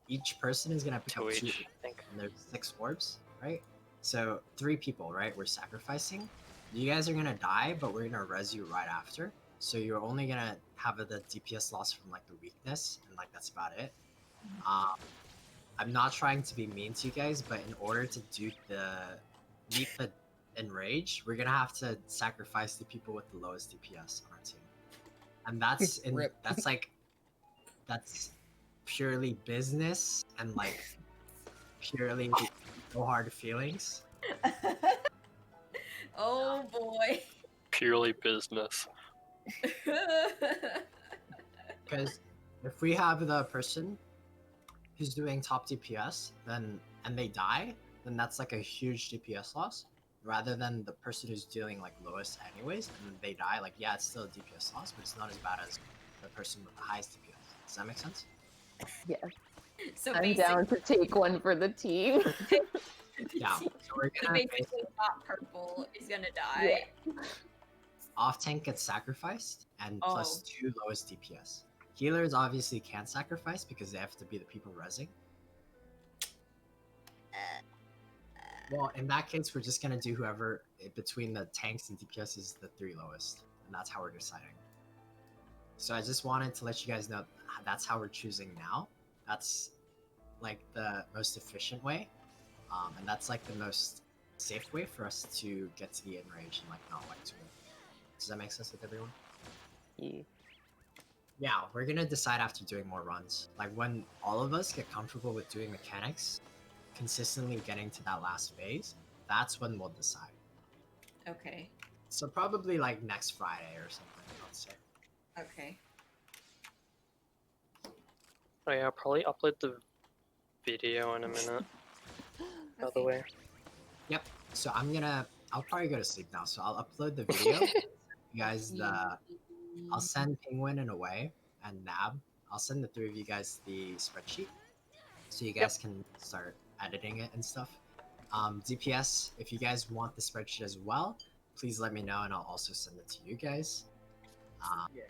Each person is gonna pick up 2, I think. and there's 6 orbs, right? So 3 people, right? We're sacrificing. You guys are gonna die, but we're gonna res you right after. So you're only gonna have the DPS loss from like the weakness, and like that's about it. I'm not trying to be mean to you guys, but in order to do meet the enrage, we're gonna have to sacrifice the people with the lowest DPS on our team, and that's purely business and like purely no hard feelings. oh boy. Purely business. Because if we have the person who's doing top DPS, and they die, then that's like a huge DPS loss. rather than the person who's dealing like lowest anyways, and then they die. Like, yeah, it's still a DPS loss, but it's not as bad as the person with the highest DPS. Does that make sense? Yes. So I'm basically, down to take one for the team. Yeah. So we're so gonna basically not purple is gonna die. off tank gets sacrificed and Oh. plus 2 lowest DPS. Healers obviously can't sacrifice because they have to be the people rezzing. Well, in that case, we're just gonna do whoever between the tanks and DPS is the 3 lowest, and that's how we're deciding. So I just wanted to let you guys know that's how we're choosing now. That's like the most efficient way, and that's like the most safe way for us to get to the in range and like not like to win. Does that make sense with everyone? Yeah. Yeah, we're gonna decide after doing more runs. Like when all of us get comfortable with doing mechanics, consistently getting to that last phase, that's when we'll decide. Okay. So probably like next Friday or something, let's say. Okay. Oh yeah, I'll probably upload the video in a minute. By the way. Yep. So I'll probably go to sleep now. So I'll upload the video. You guys, I'll send Penguin and Away and Nab. I'll send the 3 of you guys the spreadsheet, so you guys can start editing it and stuff. DPS, if you guys want the spreadsheet as well, please let me know, and I'll also send it to you guys. Yeah.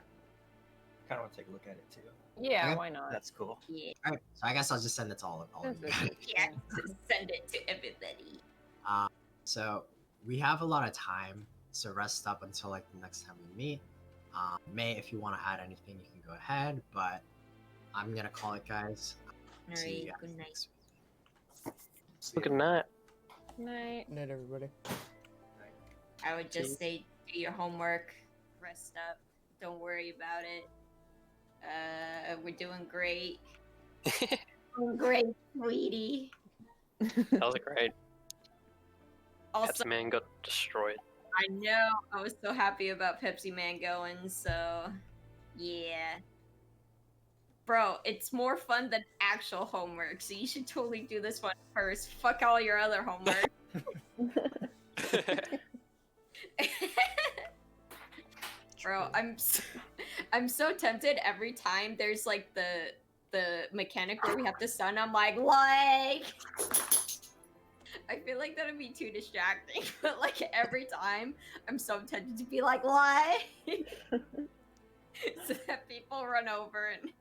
Kind of want to take a look at it too. Yeah, Okay. why not? That's cool. Yeah. All right. So I guess I'll just send it to all of you. Yeah. Just send it to everybody. So we have a lot of time, so rest up until like the next time we meet. May, if you want to add anything, you can go ahead, but I'm gonna call it, guys. See you Alright, guys good night. next week. Well, good night. Night. Night, everybody. I would just Cheers. say do your homework, rest up, don't worry about it. We're doing great. Doing great, sweetie. That was great. Also, Pepsi Man got destroyed. I know I was so happy about Pepsi Man going, so yeah. Bro, it's more fun than actual homework, so you should totally do this one first. Fuck all your other homework. Bro, I'm so tempted every time there's like the mechanic where we have to stun. I'm like. I feel like that'd be too distracting, but like every time, I'm so tempted to be like, "Why?" So that people run over and.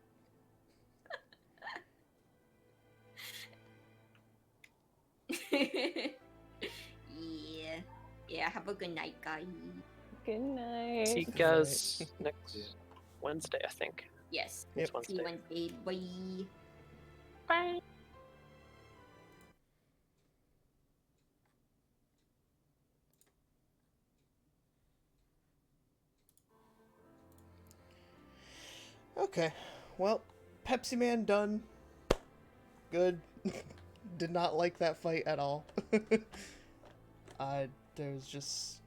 Yeah. Yeah. Have a good night, guys. Good night. See you guys next Wednesday, I think. Yes. Next Yep. See you Wednesday. Wednesday. Bye. Bye. Okay, well, Pepsi Man done. Good. Did not like that fight at all. There was just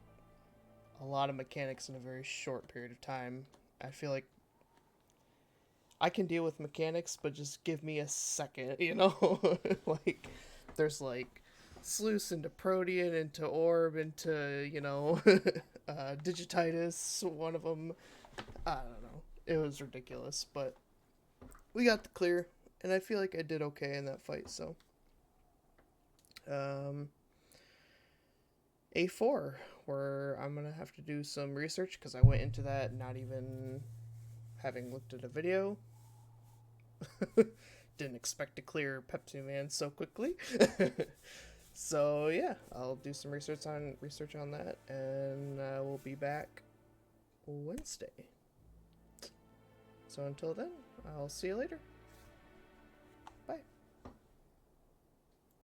a lot of mechanics in a very short period of time. I feel like I can deal with mechanics, but just give me a second, you know? Like, there's like Sluice into Protean, into Orb, into, you know, Digititis, one of them. I don't know. It was ridiculous, but we got the clear, and I feel like I did okay in that fight, so. A4, where I'm gonna have to do some research, because I went into that not even having looked at a video. Didn't expect to clear Pepsi Man so quickly. So yeah, I'll do some research on that, and we'll be back Wednesday. So until then, I'll see you later.